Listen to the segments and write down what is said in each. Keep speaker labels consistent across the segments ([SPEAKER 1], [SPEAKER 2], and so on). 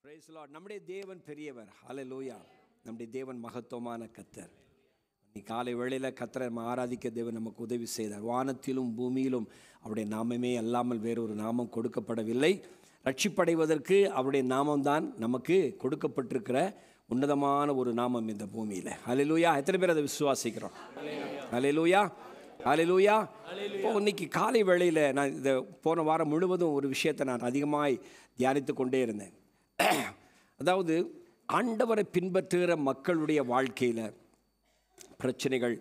[SPEAKER 1] Price Lord. நம்முடைய தேவன் பெரியவர். ஹல்லேலூயா. நம்முடைய தேவன் மகத்துவமான கர்த்தர். இன்னைக்கு காலை வேளையில் கர்த்தரை ஆராதிக்க தேவன் நமக்கு உதவி செய்தார். வானத்திலும் பூமியிலும் அவருடைய நாமமே அல்லாமல் வேறொரு நாமம் கொடுக்கப்படவில்லை. ரட்சிப்படைவதற்கு அவருடைய நாமம்தான் நமக்கு கொடுக்கப்பட்டிருக்கிற உன்னதமான ஒரு நாமம் இந்த பூமியில். ஹல்லேலூயா. எத்தனை பேர் அதை விசுவாசிக்கிறோம்? ஹல்லேலூயா, ஹல்லேலூயா. இப்போ இன்னைக்கு காலை வேளையில் நான் இந்த போன வாரம் முழுவதும் ஒரு விஷயத்தை நான் அதிகமாய் தியானித்து கொண்டே இருந்தேன். அதாவது ஆண்டவரை பின்பற்றுகிற மக்களுடைய வாழ்க்கையில் பிரச்சனைகள்,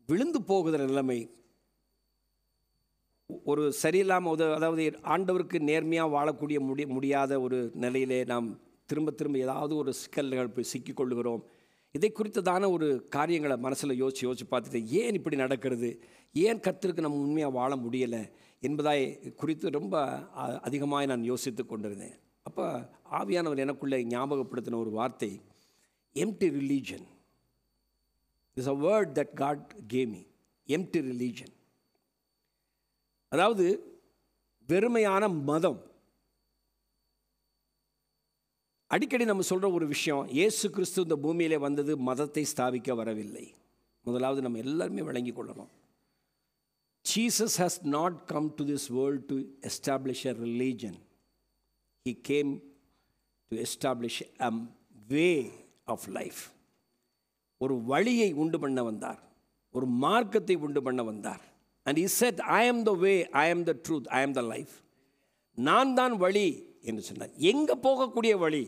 [SPEAKER 1] விழுந்து போகிற நிலைமை, ஒரு சரியில்லாமல், அதாவது ஆண்டவருக்கு நேர்மையாக வாழக்கூடிய முடியாத ஒரு நிலையிலே நாம் திரும்ப ஏதாவது ஒரு சிக்கல்கள் போய் சிக்கிக்கொள்ளுகிறோம். இதை குறித்ததான ஒரு காரியங்களை மனசில் யோசித்து பார்த்துட்டு, ஏன் இப்படி நடக்கிறது, ஏன் கர்த்தருக்கு நம்ம உண்மையாக வாழ முடியலை என்பதாய் குறித்து ரொம்ப அதிகமாக நான் யோசித்து கொண்டிருந்தேன். அப்போ ஆவியானவர் எனக்குள்ளே ஞாபகப்படுத்தின ஒரு வார்த்தை, empty religion. Is a word that God gave me. Empty religion, அதாவது வெறுமையான மதம். அடிக்கடி நம்ம சொல்கிற ஒரு விஷயம், இயேசு கிறிஸ்து இந்த பூமியிலே வந்தது மதத்தை ஸ்தாபிக்க வரவில்லை. முதலாவது நம்ம எல்லாருமே விளங்கி கொள்ளணும். Jesus has not come to this world to establish a religion. He came to establish a way of life. ஒரு வழியை உண்டு பண்ண வந்தார், ஒரு மார்க்கத்தை உண்டு பண்ண வந்தார். And he said, I am the way, I am the truth, I am the life. நான் தான் வழி என்று சொன்னார். எங்கே போகக்கூடிய வழி?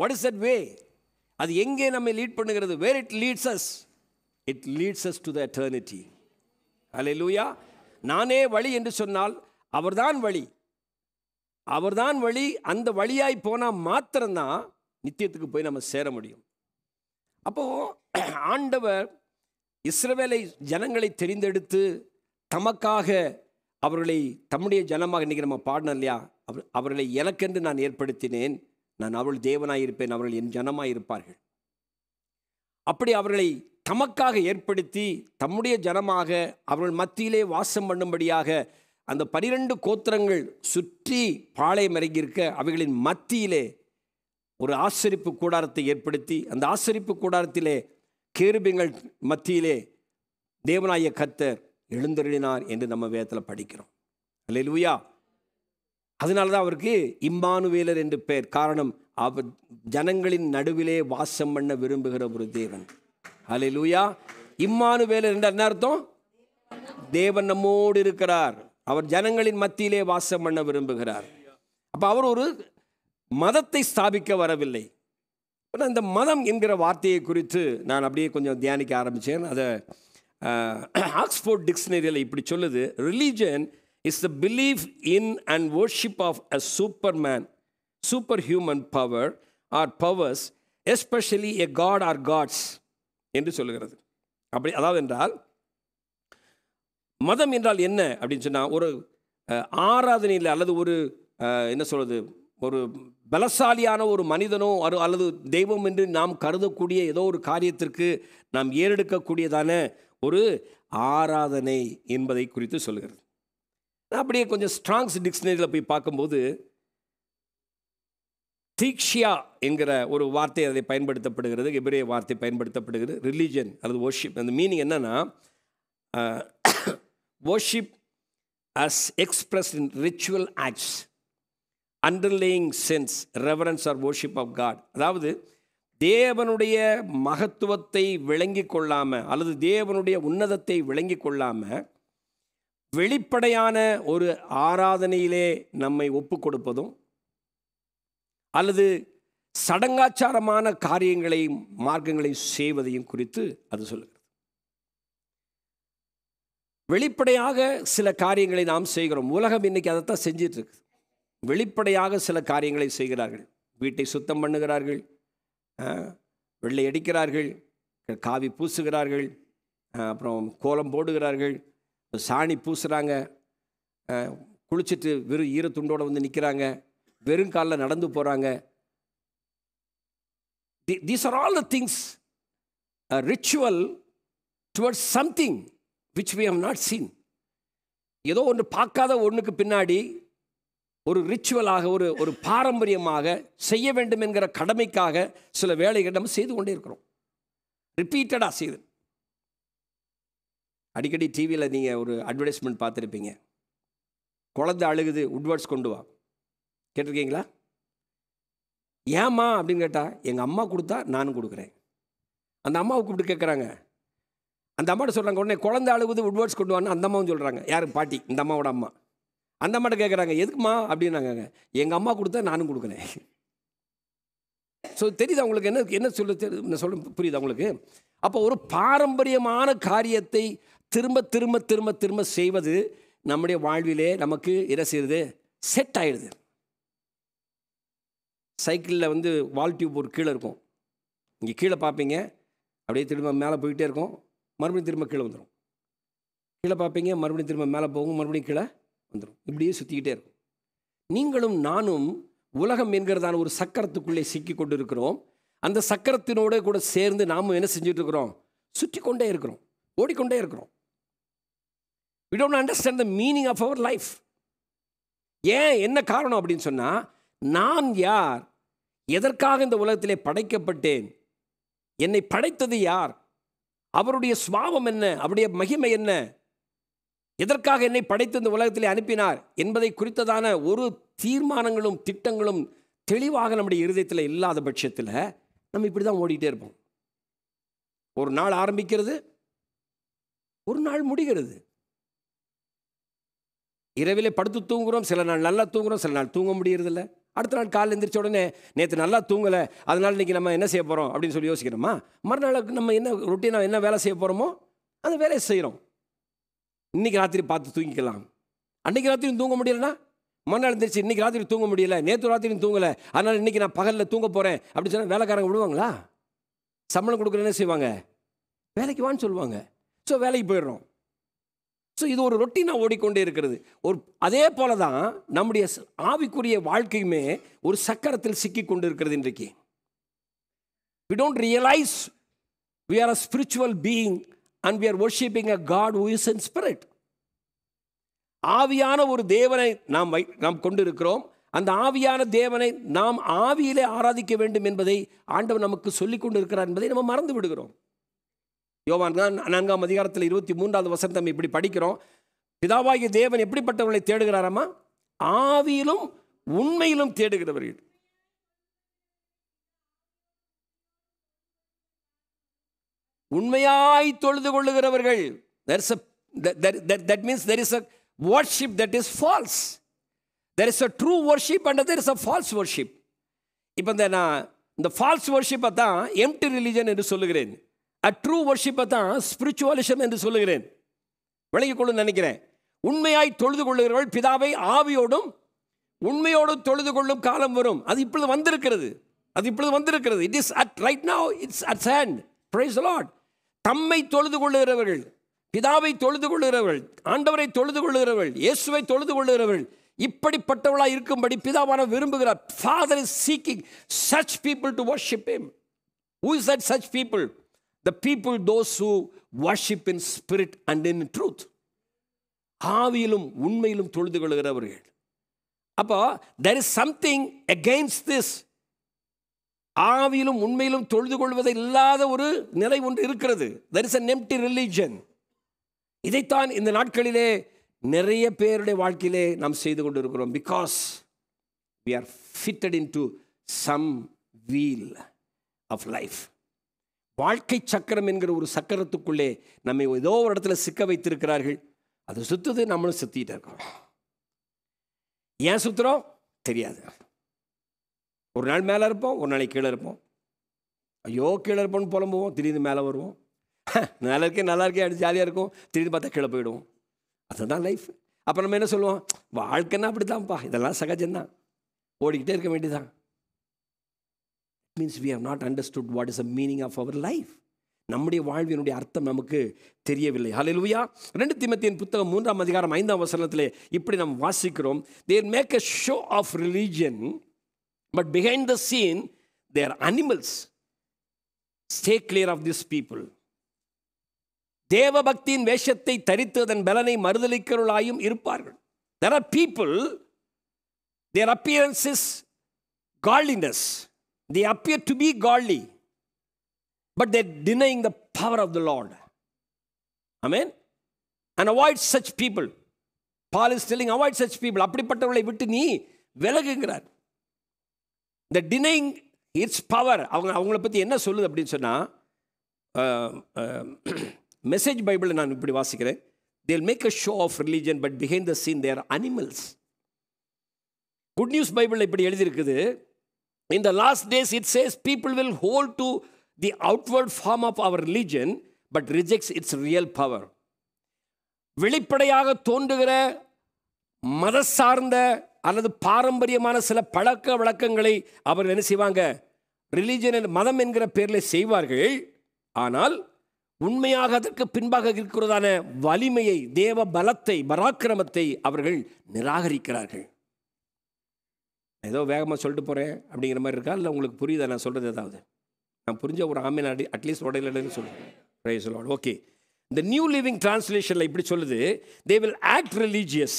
[SPEAKER 1] What is that way? அது எங்கே நம்மை லீட் பண்ணுகிறது? Where it leads us? It leads us to the eternity. ஹல்லேலூயா. நானே வழி என்று சொன்னால் அவர்தான் வழி, அவர்தான் வழி. அந்த வழியாய் போனால் மாத்திரம்தான் நித்தியத்துக்கு போய் நம்ம சேர முடியும். அப்போது ஆண்டவர் இஸ்ரவேலை ஜனங்களை தெரிந்தெடுத்து தமக்காக அவர்களை தம்முடைய ஜனமாக, இன்றைக்கி நம்ம பாடணும் இல்லையா, அவர்களை எனக்கென்று நான் ஏற்படுத்தினேன், நான் அவர்கள் தேவனாயிருப்பேன், அவர்கள் என் ஜனமாயிருப்பார்கள். அப்படி அவர்களை தமக்காக ஏற்படுத்தி தம்முடைய ஜனமாக அவர்கள் மத்தியிலே வாசம் பண்ணும்படியாக அந்த 12 கோத்திரங்கள் சுற்றி பாளையம் இறங்கியிருக்க அவைகளின் மத்தியிலே ஒரு ஆசரிப்பு கூடாரத்தை ஏற்படுத்தி, அந்த ஆசரிப்பு கூடாரத்திலே கேருபீன்கள் மத்தியிலே தேவனாய கர்த்தர் எழுந்தருளினார் என்று நம்ம வேதத்தில் படிக்கிறோம். அல்லேலூயா. அதனால தான் அவருக்கு இம்மானுவேலர் என்று பெயர். காரணம், அவர் ஜனங்களின் நடுவிலே வாசம் பண்ண விரும்புகிற ஒரு தேவன். அல்லேலூயா. இம்மானுவேலர் என்ற என்ன அர்த்தம்? தேவன் நம்மோடு இருக்கிறார், அவர் ஜனங்களின் மத்தியிலே வாசம் பண்ண விரும்புகிறார். அப்போ அவர் ஒரு மதத்தை ஸ்தாபிக்க வரவில்லை. இந்த மதம் என்கிற வார்த்தையை குறித்து நான் அப்படியே கொஞ்சம் தியானிக்க ஆரம்பித்தேன். அதை ஆக்ஸ்போர்ட் டிக்ஷனரியில் இப்படி சொல்லுது, religion is the belief in and worship of a superman, superhuman power or powers, especially a god or gods என்று சொல்லுகிறது. அப்படி அதாவது என்றால் மதம் என்றால் என்ன அப்படின்னு சொன்னால், ஒரு ஆராதனையில் அல்லது ஒரு என்ன சொல்வது, ஒரு பலசாலியான ஒரு மனிதனோ அல்லது தெய்வம் என்று நாம் கருதக்கூடிய ஏதோ ஒரு காரியத்திற்கு நாம் ஏறெடுக்கக்கூடியதான ஒரு ஆராதனை என்பதை குறித்து சொல்லுகிறது. அப்படியே கொஞ்சம் ஸ்ட்ராங்ஸ் டிக்ஷனரியில் போய் பார்க்கும்போது தீக்ஷியா என்கிற ஒரு வார்த்தை அதை பயன்படுத்தப்படுகிறது, எபிரேய வார்த்தை பயன்படுத்தப்படுகிறது. ரிலீஜன் அல்லது வர்ஷிப், அந்த மீனிங் என்னன்னா, worship as expressed in ritual acts, underlying sense, reverence or worship of God. அதாவது தேவனுடைய மகத்துவத்தை விளங்கி கொள்ளாமல் அல்லது தேவனுடைய உன்னதத்தை விளங்கி கொள்ளாமல் வெளிப்படையான ஒரு ஆராதனையிலே நம்மை ஒப்பு கொடுப்பதும் அல்லது சடங்காச்சாரமான காரியங்களையும் மார்க்கங்களையும் செய்வதையும் குறித்து அது சொல்லுகிறது. வெளிப்படையாக சில காரியங்களை நாம் செய்கிறோம். உலகம் இன்னைக்கு அதைத்தான் செஞ்சிட்டு இருக்கு. வெளிப்படையாக சில காரியங்களை செய்கிறார்கள். வீட்டை சுத்தம் பண்ணுகிறார்கள், வெள்ளை அடிக்கிறார்கள், காவி பூசுகிறார்கள், அப்புறம் கோலம் போடுகிறார்கள், சாணி பூசுகிறாங்க, குளிச்சுட்டு வெறும் ஈரத்துண்டோடு வந்து நிற்கிறாங்க, வெறும் காலில் நடந்து போகிறாங்க. These are all the things, a ritual towards something which we have not seen. ஏதோ ஒன்று பார்க்காத ஒன்றுக்கு பின்னாடி ஒரு ரிச்சுவலாக, ஒரு ஒரு பாரம்பரியமாக செய்ய வேண்டும் என்கிற கடமைக்காக சில வேலைகள் நம்ம செய்து கொண்டே இருக்கிறோம். ரிப்பீட்டடாக செய்து. அடிக்கடி டிவியில் நீங்கள் ஒரு அட்வர்டைஸ்மெண்ட் பார்த்துருப்பீங்க. குழந்தை அழுகுது, உட்வர்ட்ஸ் கொண்டு வா. கேட்டிருக்கீங்களா? ஏம்மா அப்படின்னு கேட்டால், எங்கள் அம்மா கொடுத்தா நானும் கொடுக்குறேன். அந்த அம்மாவை கூப்பிட்டு கேட்குறாங்க. அந்த அம்மாட்ட சொல்கிறாங்க, உடனே குழந்தை அழுகுது, உட்வர்ட்ஸ் கொண்டு வான்னு அந்த அம்மாவும் சொல்கிறாங்க. யார்? பாட்டி, இந்த அம்மாவோட அம்மா. அந்த அம்மாட்ட கேட்குறாங்க, எதுக்குமா அப்படின்னாங்க. எங்கள் அம்மா கொடுத்தா நானும் கொடுக்குறேன். ஸோ தெரியுது அவங்களுக்கு என்ன சொல்ல புரியுது அவங்களுக்கு? அப்போ ஒரு பாரம்பரியமான காரியத்தை திரும்ப திரும்ப திரும்ப திரும்ப செய்வது நம்முடைய வாழ்விலே நமக்கு என்ன செய்யுது? செட் ஆகிடுது. சைக்கிளில் வந்து வால் டியூப் ஒரு கீழே இருக்கும். இங்கே கீழே பார்ப்பீங்க, அப்படியே திரும்ப மேலே போயிட்டே இருக்கும், மறுபடியும் திரும்ப கீழே வந்துடும். கீழே பார்ப்பீங்க, மறுபடியும் திரும்ப மேலே போகும், மறுபடியும் கீழே வந்துடும். இப்படியே சுற்றிக்கிட்டே இருக்கும். நீங்களும் நானும் உலகம் என்கிறதான ஒரு சக்கரத்துக்குள்ளே சிக்கி கொண்டு இருக்கிறோம். அந்த சக்கரத்தினோடு கூட சேர்ந்து நாமும் என்ன செஞ்சுட்டு இருக்கிறோம்? சுற்றி கொண்டே இருக்கிறோம், ஓடிக்கொண்டே இருக்கிறோம். We don't understand the meaning of our life. ஏன், என்ன காரணம் அப்படின்னு சொன்னால், நான் யார், எதற்காக இந்த உலகத்திலே படைக்கப்பட்டேன், என்னை படைத்தது யார், அவருடைய சுபாவம் என்ன, அவருடைய மகிமை என்ன, எதற்காக என்னை படைத்து இந்த உலகத்திலே அனுப்பினார் என்பதை குறித்ததான ஒரு தீர்மானங்களும் திட்டங்களும் தெளிவாக நம்முடைய இருதயத்தில் இல்லாத பட்சத்தில் நம்ம இப்படி தான் ஓடிட்டே இருப்போம். ஒரு நாள் ஆரம்பிக்கிறது, ஒரு நாள் முடிகிறது. இரவிலே படுத்து தூங்குகிறோம், சில நாள் நல்லா தூங்குகிறோம், சில நாள் தூங்க முடியறதில்ல. அடுத்த நாள் காலையில் எழுந்திரிச்ச உடனே நேற்று நல்லா தூங்கலை, அதனால் இன்றைக்கி நம்ம என்ன செய்ய போகிறோம் அப்படின்னு சொல்லி யோசிக்கிறோமா? மறுநாளுக்கு நம்ம என்ன ரொட்டீனாக என்ன வேலை செய்ய போகிறோமோ அந்த வேலையை செய்கிறோம். இன்றைக்கி ராத்திரி பார்த்து தூங்கிக்கலாம். அன்றைக்கி ராத்திரி தூங்க முடியலைன்னா மறுநாள் எழுந்திரிச்சு இன்றைக்கி ராத்திரி தூங்க முடியல, நேற்று ராத்திரி தூங்கலை, அதனால் இன்றைக்கி நான் பகலில் தூங்க போகிறேன் அப்படின்னு சொன்னால் வேலைக்காரங்க விடுவாங்களா? சம்பளம் கொடுக்குற என்ன செய்வாங்க? வேலைக்கு வான்னு சொல்லுவாங்க. ஸோ வேலைக்கு போயிடுறோம். ஸோ இது ஒரு ரொட்டீனாக ஓடிக்கொண்டே இருக்கிறது. அதே போல தான் நம்முடைய ஆவிக்குரிய வாழ்க்கையுமே ஒரு சக்கரத்தில் சிக்கி கொண்டு இருக்கிறது. இன்றைக்கு we don't realize we are a spiritual being and we are worshiping a God who is in spirit. ஆவியான ஒரு தேவனை நாம் கொண்டு இருக்கிறோம். அந்த ஆவியான தேவனை நாம் ஆவியிலே ஆராதிக்க வேண்டும் என்பதை ஆண்டவர் நமக்கு சொல்லிக் கொண்டு இருக்கிறார் என்பதை நம்ம மறந்து விடுகிறோம். யோவான் 4ஆம் அதிகாரத்தில் 23வது வசனத்தை நம்ம இப்படி படிக்கிறோம். பிதாவாகிய தேவன் எப்படிப்பட்டவர்களை தேடுகிறாராமா? ஆவியிலும் உண்மையிலும் தேடுகிறவர்கள். உண்மையாய் தொழுது கொள்ளுகிறவர்கள். That means there is a worship that is false. There is a true worship and there is a false worship. இப்போ இந்த false worship தான் empty religion என்று சொல்லுகிறேன். a true worship தான் spiritualism என்று சொல்லுகிறேன். விளங்கிக் கொள்ள நினைக்கிறேன். உண்மையாய் தொழுது கொள்ளுகிறவர்கள் பிதாவை ஆவியோடும் உண்மையோடும் தொழுது கொள்ளும் காலம் வரும். அது இப்பொழுது வந்திருக்கிறது. It is at right now, it's at hand. Praise the Lord. தம்மை தொழுது கொள்ளுகிறவர்கள், பிதாவை தொழுது கொள்ளுகிறவர்கள், ஆண்டவரை தொழுது கொள்ளுகிறவர்கள், இயேசுவை தொழுது கொள்ளுகிறவர்கள், இப்படிப்பட்டவர்களாக இருக்கும்படி பிதாவான விரும்புகிறார். Father is seeking such people to worship him. Who is that such people? The people, those who worship in spirit and in truth. ஆவியிலும் உண்மையிலும் தொழுது கொள்ளுகிறவர்கள். அப்போ there is something against this. ஆவியிலும் உண்மையிலும் தொழுது கொள்வதை இல்லாத ஒரு நிலை ஒன்று இருக்கிறது. There is an empty religion. இதைத்தான் இந்த நாட்களிலே நிறைய பேருடைய வாழ்க்கையிலே நாம் செய்து கொண்டு இருக்கிறோம். Because we are fitted into some wheel of life. வாழ்க்கை சக்கரம் என்கிற ஒரு சக்கரத்துக்குள்ளே நம்மை ஏதோ ஒரு இடத்துல சிக்க வைத்திருக்கிறார்கள். அது சுற்றுது, நம்மளும் சுற்றிட்டு இருக்கோம். ஏன் சுற்றுறோம் தெரியாது. ஒரு நாள் மேலே இருப்போம், ஒரு நாளைக்கு கீழே இருப்போம். ஐயோ கீழே இருப்போம்னு புலம்புவோம், திடீர்னு மேலே வருவோம். நல்லா இருக்கே அப்படி ஜாலியாக இருக்கும், திடீர்னு பார்த்தா கீழே போயிடுவோம். அதுதான் லைஃப். அப்போ நம்ம என்ன சொல்லுவோம்? வாழ்க்கைன்னா அப்படி தான்ப்பா, இதெல்லாம் சகஜம்தான், ஓடிக்கிட்டே இருக்க வேண்டியதான். Means we have not understood what is the meaning of our life. நம்முடைய வாழ்வினுடைய அர்த்தம் நமக்கு தெரியவில்லை. ஹல்லேலூயா. 2 தீமோத்தேயு புத்தகம் 3ஆம் அதிகாரம் 5ஆம் வசனத்திலே இப்படி நாம் வாசிக்கிறோம். They make a show of religion, but behind the scene they are animals. Stay clear of these people. தேவ பக்தியின் வேஷத்தை தரித்து அதன் பலனை மறுதலிக்கிறவர்களாயும் இருப்பார்கள். There are people Their appearance is godliness. They appear to be godly, but they're denying the power of the Lord. Amen. And avoid such people. Paul is telling, avoid such people. அப்படிப்பட்டவர்களை விட்டு நீ விலகுங்கிறார். The denying its power. அவங்கள பற்றி என்ன சொல்லுது அப்படின்னு சொன்னால், message பைபிளில் நான் இப்படி வாசிக்கிறேன். They'll make a show of religion, but behind the scene they are animals. Good news பைபிளில் இப்படி எழுதியிருக்குது. In the last days it says people will hold to the outward form of our religion but rejects its real power. வெளிப்படையாக தோன்றுகிற மத சார்ந்த அல்லது பாரம்பரியமான சில பழக்க வழக்கங்களை அவர் என்ன செய்வாங்க, ரிலீஜன் மதம் என்கிற பேரில் செய்வார்கள். ஆனால் உண்மையாக அதற்கு பின்பாக இருக்கிறதான வலிமையை, தேவ பலத்தை, பராக்கிரமத்தை அவர்கள் நிராகரிக்கிறார்கள். ஏதோ வேகமாக சொல்லிட்டு போகிறேன் அப்படிங்கிற மாதிரி இருக்கா, இல்லை உங்களுக்கு புரியுதா நான் சொல்கிறது? ஏதாவது நான் புரிஞ்ச ஒரு ஆமீன் அட்லீஸ்ட் உடையிலன்னு சொல்லுவேன். Praise the Lord. ஓகே, இந்த நியூ லிவிங் டிரான்ஸ்லேஷனில் இப்படி சொல்லுது, they will act religious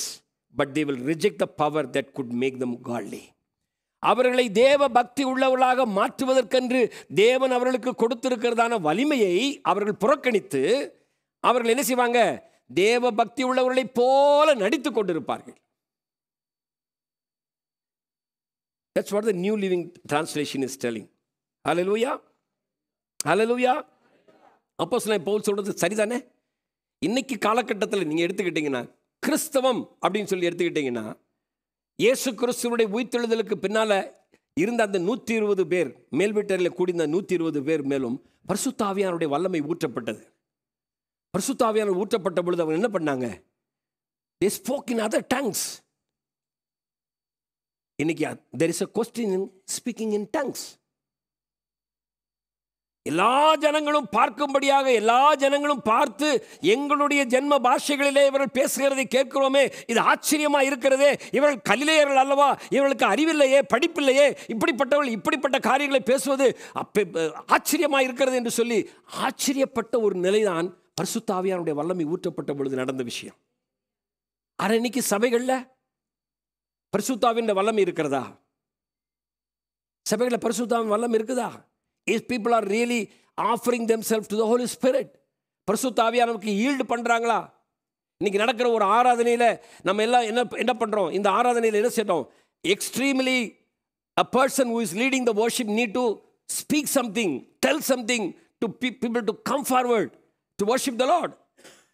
[SPEAKER 1] but they will reject the power that could make them godly. அவர்களை தேவ பக்தி உள்ளவர்களாக மாற்றுவதற்கென்று தேவன் அவர்களுக்கு கொடுத்திருக்கிறதான வலிமையை அவர்கள் புறக்கணித்து அவர்கள் என்ன செய்வாங்க, தேவ பக்தி உள்ளவர்களைப் போல நடித்து கொண்டிருப்பார்கள். That's what the New Living Translation is telling. Hallelujah. Hallelujah. அப்போஸ்தலன் பவுல் சொல்றது சரிதானே? இன்னைக்கு காலகட்டத்தில் நீங்கள் எடுத்துக்கிட்டீங்கன்னா, கிறிஸ்தவம் அப்படின்னு சொல்லி எடுத்துக்கிட்டீங்கன்னா, இயேசு கிறிஸ்துவனுடைய உயிர்த்தெழுதலுக்கு பின்னால் இருந்த அந்த 120 பேர், மேல் வீட்டரில் கூடிய 120 பேர் மேலும் பரிசுத்த ஆவியானவருடைய வல்லமை ஊற்றப்பட்டது. பரிசுத்த ஆவியானவர் ஊற்றப்பட்ட பொழுது அவங்க என்ன பண்ணாங்க? They spoke in other tongues. இன்னைக்கு there is a question in speaking in tongues. எல்லா ஜனங்களும் பார்க்கும்படியாக, எல்லா ஜனங்களும் பார்த்து எங்களுடைய ஜென்ம பாஷைகளிலே இவர்கள் பேசுகிறதை கேட்கிறோமே, இது ஆச்சரியமா இருக்கிறதே, இவர்கள் கலிலேயர்கள் அல்லவா, இவர்களுக்கு அறிவில்லையே, படிப்பில்லையே, இப்படிப்பட்டவர்கள் இப்படிப்பட்ட காரியங்களை பேசுவது ஆச்சரியமா இருக்கிறது என்று சொல்லி ஆச்சரியப்பட்ட ஒரு நிலைதான் பரிசுத்த ஆவியானுடைய வல்லமை ஊற்றப்பட்ட பொழுது நடந்த விஷயம். ஆனா இன்னைக்கு சபைகளில் பரிசுத்த ஆவியின் வல்லமை இருக்கிறதா? சபைகளில் பரிசுத்த ஆவியின் வல்லமை இருக்குதா? If people are really offering themselves to the Holy Spirit, பரிசுத்த ஆவியானவருக்கு ஈல்டு பண்றாங்களா? இன்னைக்கு நடக்கிற ஒரு ஆராதனையில் நம்ம எல்லாம் என்ன பண்றோம்? இந்த ஆராதனையில் என்ன செய்யறோம்? Extremely a person who is leading the worship need to speak something, tell something to people to come forward to worship the Lord.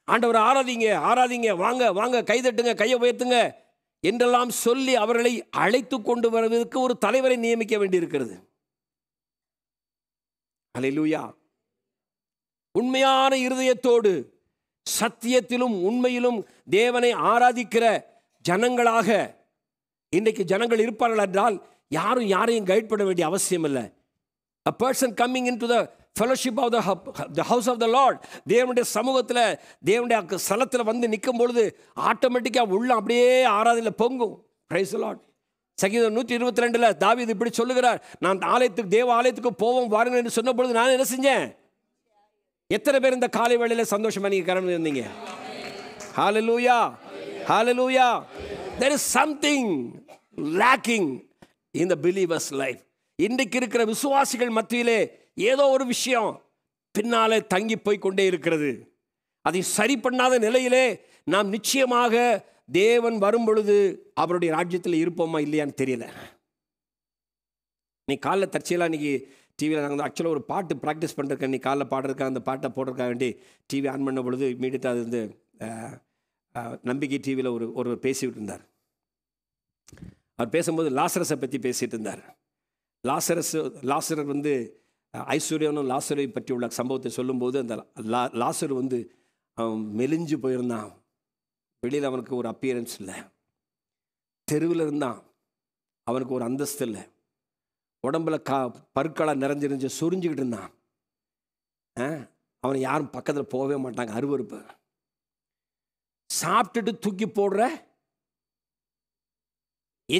[SPEAKER 1] ஆண்டவரை ஆராதிங்க, ஆராதிங்க, வாங்க வாங்க, கைதட்டுங்க, கையை உயர்த்துங்க என்றெல்லாம் சொல்லி அவர்களை அழைத்து கொண்டு வருவதற்கு ஒரு தலைவரை நியமிக்க வேண்டியிருக்கிறது. அல்லேலூயா. உண்மையான இருதயத்தோடு சத்தியத்திலும் உண்மையிலும் தேவனை ஆராதிக்கிற ஜனங்களாக இன்றைக்கு ஜனங்கள் இருப்பார்கள் என்றால் யாரும் யாரையும் கைட் பண்ண வேண்டிய அவசியம் இல்லை. A person coming into the fellowship of the house of the Lord, தேவனுடைய சமூகத்தில், தேவனுடைய ஸ்தலத்தில் வந்து நிற்கும் பொழுது ஆட்டோமேட்டிக்காக உள்ள அப்படியே ஆராதனையில் பொங்கும். Price the Lord. சங்கீதம் 122 தாவீது இப்படி சொல்லுகிறார், நான் ஆலயத்துக்கு, தேவ ஆலயத்துக்கு போவோம் வாருங்கள் என்று சொன்ன பொழுது நான் என்ன செஞ்சேன்? எத்தனை பேர் இந்த காலை வேளையில் சந்தோஷமா நீங்க கரண்ட் இருந்தீங்க? ஹalleluya, hallelujah. There is something lacking in the believer's life. இன்றைக்கு இருக்கிற விசுவாசிகள் மத்தியிலே ஏதோ ஒரு விஷயம் பின்னாலே தங்கி போய் கொண்டே இருக்கிறது. அதை சரி பண்ணாத நிலையிலே நாம் நிச்சயமாக தேவன் வரும் பொழுது அவருடைய ராஜ்யத்தில் இருப்போமா இல்லையான்னு தெரியல. நீ காலைல தற்செயலாக இன்னைக்கு டிவியில் நாங்கள் ஆக்சுவலாக ஒரு பாட்டு ப்ராக்டிஸ் பண்ணுறேன், நீ காலைல பாடுறதுக்காக அந்த பாட்டை போடுறதுக்காக வேண்டி டிவி ஆன் பண்ண பொழுது இமீடியட்டாக அது வந்து நம்பிக்கை டிவியில் ஒரு பேசிக்கிட்டு இருந்தார். அவர் பேசும்போது லாசரஸை பற்றி பேசிகிட்டு இருந்தார். லாசரர் வந்து ஐஸ்வர்யனும் லாசரை பற்றி உள்ள சம்பவத்தை சொல்லும்போது அந்த லாசர் வந்து அவன் மெலிஞ்சு போயிருந்தான். வெளியில் அவனுக்கு ஒரு அப்பியரன்ஸ் இல்லை, தெருவில் இருந்தான், அவனுக்கு ஒரு அந்தஸ்து இல்லை, உடம்புல பருக்களாக நிறைஞ்சிருந்துச்சு, சொரிஞ்சுக்கிட்டு இருந்தான். அவனை யாரும் பக்கத்தில் போகவே மாட்டாங்க, அருவருப்பு. சாப்பிட்டுட்டு தூக்கி போடுற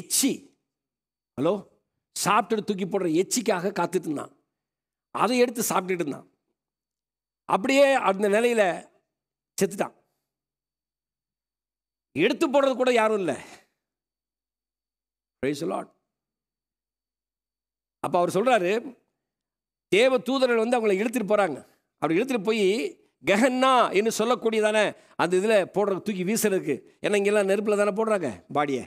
[SPEAKER 1] எச்சி, ஹலோ, சாப்பிட்டுட்டு தூக்கி போடுற எச்சிக்காக காத்துட்டு இருந்தான். அதை எடுத்து சாப்பிட்டுட்டு இருந்தான். அப்படியே அந்த நிலையில செத்துட்டான். எடுத்து போடுறது கூட யாரும் இல்லை. Price the Lord. அப்போ அவர் சொல்கிறாரு, தேவ தூதர்கள் வந்து அவங்களை இழுத்துட்டு போகிறாங்க. அப்படி இழுத்துட்டு போய் கெஹன்னா என்று சொல்லக்கூடியதானே அந்த இதில் போடுற தூக்கி வீசுறதுக்கு. ஏன்னா இங்கெல்லாம் நெருப்பில் தானே போடுறாங்க பாடியை,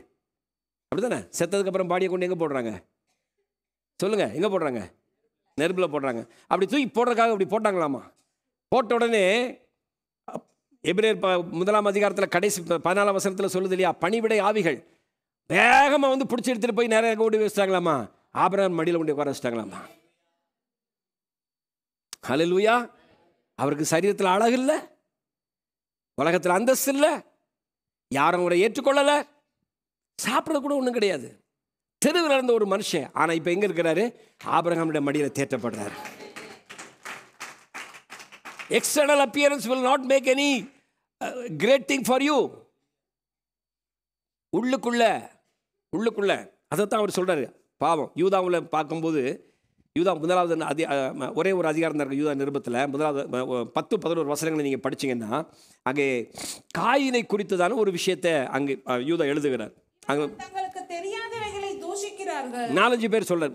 [SPEAKER 1] அப்படி தானே? செத்ததுக்கப்புறம் பாடியை கொண்டு எங்கே போடுறாங்க சொல்லுங்கள்? எங்கே போடுறாங்க? நெருப்பில் போடுறாங்க. அப்படி தூக்கி போடுறதுக்காக அப்படி போட்டாங்களாமா. போட்ட உடனே எபிரேயர் 1 அதிகாரத்தில் கடைசி 14 வசனத்தில் சொல்லுது இல்லையா, பணிவிடை ஆவிகள் வேகமாக வந்து பிடிச்சி எடுத்துகிட்டு போய் நிறைய கொண்டு வச்சுட்டாங்களாமா. ஆபிரகாம் மடியில் கொண்டு உட்கார வச்சுட்டாங்களாமா. ஹல்லேலூயா. அவருக்கு சரீரத்தில் அழகு இல்லை, உலகத்தில் அந்தஸ்து இல்லை, யாரும் அவரை ஏற்றுக்கொள்ளலை, சாப்பிட்றது கூட ஒன்றும் கிடையாது, தெருவில் இருந்த ஒரு மனுஷன். ஆனால் இப்போ எங்கே இருக்கிறாரு? ஆபிரகாமுடைய மடியில் தேற்றப்படுறாரு. External appearance will not make any great thing for you. உள்ளுக்குள்ள அதைத்தான் அவர் சொல்கிறாரு. பாவம் யூதாவில் பார்க்கும்போது, யூதா 1 ஒரே ஒரு அதிகாரம் தான் இருக்குது யூதா நிருபத்தில். 10-11 வசனங்களை நீங்கள் படிச்சிங்கன்னா அங்கே காயினை குறித்ததான ஒரு விஷயத்தை அங்கே யூதா எழுதுகிறார். அங்கே
[SPEAKER 2] தங்களுக்கு தெரியாதவைகளை தூஷிக்கிறார்கள்.
[SPEAKER 1] 4-5 பேர் சொல்ற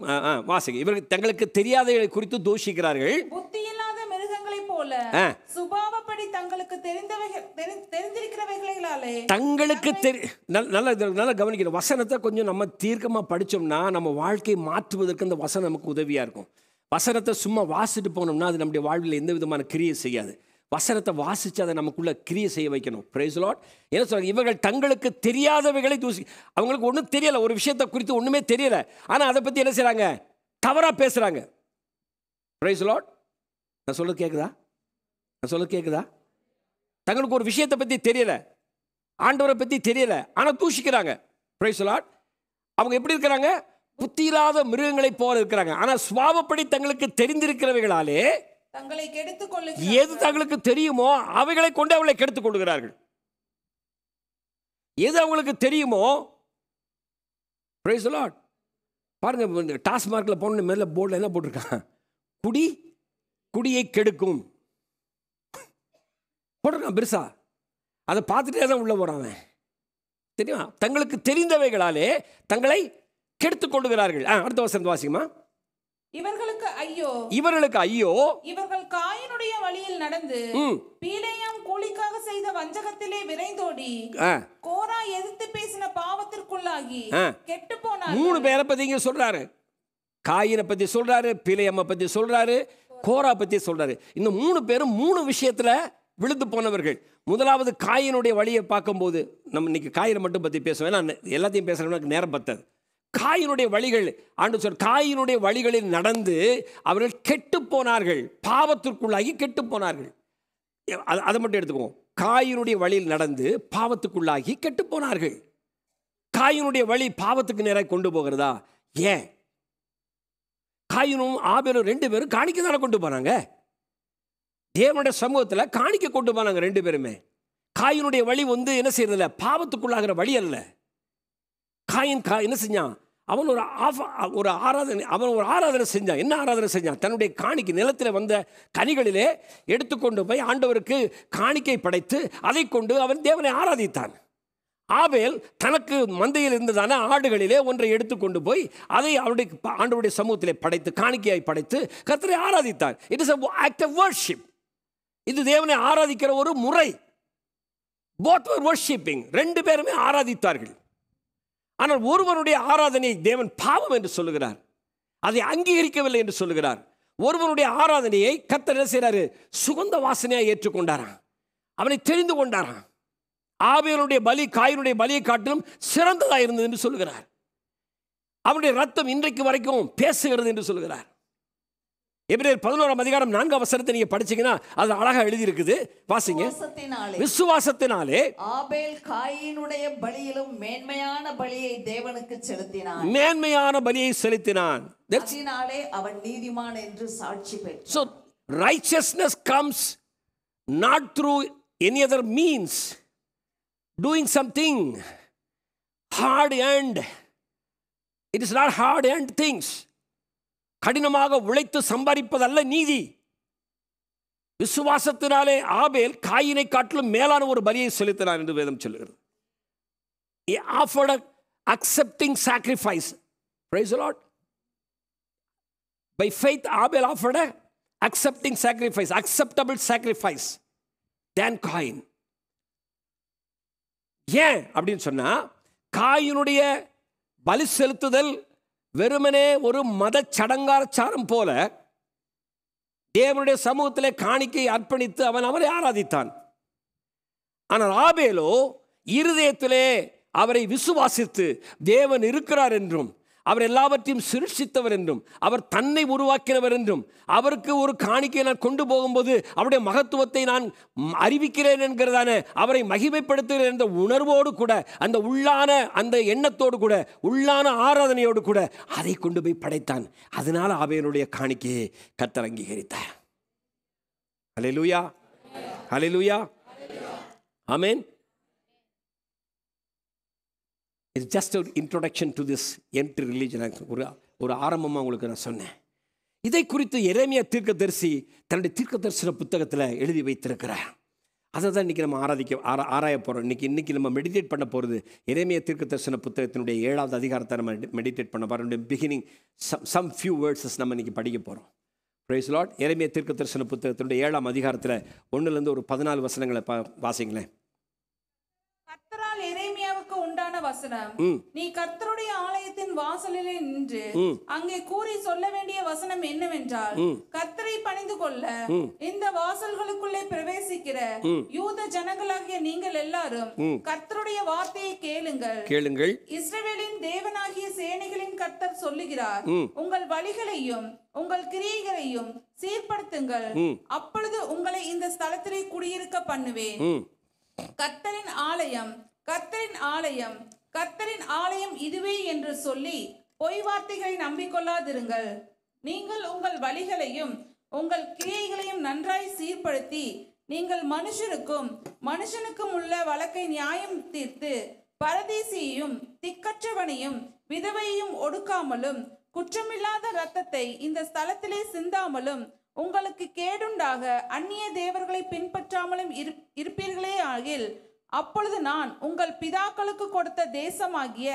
[SPEAKER 1] வாசிங்க. இவர்கள் தங்களுக்கு தெரியாதவைகளை குறித்து தூஷிக்கிறார்கள்.
[SPEAKER 2] புத்தியில்லாத மிருகங்களைப் போல சுபாவப்படி தங்களுக்கு தெரிந்திருக்கிறவைகளாலே தங்களுக்கு
[SPEAKER 1] நல்லா கவனிக்கணும். வசனத்தை கொஞ்சம் நம்ம தீர்க்கமாக படித்தோம்னா நம்ம வாழ்க்கையை மாற்றுவதற்கு அந்த வசனம் நமக்கு உதவியாக இருக்கும். வசனத்தை சும்மா வாசிட்டு போனோம்னா அது நம்முடைய வாழ்வில் எந்த விதமான கிரியை செய்யாது. வசனத்தை வாசித்து அதை நமக்குள்ள கிரியை செய்ய வைக்கணும். Price the Lord. என்ன சொல்றாங்க? இவர்கள் தங்களுக்கு தெரியாதவைகளை தூசி, அவங்களுக்கு ஒன்றும் தெரியலை, ஒரு விஷயத்தை குறித்து ஒன்றுமே தெரியலை, ஆனால் அதை பற்றி என்ன செய்கிறாங்க? தவறாக பேசுகிறாங்க. Price the Lord. நான் சொல்ல கேட்குதா? தங்களுக்கு ஒரு விஷயத்தை பற்றி தெரியலை, ஆண்டவரை பற்றி தெரியலை, ஆனால் தூஷிக்கிறாங்க. Price the Lord. அவங்க எப்படி இருக்கிறாங்க? புத்தியில்லாத மிருகங்களைப் போல இருக்கிறாங்க. ஆனால் சுபாவப்படி தங்களுக்கு தெரிந்திருக்கிறவைகளாலே
[SPEAKER 2] தங்களை கெடுத்துக் கொள்ளுகிறார்கள்.
[SPEAKER 1] எது தங்களுக்கு தெரியுமோ அவைகளை கொண்டு அவளை கெடுத்துக் கொள்கிறார்கள். எது அவங்களுக்கு தெரியுமோ, பிரைஸ் தி லார்ட். பாருங்க, டாஸ்மார்க்கில் போன மேல போர்டில் என்ன போட்டிருக்கான்? குடியை கெடுக்கும் போட்டிருக்கான் பெருசா. அதை பார்த்துட்டே தான் உள்ள போறாங்க. தெரியுமா? தங்களுக்கு தெரிந்தவைகளாலே தங்களை கெடுத்துக் கொள்கிறார்கள். அடுத்த வசனம் வாசிக்குமா.
[SPEAKER 2] இவர்களுக்கு ஐயோ, இவர்கள் காயினுடைய வழியில் நடந்து பீலேயாம் கூலிக்காக செய்த வஞ்சகத்திலே விரைந்தோடி கோரா எதிர்த்து பேசின பாவத்திற்குள்ளாகி கெட்டு போனார்.
[SPEAKER 1] 3 பேரை பத்தி இங்க சொல்றாரு. காயினை பத்தி சொல்றாரு, பீலேயாமை பத்தி சொல்றாரு, கோரா பத்தி சொல்றாரு. இந்த 3 பேரும் 3 விஷயத்துல விழுந்து போனவர்கள். முதலாவது காயினுடைய வழியை பார்க்கும்போது, நம்ம இன்னைக்கு காயினை மட்டும் பத்தி பேசுவோம், ஏன்னா எல்லாத்தையும் பேசுறதுக்கு நேரம் பத்தாது. காயினுடைய வழிகள், ஆண்டவர் சொல்ற காயினுடைய வழிகளில் நடந்து அவர்கள் கெட்டு போனார்கள், பாவத்திற்குள்ளாகி கெட்டு போனார்கள். அதை மட்டும் எடுத்துக்குவோம். காயினுடைய வழியில் நடந்து பாவத்துக்குள்ளாகி கெட்டு போனார்கள். காயினுடைய வழி பாவத்துக்கு நேராக கொண்டு போகிறதா? ஏன்? காயினும் ஆபேலும் 2 பேரும் காணிக்க தானே கொண்டு போனாங்க. தேவனுடைய சமூகத்தில் காணிக்க கொண்டு போனாங்க 2 பேருமே. காயினுடைய வழி வந்து என்ன செய்யறதில்ல, பாவத்துக்குள்ளாகிற வழி அல்ல. காயின் என்ன செஞ்சான்? அவன் ஒரு ஆராதனை செஞ்சான். என்ன ஆராதனை செஞ்சான்? தன்னுடைய காணிக்கை நிலத்தில் வந்த கனிகளிலே எடுத்துக்கொண்டு போய் ஆண்டவருக்கு காணிக்கை படைத்து அதை கொண்டு அவன் தேவனை ஆராதித்தான். ஆபேல் தனக்கு மந்தையில் இருந்ததான ஆடுகளிலே ஒன்றை எடுத்துக்கொண்டு போய் அதை அவருடைய ஆண்டவருடைய சமூகத்திலே படைத்து காணிக்கையாய் படைத்து கர்த்தரை ஆராதித்தான். It is an act of worship. இது தேவனை ஆராதிக்கிற ஒரு முறை. both were worshiping. 2 பேருமே ஆராதித்தார்கள். ஆனால் ஒருவருடைய ஆராதனை தேவன் பாவம் என்று சொல்லுகிறார், அதை அங்கீகரிக்கவில்லை என்று சொல்லுகிறார். ஒருவருடைய ஆராதனையை கர்த்தர் என்ன செய்றாரு? சுகந்த வாசனையாக ஏற்றுக்கொண்டாராம், அவனை தெரிந்து கொண்டாராம். ஆபேலுடைய பலி காயினுடைய பலியை காட்டிலும் சிறந்ததாக இருந்தது என்று சொல்லுகிறார். அவனுடைய ரத்தம் இன்றைக்கு வரைக்கும் பேசுகிறது என்று சொல்லுகிறார். எபிரேயர் 11 அதிகாரம் 4 வசனத்தை நீங்க படிச்சீங்கன்னா அது அழகா எழுதி இருக்குது. வாசிங்க. விசுவாசத்தினாலே
[SPEAKER 3] ஆபேல் காயினுடைய பலியிலும் மேன்மையான பலியை தேவனுக்கு செலுத்தினான்.
[SPEAKER 1] மேன்மையான பலியை செலுத்தினான்.
[SPEAKER 3] அதனாலே அவன் நீதிமான் என்று சாட்சி பெற்றான்.
[SPEAKER 1] So righteousness comes not through any other means, doing something hard earned. It is not hard earned things. கடினமாக உழைத்து சம்பாதிப்பதல்ல நீதி. விசுவாசத்தினாலே ஆபேல் காயினை காட்டிலும் மேலான ஒரு பலியை செலுத்தினார் என்று வேதம் சொல்லுகிறது. He offered accepting sacrifice. Praise the Lord. By faith, Abel offered a accepting sacrifice, acceptable sacrifice than Cain. ஏன் அப்படின்னு சொன்னா, காயினுடைய பலி செலுத்துதல் வெறுமனே ஒரு மத சடங்காச்சாரம் போல தேவனுடைய சமூகத்திலே காணிக்கை அர்ப்பணித்து அவன் அவரை ஆராதித்தான். ஆனால் ஆபேலோ இருதயத்திலே அவரை விசுவாசித்து தேவன் இருக்கிறார் என்றும், அவர் எல்லாவற்றையும் சிருஷ்டித்தவர் என்றும், அவர் தன்னை உருவாக்கினவர் என்றும், அவருக்கு ஒரு காணிக்கை நான் கொண்டு போகும்போது அவருடைய மகத்துவத்தை நான் அறிவிக்கிறேன் என்கிறதான, அவரை மகிமைப்படுத்துகிறேன் என்ற உணர்வோடு கூட, அந்த உள்ளான அந்த எண்ணத்தோடு கூட, உள்ளான ஆராதனையோடு கூட அதை கொண்டு போய் படைத்தான். அதனால ஆபேலுடைய காணிக்கையை கர்த்தர் அங்கீகரித்தார். ஹல்லேலூயா, ஹல்லேலூயா, ஆமென். It's just an introduction to this empty religion. ஒரு ஆரம்பமாக உங்களுக்கு நான் சொன்னேன். இதை குறித்து எரேமியா தீர்க்கதரிசி தன்னுடைய தீர்க்கதரிசன புத்தகத்தில் எழுதி வைத்திருக்கிறார். அதை தான் இன்றைக்கி நம்ம ஆராய போகிறோம். இன்றைக்கி நம்ம மெடிடேட் பண்ண போகிறது எரேமியா தீர்க்கதரிசன புத்தகத்தினுடைய 7வது அதிகாரத்தை நம்ம மெடிடேட் பண்ண போகிறோம். பிகினிங் some few verses நம்ம இன்றைக்கி படிக்க போகிறோம். Praise the Lord. எரேமியா தீர்க்கதரிசன புத்தகத்தினுடைய 7ஆம் அதிகாரத்தில் 1லேருந்து ஒரு 14 வசனங்களை வாசிங்களேன்.
[SPEAKER 2] எரேமியாவுக்கு உண்டான வசனம், நீ கர்த்தருடைய ஆலயத்தின் வாசலிலே நின்று அங்கே கூறி சொல்ல வேண்டிய வசனம் என்னவென்றால், கர்த்தரை பணிந்து கொள்ள இந்த வாசல்களுக்குள்ளே பிரவேசிக்கிற யூத ஜனங்களாகிய நீங்கள் எல்லாரும் கர்த்தருடைய வார்த்தையை கேளுங்கள். இஸ்ரவேலின் தேவனாகிய சேனைகளின் கர்த்தர் சொல்லுகிறார், உங்கள் வழிகளையும் உங்கள் கிரியைகளையும் சீர்படுத்துங்கள், அப்பொழுது உங்களை இந்த ஸ்தலத்திலே குடியிருக்க பண்ணுவேன். கர்த்தரின் ஆலயம் இதுவே என்று சொல்லி பொய் வார்த்தைகளை நம்பிக்கொள்ளாதிருங்கள். நீங்கள் உங்கள் வழிகளையும் உங்கள் கிரியைகளையும் நன்றாய் சீர்படுத்தி, நீங்கள் மனுஷனுக்கும் உள்ள வழக்கை நியாயம் தீர்த்து, பரதேசியையும் திக்கற்றவனையும் விதவையையும் ஒடுக்காமலும், குற்றமில்லாத இரத்தத்தை இந்த ஸ்தலத்திலே சிந்தாமலும், உங்களுக்கு கேடுண்டாக அந்நிய தேவர்களை பின்பற்றாமலும் இருப்பீர்களே ஆகில், அப்பொழுது நான் உங்கள் பிதாக்களுக்கு கொடுத்த தேசமாகிய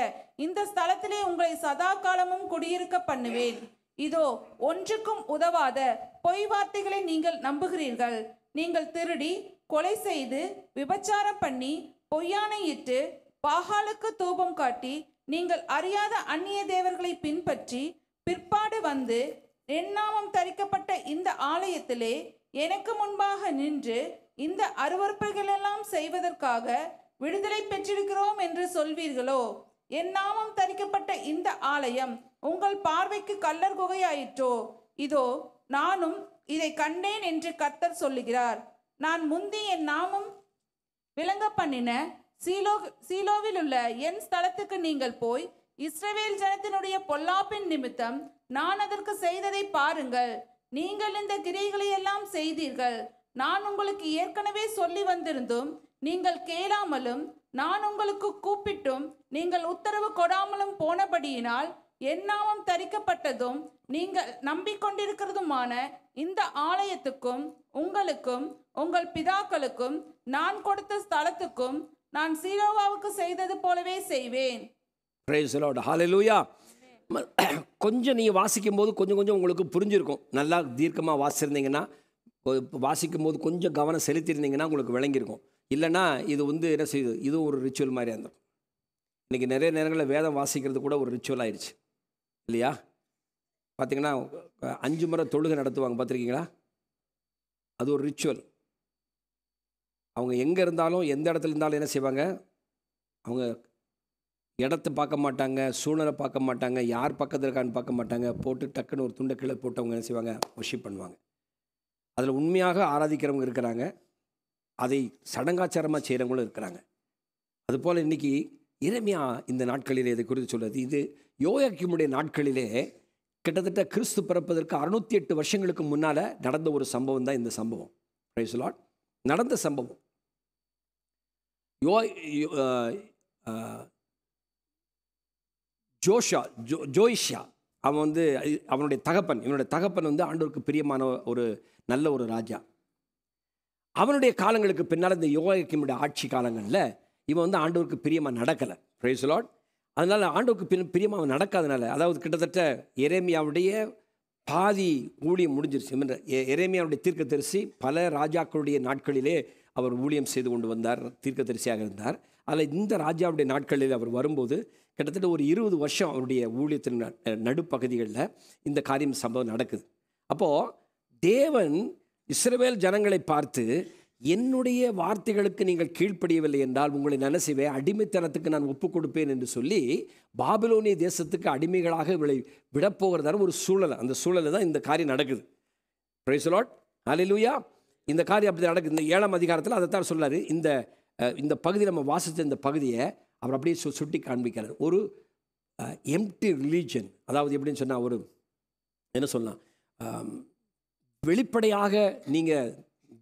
[SPEAKER 2] இந்த ஸ்தலத்திலே உங்களை சதா காலமும் குடியிருக்க பண்ணுவேன். இதோ ஒன்றுக்கும் உதவாத பொய் வார்த்தைகளை நீங்கள் நம்புகிறீர்கள். நீங்கள் திருடி, கொலை செய்து, விபச்சாரம் பண்ணி, பொய்யானையிட்டு, பாகாலுக்கு தூபம் காட்டி, நீங்கள் அறியாத அந்நிய தேவர்களை பின்பற்றி, பிற்பாடு வந்து என் நாமம் தரிக்கப்பட்ட இந்த ஆலயத்திலே எனக்கு முன்பாக நின்று இந்த அருவருப்புகள் எல்லாம் செய்வதற்காக விடுதலை பெற்றிருக்கிறோம் என்று சொல்வீர்களோ? என் நாமம் தரிக்கப்பட்ட இந்த ஆலயம் உங்கள் பார்வைக்கு கல்லர் குகையாயிற்றோ? இதோ நானும் இதை கண்டேன் என்று கர்த்தர் சொல்லுகிறார். நான் முந்தி என் நாமம் விளங்க பண்ணின சீலோவில் உள்ள என் ஸ்தலத்துக்கு நீங்கள் போய் இஸ்ரவேல் ஜனத்தினுடைய பொல்லாப்பின் நிமித்தம் நான் அதற்கு செய்ததை பாருங்கள். நீங்கள் இந்த கிரியைகளை எல்லாம் செய்தீர்கள். நான் உங்களுக்கு ஏற்கனவே சொல்லி வந்திருந்தும் நீங்கள் கேளாமலும், நான் உங்களுக்கு கூப்பிட்டும் நீங்கள் உத்தரவு கொடாமலும் போனபடியினால், என் நாமம் தரிக்கப்பட்டதும் நீங்கள் நம்பிக்கொண்டிருக்கிறதுமான இந்த ஆலயத்துக்கும் உங்களுக்கும் உங்கள் பிதாக்களுக்கும் நான் கொடுத்த ஸ்தலத்துக்கும் நான் சீலோவாவுக்கு செய்தது போலவே செய்வேன்.
[SPEAKER 1] Praise the Lord. Hallelujah. கொஞ்சம் நீங்கள் வாசிக்கும் போது கொஞ்சம் உங்களுக்கு புரிஞ்சிருக்கும். நல்லா தீர்க்கமாக வாசிச்சிருந்தீங்கன்னா, வாசிக்கும் போது கொஞ்சம் கவனம் செலுத்தியிருந்தீங்கன்னா உங்களுக்கு விளங்கியிருக்கும். இல்லைன்னா இது என்ன செய்யுது, இதுவும் ஒரு ரிச்சுவல் மாதிரி இருந்தோம். இன்றைக்கி நிறைய நேரங்களில் வேதம் வாசிக்கிறது கூட ஒரு ரிச்சுவல் ஆயிடுச்சு இல்லையா? பார்த்திங்கன்னா 5 முறை தொழுகை நடத்துவாங்க, பார்த்துருக்கீங்களா? அது ஒரு ரிச்சுவல். அவங்க எங்கே இருந்தாலும் எந்த இடத்துல இருந்தாலும் என்ன செய்வாங்க, அவங்க இடத்த பார்க்க மாட்டாங்க, சூழ்நிலை பார்க்க மாட்டாங்க, யார் பக்கத்தில் இருக்கான்னு பார்க்க மாட்டாங்க, போட்டு டக்குன்னு ஒரு துண்டை கீழே போட்டு அவங்க என்ன செய்வாங்க, வொர்ஷிப் பண்ணுவாங்க. அதில் உண்மையாக ஆராதிக்கிறவங்க இருக்கிறாங்க, அதை சடங்காச்சாரமாக செய்கிறவங்களும் இருக்கிறாங்க. அதுபோல் இன்றைக்கி எரேமியா இந்த நாட்களிலே இதை குறித்து சொல்லுது. இது யோயாக்கீமுடைய நாட்களிலே கிட்டத்தட்ட கிறிஸ்து பிறப்பதற்கு 608 வருஷங்களுக்கு முன்னால் நடந்த ஒரு சம்பவம் தான் இந்த சம்பவம். Price the Lord. நடந்த சம்பவம். ஜோயிஷா அவன் அவனுடைய தகப்பன், இவனுடைய தகப்பன் ஆண்டவருக்கு பிரியமான ஒரு நல்ல ஒரு ராஜா. அவனுடைய காலங்களுக்கு பின்னால் இந்த யோயாக்கீமுடைய ஆட்சி காலங்களில் இவன் ஆண்டவருக்கு பிரியமாக நடக்கலை. Price the Lord. அதனால் ஆண்டவருக்கு பிரியமாக நடக்காதனால, அதாவது கிட்டத்தட்ட எரேமியாவுடைய பாதி ஊழியம் முடிஞ்சிருச்சு. எரேமியாவுடைய தீர்க்கதரிசி பல ராஜாக்களுடைய நாட்களிலே அவர் ஊழியம் செய்து கொண்டு வந்தார், தீர்க்கதரிசியாக இருந்தார். அதில் இந்த ராஜாவுடைய நாட்களில் அவர் வரும்போது கிட்டத்தட்ட ஒரு 20 வருஷம் அவருடைய ஊழியத்தின் நடுப்பகுதிகளில் இந்த காரியம் சம்பவம் நடக்குது. அப்போது தேவன் இஸ்ரவேல் ஜனங்களை பார்த்து, என்னுடைய வார்த்தைகளுக்கு நீங்கள் கீழ்ப்படியவில்லை என்றால் உங்களை என்ன செய்வேன், அடிமைத்தனத்துக்கு நான் ஒப்புக் கொடுப்பேன் என்று சொல்லி பாபிலோனிய தேசத்துக்கு அடிமைகளாக இவளை விடப்போகிறதான ஒரு சூழல். அந்த சூழலில் தான் இந்த காரியம் நடக்குது. பிரைஸ் தி லார்ட், ஹல்லேலூயா. இந்த காரியம் அப்படி நடக்குது. இந்த 7ஆம் அதிகாரத்தில் அதைத்தான் சொல்லாரு. இந்த பகுதி நம்ம வாசித்த இந்த பகுதியை அவர் அப்படியே சுட்டி காண்பிக்கிறார். ஒரு எம்ப்டி ரிலீஜன், அதாவது எப்படின்னு சொன்னால், ஒரு என்ன சொல்லலாம், வெளிப்படையாக நீங்கள்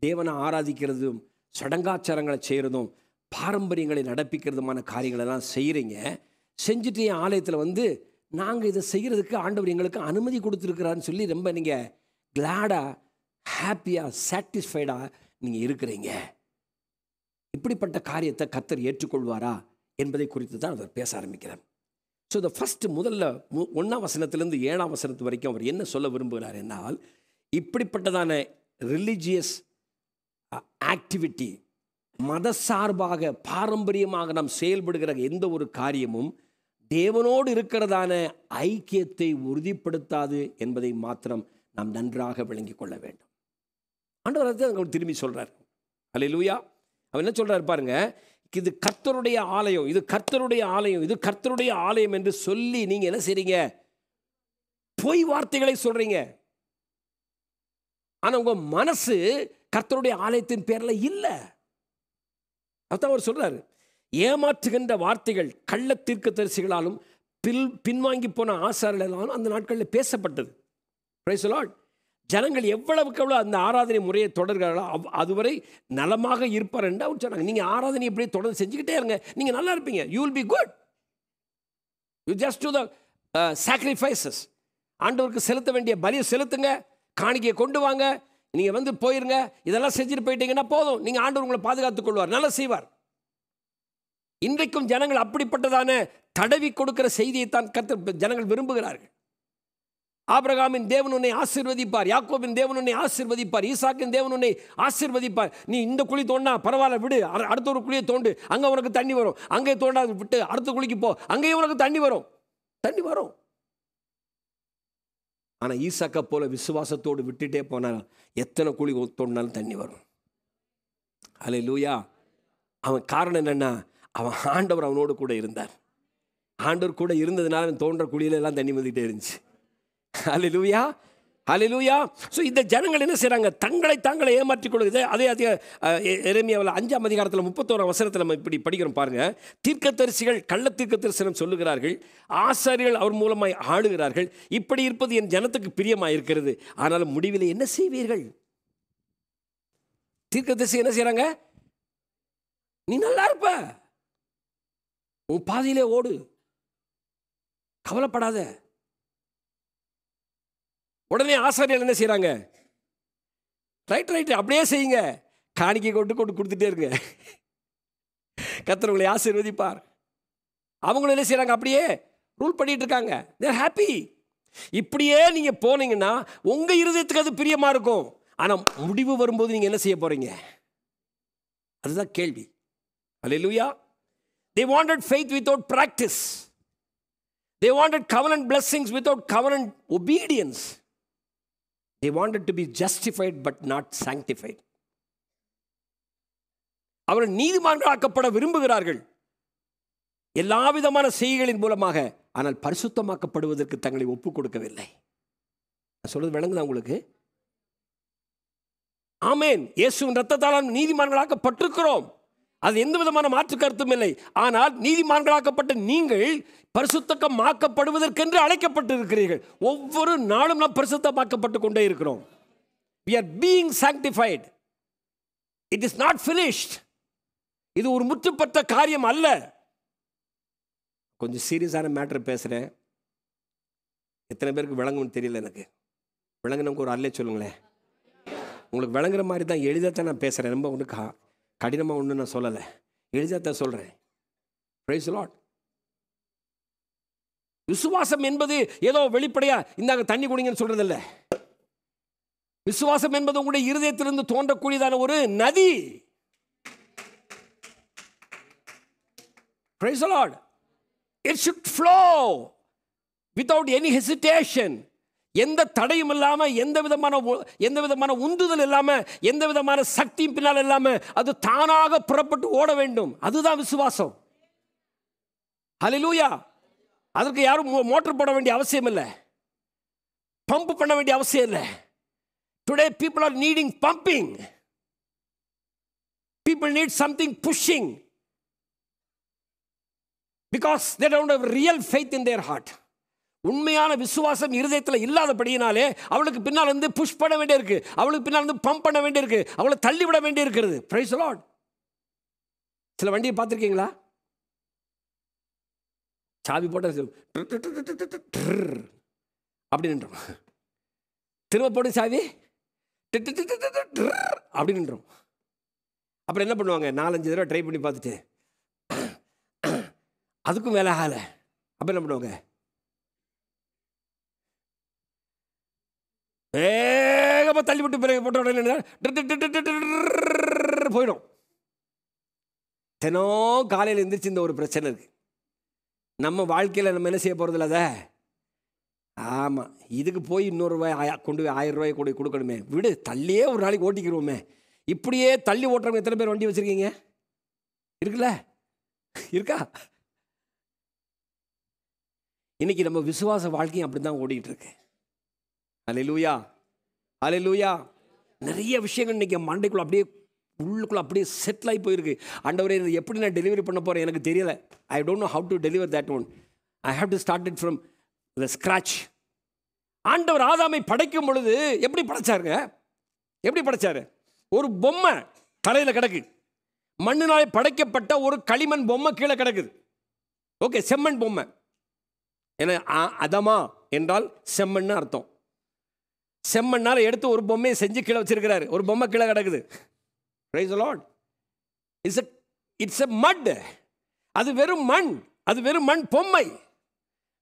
[SPEAKER 1] தேவனை ஆராதிக்கிறதும் சடங்காச்சாரங்களை செய்கிறதும் பாரம்பரியங்களை நடப்பிக்கிறதுமான காரியங்களெல்லாம் செய்கிறீங்க. செஞ்சுட்டு என் ஆலயத்தில் வந்து நாங்கள் இதை செய்கிறதுக்கு ஆண்டவர் எங்களுக்கு அனுமதி கொடுத்துருக்கிறான்னு சொல்லி ரொம்ப நீங்கள் கிளாடாக, ஹாப்பியாக, சாட்டிஸ்ஃபைடாக நீங்கள் இருக்கிறீங்க. இப்படிப்பட்ட காரியத்தை கர்த்தர் ஏற்றுக்கொள்வாரா என்பதை குறித்து தான் அவர் பேச ஆரம்பிக்கிறார். ஸோ இந்த முதல்ல 1ஆம் வசனத்திலிருந்து 7ஆம் வசனத்து வரைக்கும் அவர் என்ன சொல்ல விரும்புகிறார் என்னால், இப்படிப்பட்டதான ரிலீஜியஸ் ஆக்டிவிட்டி, மதசார்பாக பாரம்பரியமாக நாம் செயல்படுகிற எந்த ஒரு காரியமும் தேவனோடு இருக்கிறதான ஐக்கியத்தை உறுதிப்படுத்தாது என்பதை மாத்திரம் நாம் நன்றாக விளங்கிக் கொள்ள வேண்டும். ஆண்டவர் அதை திரும்பி சொல்கிறார். ஹல்லேலூயா. அவர் என்ன சொல்கிறார் பாருங்க, இது கர்த்தருடைய ஆலயம், இது கர்த்தருடைய ஆலயம், இது கர்த்தருடைய ஆலயம் என்று சொல்லி நீங்கள் என்ன செய்றீங்க, பொய் வார்த்தைகளை சொல்கிறீங்க. ஆனால் உங்கள் மனசு கர்த்தருடைய ஆலயத்தின் பேரில் இல்லை. அதான் அவர் சொல்றாரு, ஏமாற்றுகின்ற வார்த்தைகள் கள்ள தீர்க்கதரிசிகளாலும் பின்வாங்கி போன ஆசாரியர்களாலும் அந்த நாட்களில் பேசப்பட்டது. Price the Lord. ஜனங்கள் எவ்வளவுக்கு எவ்வளோ அந்த ஆராதனை முறையை தொடர்கிறார்களோ அதுவரை நலமாக இருப்பார் என்று அவர் சொன்னாங்க. நீங்கள் ஆராதனை இப்படியே தொடர்ந்து செஞ்சுக்கிட்டே இருங்க, நீங்கள் நல்லா இருப்பீங்க. You will be good. You just to the sacrifices. ஆண்டவருக்கு செலுத்த வேண்டிய பலியை செலுத்துங்க, காணிக்கையை கொண்டு வாங்க, நீங்கள் வந்து போயிருங்க. இதெல்லாம் செஞ்சுட்டு போயிட்டீங்கன்னா போதும், நீங்கள் ஆண்டவர் உங்களை பாதுகாத்துக் கொள்வார், நல்லா செய்வார். இன்றைக்கும் ஜனங்கள் அப்படிப்பட்டதான தடவி கொடுக்கிற செய்தியைத்தான் கர்த்தர் ஜனங்கள் விரும்புகிறார்கள். ஆபிரகாமின் தேவன் உன்னை ஆசீர்வதிப்பார், யாக்கோபின் தேவன் உன்னை ஆசீர்வதிப்பார், ஈசாக்கின் தேவன் உன்னை ஆசீர்வதிப்பார். நீ இந்த குழி தோண்டா பரவாயில்ல, விடு, அடுத்த ஒரு குழியை தோண்டு, அங்கே உனக்கு தண்ணி வரும். அங்கே தோண்டாது விட்டு அடுத்த குழிக்கு போ, அங்கேயும் உனக்கு தண்ணி வரும். தண்ணி வரும். ஆனால் ஈசாக்கை போல விசுவாசத்தோடு விட்டுட்டே போனால் எத்தனை குழி தோண்டினாலும் தண்ணி வரும். ஹல்லேலூயா. அவன் காரணம் என்னன்னா, அவன் ஆண்டவர் அவனோடு கூட இருந்தார். ஆண்டவர் கூட இருந்ததுனால அவன் தோன்ற குழியில எல்லாம் தண்ணி வந்துகிட்டே இருந்துச்சு. ஹல்லேலூயா, ஹல்லேலூயா. ஸோ இந்த ஜனங்கள் என்ன செய்கிறாங்க, தாங்களை ஏமாற்றிக் கொள்ளுது. அதே எரேமியாவில் 5ஆம் அதிகாரத்தில் 31ஆம் வசனத்தில் நம்ம இப்படி படிக்கிறோம் பாருங்க. தீர்க்கதரிசிகள் கள்ள தீர்க்கதரிசனம் சொல்லுகிறார்கள், ஆசாரியர்கள் அவர் மூலமாய் ஆளுகிறார்கள். இப்படி இருப்பது என் ஜனத்துக்கு பிரியமாக இருக்கிறது. ஆனாலும் முடிவில் என்ன செய்வீர்கள்? தீர்க்கதரிசி என்ன செய்கிறாங்க, நீ நல்லா இருப்ப, உன் பாதையிலே ஓடு, கவலைப்படாத. உடனே ஆசாரியர்கள் என்ன செய்கிறாங்க, ரைட் அப்படியே செய்யுங்க, காணிக்கை கொண்டு கொடுத்துட்டே இருங்க, கர்த்தர் உங்களை ஆசீர்வதிப்பார். அவங்களும் என்ன செய்கிறாங்க, அப்படியே ரூல் பண்ணிட்டு இருக்காங்க. தேர் ஹாப்பி. இப்படியே நீங்கள் போனீங்கன்னா உங்கள் இருதயத்துக்கு அது பிரியமாக இருக்கும். ஆனால் முடிவு வரும்போது நீங்கள் என்ன செய்ய போகிறீங்க, அதுதான் கேள்வி. ஹல்லேலூயா. They wanted faith without practice. They wanted covenant blessings without covenant obedience. They wanted to be justified but not sanctified. அவர்கள் நீதிமான்களாக்கப்பட விரும்புகிறார்கள் எல்லா விதமான செய்கைகளின் மூலமாக, ஆனால் பரிசுத்தமாக்கப்படுவதற்கு தங்களை ஒப்புக் கொடுக்கவில்லை. நான் சொல்றது விளங்குதா உங்களுக்கு? ஆமேன். இயேசுவின் இரத்தத்தால் நீதிமான்களாக்கப்பட்டிருக்கிறோம், அது எந்த விதமான மாற்று கருத்தும் இல்லை. ஆனால் நீதிமான்களாக்கப்பட்ட நீங்கள் பரிசுத்தமாக்கப்படுவதற்கென்று அழைக்கப்பட்டு இருக்கிறீர்கள். ஒவ்வொரு நாளும் நாம் பரிசுத்தமாக்கப்பட்டு கொண்டே இருக்கிறோம். We are being sanctified. It is not finished. இது ஒரு முற்றுப்பட்ட காரியம் அல்ல. கொஞ்சம் சீரியஸான மேட்டர் பேசுகிறேன். எத்தனை பேருக்கு விளங்கும்னு தெரியல. எனக்கு விளங்குனவங்க ஒரு அல்லே சொல்லுங்களேன். உங்களுக்கு விளங்குற மாதிரி தான் எளிதாக நான் பேசுகிறேன். ரொம்ப ஒன்று கடினமாக ஒன்று நான் சொல்லலை, எளிதாக தான் சொல்கிறேன். Price the Lord. விசுவாசம் என்பது ஏதோ வெளிப்படையா இந்தாங்க தண்ணி குடிங்கன்னு சொல்றதில்ல. விசுவாசம் என்பது உங்களுடைய இருதயத்திலிருந்து தோன்றக்கூடியதான ஒரு நதி. Praise the Lord. It should flow without any hesitation. எந்த தடையும் இல்லாம, எந்த விதமான உந்துதல் இல்லாம, எந்த விதமான சக்தியும் பின்னால் இல்லாம அது தானாக புறப்பட்டு ஓட வேண்டும். அதுதான் விசுவாசம். ஹல்லேலூயா. அதற்கு யாரும் மோட்டர் போட வேண்டிய அவசியம் இல்லை, பம்ப் பண்ண வேண்டிய அவசியம் இல்லை. Today people are needing pumping. People need something pushing because they don't have real faith in their heart. உண்மையான விசுவாசம் இருதயத்தில் இல்லாதபடியினாலே அவளுக்கு பின்னால் வந்து புஷ் பண்ண வேண்டியிருக்கு, அவளுக்கு பின்னால் வந்து பம்ப் பண்ண வேண்டியிருக்கு, அவளை தள்ளிவிட வேண்டி இருக்கிறது. Praise the Lord. சில வண்டியை பார்த்துருக்கீங்களா? சாவி போட்ட அப்படி நின்றோம், திரும்ப போட்டு சாவி அப்படி நின்றோம். அப்புறம் என்ன பண்ணுவாங்க, 4-5 தடவை ட்ரை பண்ணி பார்த்துட்டு அதுக்கும் வேலை ஆகலை. அப்போ என்ன பண்ணுவாங்க, வேகமாக தள்ளி விட்டு பிறகு போட்ட உடனே போயிடும். தினம் காலையில் எந்திரிச்சு இந்த ஒரு பிரச்சனை இருக்கு. நம்ம வாழ்க்கையில் நம்ம என்ன செய்ய போகிறதில்ல அதை. ஆமாம், இதுக்கு போய் இன்னொரு ரூபாய் கொண்டு போய் 1000 ரூபாய் கூட கொடுக்கணுமே, விடு தள்ளியே ஒரு நாளைக்கு ஓட்டிக்கிறோமே. இப்படியே தள்ளி ஓட்டுறவங்க எத்தனை பேர் வண்டி வச்சுருக்கீங்க? இருக்குல்ல, இருக்கா? இன்னைக்கு நம்ம விசுவாச வாழ்க்கையும் அப்படி தான் ஓடிக்கிட்டு இருக்கு. அல்லேலூயா, அல்லேலூயா. நிறைய விஷயங்கள் இன்னைக்கு மண்டைக்குள்ள அப்படியே உள்ளுக்குள்ள அப்படியே செட்டில் ஆகி போயிருக்கு. ஆண்டவரே, இதை எப்படி நான் டெலிவரி பண்ண போகிறேன் எனக்கு தெரியல. I don't know how to deliver that one. I have to start it from the scratch. ஆண்டவர் ஆதாமை படைக்கும் பொழுது எப்படி படைச்சாருங்க? எப்படி படைச்சாரு? ஒரு பொம்மை தலையில் கிடக்கு, மண்ணினாலே படைக்கப்பட்ட ஒரு களிமண் பொம்மை கீழே கிடக்குது. ஓகே, செம்மண் பொம்மை. ஏன்னா அதமா என்றால் செம்மண்ணு அர்த்தம். செம்மண்ணால் எடுத்து ஒரு பொம்மையை செஞ்சு கீழே வச்சிருக்கிறாரு. ஒரு பொம்மை கீழே கிடக்குது. Praise the Lord. It's a mud. அது வெறும் மண், அது வெறும் மண் பொம்மை.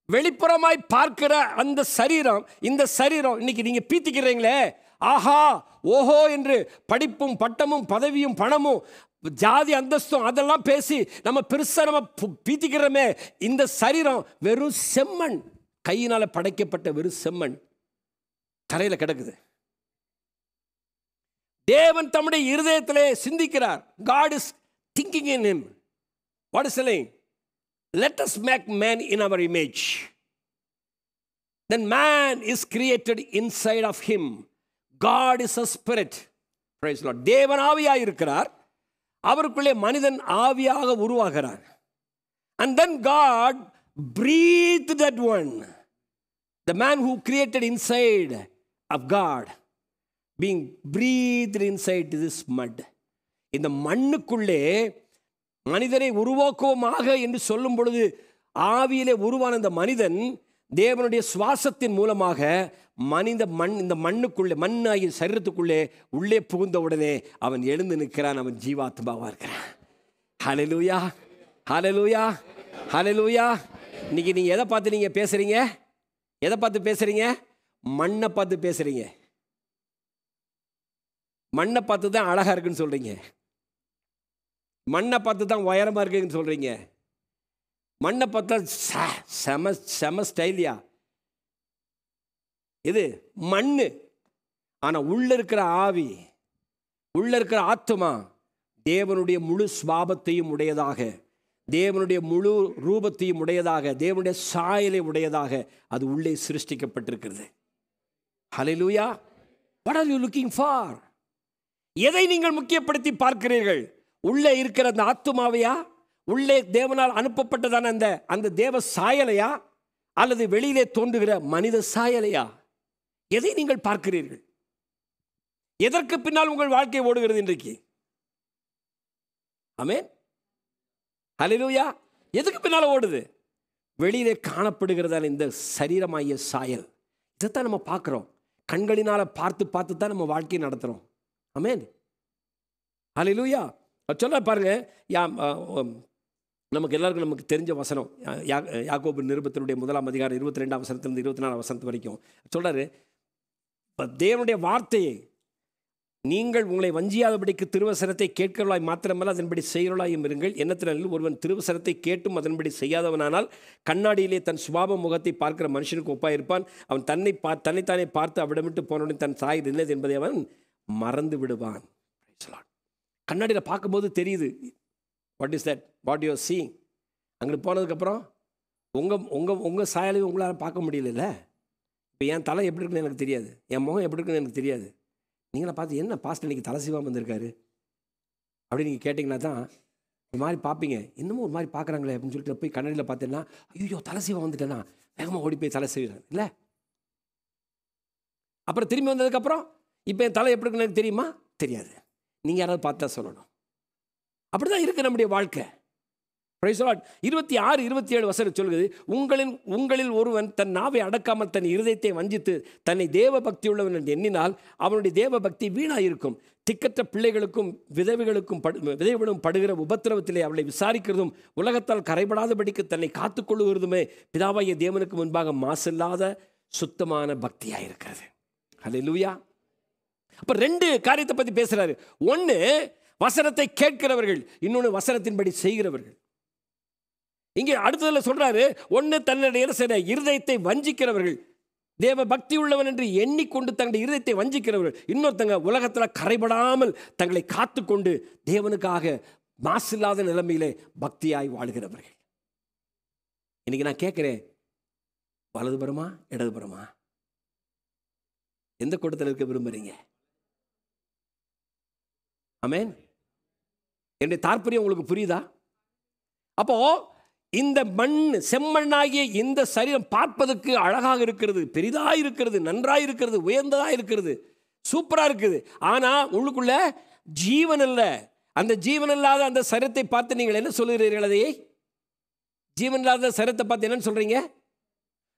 [SPEAKER 1] வெளிப்புறமாய் பார்க்கிற அந்த சரீரம், இந்த சரீரம் இன்னைக்கு நீங்க பீத்திக்கிறீங்களே, ஆஹா ஓஹோ என்று படிப்பும் பட்டமும் பதவியும் பணமும் ஜாதி அந்தஸ்தும் அதெல்லாம் பேசி நம்ம பெருசா நம்ம பீத்திக்கிறோமே, இந்த சரீரம் வெறும் செம்மண், கையினால படைக்கப்பட்ட வெறும் செம்மண் தரையில் கிடக்குது. தேவன் தம்முடைய இருதயத்திலே சிந்திக்கிறார். God is thinking in him. What is saying? Let us make man in our image. Then man is created inside of him. God is a spirit. Praise the Lord. தேவன் ஆவியாக இருக்கிறார், அவருக்குள்ளே மனிதன் ஆவியாக உருவாகிறார். And then God breathed that one. The man who created inside of God being breathed inside this mud. இந்த மண்ணுக்குள்ளே மனிதனை உருவாக்குவோமாக என்று சொல்லும் பொழுது ஆவியிலே உருவான இந்த மனிதன் தேவனுடைய சுவாசத்தின் மூலமாக இந்த மண்ணுக்குள்ளே, மண்ணாகிய சரீரத்துக்குள்ளே உள்ளே புகுந்த உடனே அவன் எழுந்து நிற்கிறான். அவன் ஜீவாத்மாவாக இருக்கிறான். ஹல்லேலூயா, ஹல்லேலூயா, ஹல்லேலூயா. இன்னைக்கு நீங்கள் எதை பார்த்து நீங்கள் பேசுகிறீங்க? எதை பார்த்து பேசுகிறீங்க? மண்ணை பார்த்து பேசுகிறீங்க. மண்ணை பார்த்து தான் அழகாக இருக்குன்னு சொல்கிறீங்க, மண்ணை பார்த்து தான் உயரமாக இருக்குன்னு சொல்கிறீங்க, மண்ணை பார்த்தா செம செம ஸ்டைலியா இது மண். ஆனால் உள்ள இருக்கிற ஆவி, உள்ள இருக்கிற ஆத்மா தேவனுடைய முழு சுபாவத்தையும் உடையதாக, தேவனுடைய முழு ரூபத்தையும் உடையதாக, தேவனுடைய சாயலை உடையதாக அது உள்ளே சிருஷ்டிக்கப்பட்டிருக்கிறது. ஹல்லேலூயா. What are you looking for? எதை நீங்கள் முக்கியப்படுத்தி பார்க்கிறீர்கள்? உள்ளே இருக்கிற அந்த ஆத்துமாவையா, உள்ளே தேவனால் அனுப்பப்பட்டதான அந்த தேவ சாயலையா, அல்லது வெளியிலே தோன்றுகிற மனித சாயலையா? எதை நீங்கள் பார்க்கிறீர்கள்? எதற்கு பின்னால் உங்கள் வாழ்க்கை ஓடுகிறது இன்றைக்கு? ஆமென், ஹல்லேலூயா. எதுக்கு பின்னால் ஓடுது? வெளியிலே காணப்படுகிறதான இந்த சரீரமாகிய சாயல், இதைத்தான் நம்ம பார்க்குறோம். கண்களினால் பார்த்து பார்த்து தான் நம்ம வாழ்க்கையை நடத்துகிறோம். ஆமென், ஹல்லேலூயா. சொல்ல பாருங்க, நமக்கு எல்லாருக்கும் நமக்கு தெரிஞ்ச வசனம், யாக்கோபு நிருபத்தினுடைய 1 அதிகாரம் 22 வசனத்திலிருந்து 24 வசனத்து வரைக்கும் சொல்கிறாரு, தேவனுடைய வார்த்தையை நீங்கள் உங்களை வஞ்சியாதபடிக்கு திருவசனத்தை கேட்கிறவளாய் மாத்திரமல்ல அதன்படி செய்கிறவளாயும் இருங்கள். எண்ணத்தினால் ஒருவன் திருவசனத்தை கேட்டும் அதன்படி செய்யாதவனானால் கண்ணாடியிலே தன் சுபாவ முகத்தை பார்க்கிற மனுஷனுக்கு ஒப்பாயிருப்பான். அவன் தன்னைத்தானே பார்த்து அவிடமிட்டு போனவுடன் தன் தாய் இல்லது என்பதை அவன் மறந்து விடுவான். கண்ணாடியில் பார்க்கும்போது தெரியுது, what is that, what you are seeing. அங்கே போனதுக்கப்புறம் உங்கள் சாயலையும் உங்களால் பார்க்க முடியல. இப்போ என் தலை எப்படி இருக்குன்னு எனக்கு தெரியாது, என் முகம் எப்படி இருக்குன்னு எனக்கு தெரியாது. நீங்களா பார்த்து என்ன பாஸ்டர் இன்றைக்கி தலை சீவாக வந்திருக்காரு அப்படின்னு நீங்கள் கேட்டிங்கன்னா தான் ஒரு மாதிரி பார்ப்பீங்க. இன்னமும் ஒரு மாதிரி பார்க்குறாங்களே அப்படின்னு சொல்லிட்டு போய் கண்ணாடியில் பார்த்தேன்னா, ஐயோ தலை சீவாக வந்துட்டேன்னா வேகமாக ஓடி போய் தலை செய்வேன் இல்லை. அப்புறம் திரும்பி வந்ததுக்கப்புறம் இப்போ என் தலை எப்படி இருக்குன்னு எனக்கு தெரியுமா? தெரியாது. நீங்கள் யாராவது பார்த்தா சொல்லணும். அப்படி தான் இருக்குது நம்முடைய வாழ்க்கை. 26, 27 வசனம் சொல்கிறது, உங்களில் ஒருவன் தன் நாவை அடக்காமல் தன் இருதயத்தை வஞ்சித்து தன்னை தேவ பக்தி உள்ளவன் என்று எண்ணினால் அவனுடைய தேவ பக்தி வீணாயிருக்கும். திக்கற்ற பிள்ளைகளுக்கும் விதைவிடும் படுகிற உபத்திரவத்திலே அவளை விசாரிக்கிறதும் உலகத்தால் கரைபடாதபடிக்கு தன்னை காத்துக்கொள்ளுகிறதுமே பிதாவாகிய தேவனுக்கு முன்பாக மாசில்லாத சுத்தமான பக்தியாயிருக்கிறது. ஹல்லேலூயா. அப்போ 2 காரியத்தை பற்றி பேசுகிறாரு. ஒன்று வசனத்தை கேட்கிறவர்கள், இன்னொன்று வசனத்தின்படி செய்கிறவர்கள். இங்கே அடுத்ததில் சொல்றாரு, ஒன்று தன்னுடைய இருதயத்தை வஞ்சிக்கிறவர்கள், தேவ பக்தி உள்ளவன் என்று எண்ணிக்கொண்டு தங்களுடைய இருதயத்தை வஞ்சிக்கிறவர்கள், இன்னொருத்தங்க உலகத்தில் கரைபடாமல் தங்களை காத்துக்கொண்டு தேவனுக்காக மாசில்லாத நிலைமையிலே பக்தியாய் வாழ்கிறவர்கள். இன்னைக்கு நான் கேட்கிறேன், வலதுபுறமா இடதுபுறமா? எந்த கூட்டத்தில் இருக்க விரும்புறீங்க? ஆமென். என்னுடைய தாற்பயம் உங்களுக்கு புரியுதா? அப்போ இந்த மண், செம்மண்ணாகிய இந்த சரீரம் பார்ப்பதற்கு அழகாக இருக்கிறது, பெரிதாக இருக்கிறது, நன்றாக இருக்கிறது, உயர்ந்ததாக இருக்கிறது, சூப்பராக இருக்குது. ஆனால் உள்ளுக்குள்ள ஜீவன் இல்லை. அந்த ஜீவன் இல்லாத அந்த சரீரத்தை பார்த்து நீங்கள் என்ன சொல்லுகிறீர்கள்? அதையே ஜீவன் இல்லாத சரீரத்தை பார்த்து என்னன்னு சொல்றீங்க?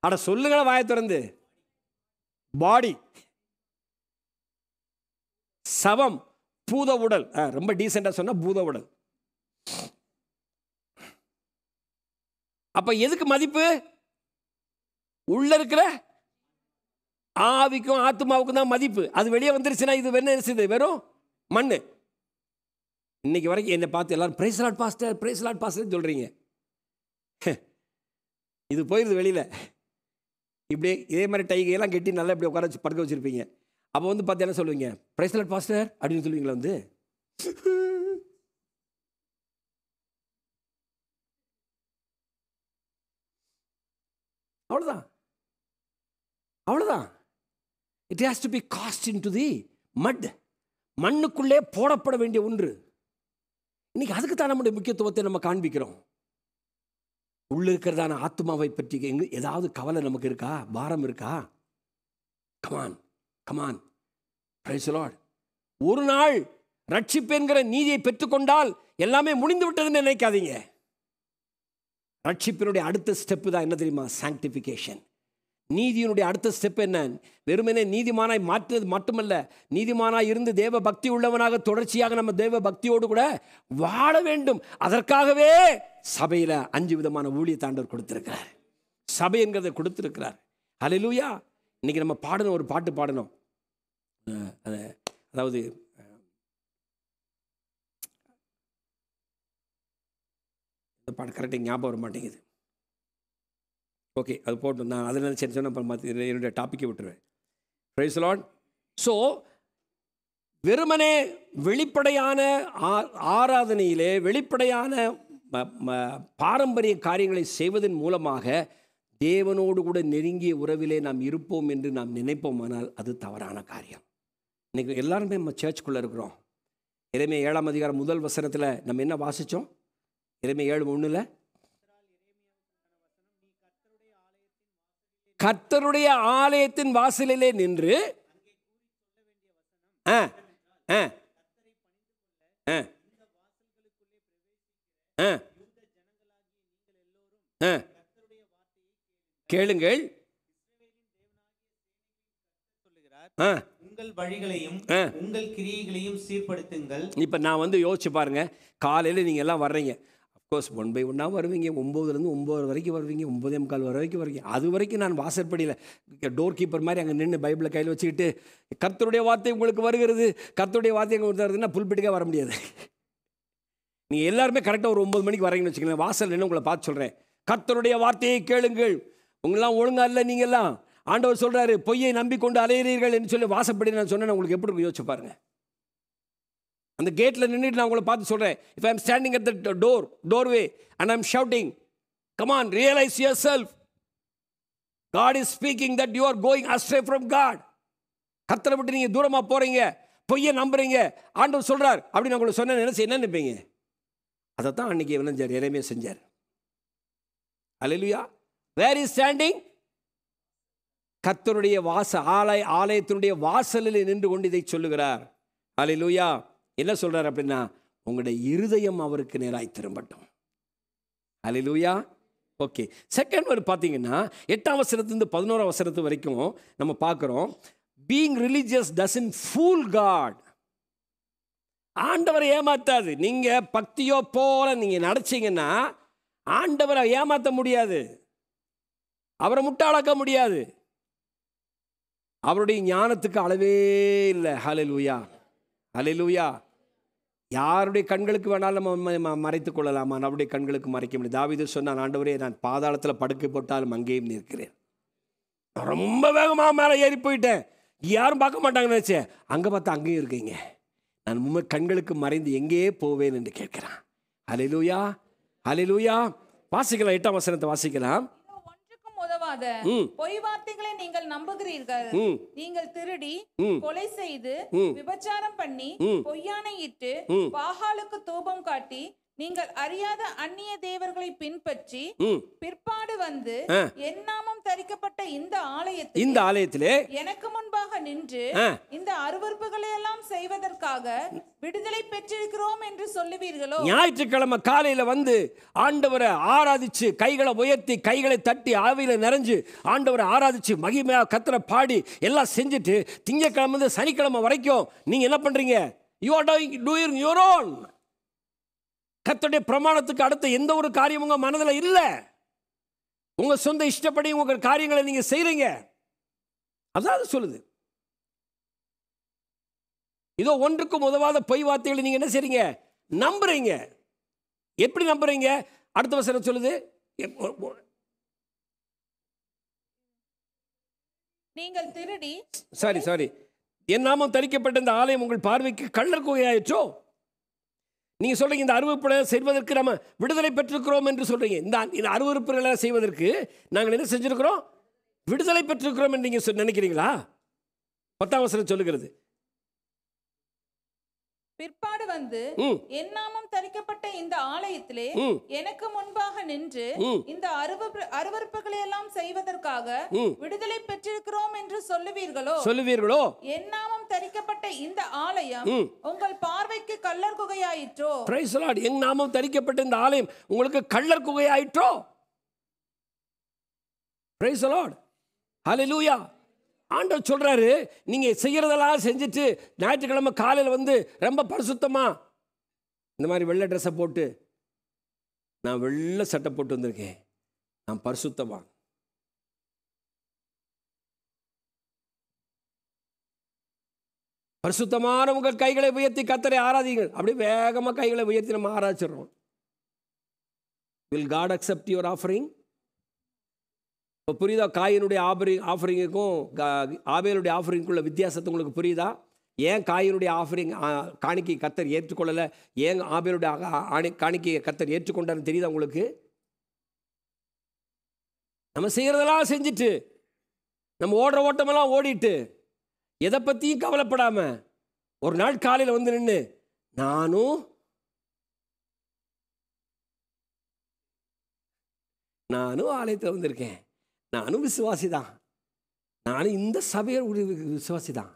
[SPEAKER 1] அட சொல்லுங்கள வாயை திறந்து. பாடி, சவம், பூத உடல். ரொம்ப டீசெண்டாக சொன்னால் பூத உடல். அப்ப எதுக்கு மதிப்பு? உள்ள இருக்கிற ஆவிக்கும் ஆத்மாவுக்கும் தான் மதிப்பு. அது வெளியே வந்துருச்சுன்னா இது என்ன இருக்குது? வெறும் மண்ணு. இன்னைக்கு வரைக்கும் என்னை பார்த்து எல்லாரும் praise Lord pastor, praise Lord pastor சொல்றீங்க. இது போயிருது வெளியில. இப்படியே இதே மாதிரி டைகையெல்லாம் கட்டி நல்லா இப்படி உட்கார வச்சு படுக்க வச்சிருப்பீங்க. அப்போ வந்து பார்த்து என்ன சொல்லுவீங்க? பிரைஸ் லார்ட் பாஸ்டர் அப்படின்னு சொல்லுவீங்களா? வந்து அவ்வளோதான், அவ்வளோதான். It has to be cast into the mud. மண்ணுக்குள்ளே போடப்பட வேண்டிய ஒன்று. இன்னைக்கு அதுக்கு தான் நம்முடைய முக்கியத்துவத்தை நம்ம காண்பிக்கிறோம். உள்ள இருக்கிறதான ஆத்மாவை பற்றி ஏதாவது கவலை நமக்கு இருக்கா? பாரம் இருக்கா? Come on, come on, price the Lord. ஒரு நாள் ரட்சிப்பென்கிற நீதியை பெற்றுக்கொண்டால் எல்லாமே முடிந்து விட்டதுன்னு நினைக்காதீங்க. ரட்சிப்பினுடைய அடுத்த ஸ்டெப்பு தான் என்ன தெரியுமா? சாங்டிஃபிகேஷன். நீதியினுடைய அடுத்த ஸ்டெப் என்ன? வெறுமனே நீதிமானாய் மாற்றுறது மட்டுமல்ல, நீதிமானாய் இருந்து தேவ பக்தி உள்ளவனாக தொடர்ச்சியாக நம்ம தேவ பக்தியோடு கூட வாழ வேண்டும். அதற்காகவே சபையில் 5 விதமான ஊழியத்தாண்டவர் கொடுத்திருக்கிறார். சபை என்கிறதை கொடுத்திருக்கிறார். ஹல்லேலூயா. இன்னைக்கு நம்ம பாடணும், ஒரு பாட்டு பாடணும். அதாவது இந்த பாட்டு கரெக்டாக ஞாபகம் வர மாட்டேங்குது. ஓகே, அது போட்டு நான் அதில் நினச்சேன் சொன்னால் அப்புறம் மாற்றி என்னுடைய டாப்பிக்கை விட்டுருவேன். Price the Lord. ஸோ வெறுமனே வெளிப்படையான ஆராதனையிலே வெளிப்படையான பாரம்பரிய காரியங்களை செய்வதன் மூலமாக தேவனோடு கூட நெருங்கிய உறவிலே நாம் இருப்போம் என்று நாம் நினைப்போமானால் அது தவறான காரியம். இன்றைக்கி எல்லாருமே நம்ம சர்ச்சுக்குள்ளே இருக்கிறோம். எரேமியா 7 அதிகாரம் 1 வசனத்தில் நம்ம என்ன வாசித்தோம்? எரேமியா 7:1 கர்த்தருடைய ஆலயத்தின் வாசலிலே நின்று கேளுங்கள்,
[SPEAKER 4] உங்கள் வழிகளையும் உங்கள் கிரியைகளையும் சீர்படுத்துங்கள்.
[SPEAKER 1] இப்போ நான் வந்து யோசிச்சு பாருங்க, காலையில் நீங்கள் எல்லாம் வர்றீங்க, கோர்ஸ் 1 by 1 வருவீங்க, 9லேருந்து 9 வரைக்கும் வருவீங்க, 9:45 வரைக்கும் வருவீங்க. அது வரைக்கும் நான் வாசற்படியில் டோர் கீப்பர் மாதிரி அங்கே நின்று பைபிளை கையில் வச்சுக்கிட்டு கர்த்தருடைய வார்த்தை உங்களுக்கு வருகிறது, கர்த்தருடைய வார்த்தை உங்களுக்கு வருதுன்னா புல்பிட்டுக்காக வர முடியாது. நீங்கள் எல்லாருமே கரெக்டாக ஒரு 9 மணிக்கு வரீங்கன்னு வச்சுக்கோங்களேன். வாசல் நின்று உங்களை பார்த்து சொல்கிறேன், கர்த்தருடைய வார்த்தையை கேளுங்கள். உங்களெலாம் ஒழுங்கா இல்லை, நீங்கள்லாம் ஆண்டவர் சொல்கிறாரு பொய்யை நம்பிக்கொண்டு அலையிறீர்கள் என்று சொல்லி வாசப்படி நான் சொன்னேன். உங்களுக்கு எப்படி இருக்கும் யோசிச்சு பாருங்கள். அந்த கேட்டில் நின்றுட்டு நான் உங்களை பார்த்து சொல்கிறேன், if I am standing at the doorway and I'm shouting, come on, realize yourself, God is speaking that you are going astray from God. கர்த்தரை விட்டு நீங்கள் தூரமாக போகிறீங்க, பொய்யை நம்புறீங்க, ஆண்டவர் சொல்கிறார் அப்படின்னு உங்களுக்கு சொன்ன என்ன நினைப்பீங்க? அதை தான் அன்றைக்கி விளைஞ்சார், எரேமியா செஞ்சார். அல்லேலூயா. Where is standing? கர்த்தருடைய ஆலயத்தினுடைய வாசலில் நின்று கொண்டு இதை சொல்லுகிறார். அல்லேலூயா. என்ன சொல்கிறார் அப்படின்னா, உங்களுடைய இருதயம் அவருக்கு நேராய் திரும்பட்டும். அல்லேலூயா. ஓகே. செகண்ட் வேர்ட் பார்த்தீங்கன்னா 8ஆம் வசனத்துலேருந்து 11ஆம் வசனத்து வரைக்கும் நம்ம பார்க்குறோம், being religious doesn't fool God. ஆண்டவரை ஏமாத்தாது. நீங்கள் பக்தியோ போல நீங்கள் நடச்சிங்கன்னா ஆண்டவரை ஏமாற்ற முடியாது, அவரை முட்டாளாக்க முடியாது. அவருடைய ஞானத்துக்கு அளவே இல்லை. ஹல்லேலூயா, ஹல்லேலூயா. யாருடைய கண்களுக்கு வேணாலும் நம்ம மறைத்துக் கொள்ளலாமா? அவருடைய கண்களுக்கு மறைக்க முடியும். தாவீது சொன்னான், ஆண்டவரே நான் பாதாளத்தில் படுக்கை போட்டாலும் அங்கேயும் நிற்கிறேன். நான் ரொம்ப வேகமாக மேலே ஏறி போயிட்டேன், யாரும் பார்க்க மாட்டாங்கன்னு நினச்சேன், அங்கே பார்த்தா அங்கேயும் இருக்கீங்க. நான் கண்களுக்கு மறைந்து எங்கே போவேன் என்று கேட்கிறான். ஹல்லேலூயா, ஹல்லேலூயா. வாசிக்கலாம், 8ஆம் வசனத்தை வாசிக்கலாம்.
[SPEAKER 2] ஒன்றுக்கும் உதவாத பொய் வார்த்தைகளை நீங்கள் நம்புகிறீர்கள். நீங்கள் திருடி, கொலை செய்து, விபச்சாரம் பண்ணி, பொய்யானையிட்டு, பாகாலுக்கு தூபம் காட்டி, நீங்கள் அறியாத அந்நிய தேவர்களை பின்பற்றி, பிற்பாடு வந்து என் நாமம் தரிக்கப்பட்ட இந்த ஆலயத்திலே எனக்கு முன்பாக நின்று இந்த அருவருப்புகளை எல்லாம் செய்வதற்காக விடுதலை பெற்றிருக்கிறோம் என்று சொல்லுவீர்களோ?
[SPEAKER 1] ஞாயிற்றுக்கிழமை காலையில வந்து ஆண்டவரை ஆராதிச்சு, கைகளை உயர்த்தி, கைகளை தட்டி, ஆவியில நிறைஞ்சு ஆண்டவரை ஆராதிச்சு, மகிமையா கர்த்தரை பாடி எல்லாம் செஞ்சுட்டு திங்கட்கிழமை சனிக்கிழமை வரைக்கும் நீங்க என்ன பண்றீங்க? You are doing your own. கர்த்தருடைய பிரமாணத்துக்கு அடுத்த எந்த ஒரு காரியம் உங்க மனதில் இல்லை. உங்க சொந்த இஷ்டப்படி உங்க காரியங்களை நீங்க செய்றீங்க. அதான் அது சொல்லுது. இதோ ஒன்றுக்கும் உதவாத பொய் வார்த்தைகளை நீங்க என்ன செய்றீங்க? நம்புறீங்க. எப்படி நம்புறீங்க? அடுத்த வசனம் சொல்லுது,
[SPEAKER 2] நீங்கள் திருடி,
[SPEAKER 1] சாரி என் நாமம் தரிக்கப்பட்ட இந்த ஆலயம் உங்கள் பார்வைக்கு கள்ளர் குகையாயிற்றோ? நீங்கள் சொல்கிறீங்க இந்த அருவருப்புகளை செய்வதற்கு நம்ம விடுதலை பெற்றிருக்கிறோம் என்று சொல்கிறீங்க. இந்த அருவருப்புகளை செய்வதற்கு நாங்கள் என்ன செஞ்சுருக்கிறோம்? விடுதலை பெற்றிருக்கிறோம் என்று நீங்கள் நினைக்கிறீங்களா? 10ஆம் வசனம் சொல்லுகிறது,
[SPEAKER 2] பிற்பாடு வந்து என் நாமம் தரிக்கப்பட்ட இந்த ஆலயத்திலே எனக்கு முன்பாக நின்று இந்த அருவருப்புகளை எல்லாம் செய்வதற்காக விடுதலை பெற்றிருக்கிறோம் என்று சொல்லுவீர்களோ? என் நாமம் தரிக்கப்பட்ட இந்த ஆலயம் உங்கள் பார்வைக்கு கள்ளர் குகையாயிற்றோ?
[SPEAKER 1] Price the Lord. என் நாமம் தரிக்கப்பட்ட இந்த ஆலயம் உங்களுக்கு கள்ளர் குகையாயிற்றோ? பிரைஸ் தி லார்ட், ஹல்லேலூயா. ஆண்டவர் சொல்றாரு, நீங்க செய்யறதெல்லாம் செஞ்சுட்டு ஞாயிற்றுக்கிழமை காலையில் வந்து ரொம்ப பரிசுத்தமா இந்த மாதிரி வெள்ளை ட்ரெஸ்ஸை போட்டு, நான் வெள்ளை சட்டை போட்டு வந்திருக்கேன், நான் பரிசுத்தமா. பரிசுத்தமான உங்கள் கைகளை உயர்த்தி கர்த்தரை ஆராதிங்கள். அப்படியே வேகமாக கைகளை உயர்த்தி நம்ம ஆராய்ச்சிடுறோம். Will God accept your offering? இப்போ புரியுதா? காயினுடைய ஆஃபரிங்குக்கும் ஆபேலுடைய ஆஃபரிங்குள்ள வித்தியாசத்தை உங்களுக்கு புரியுதா? ஏன் காயினுடைய காணிக்கை கர்த்தர் ஏற்றுக்கொள்ளலை, ஏன் ஆபேலுடைய காணிக்கையை கர்த்தர் ஏற்றுக்கொண்டான்னு தெரியுதா உங்களுக்கு? நம்ம செய்கிறதெல்லாம் செஞ்சுட்டு, நம்ம ஓடுற ஓட்டமெல்லாம் ஓடிட்டு, எதை பற்றியும் கவலைப்படாமல் ஒரு நாள் காலையில் வந்து நின்று, நானும் ஆலயத்தில் வந்திருக்கேன், நானும் விசுவாசி தான், நானும் இந்த சபையோட விசுவாசி தான்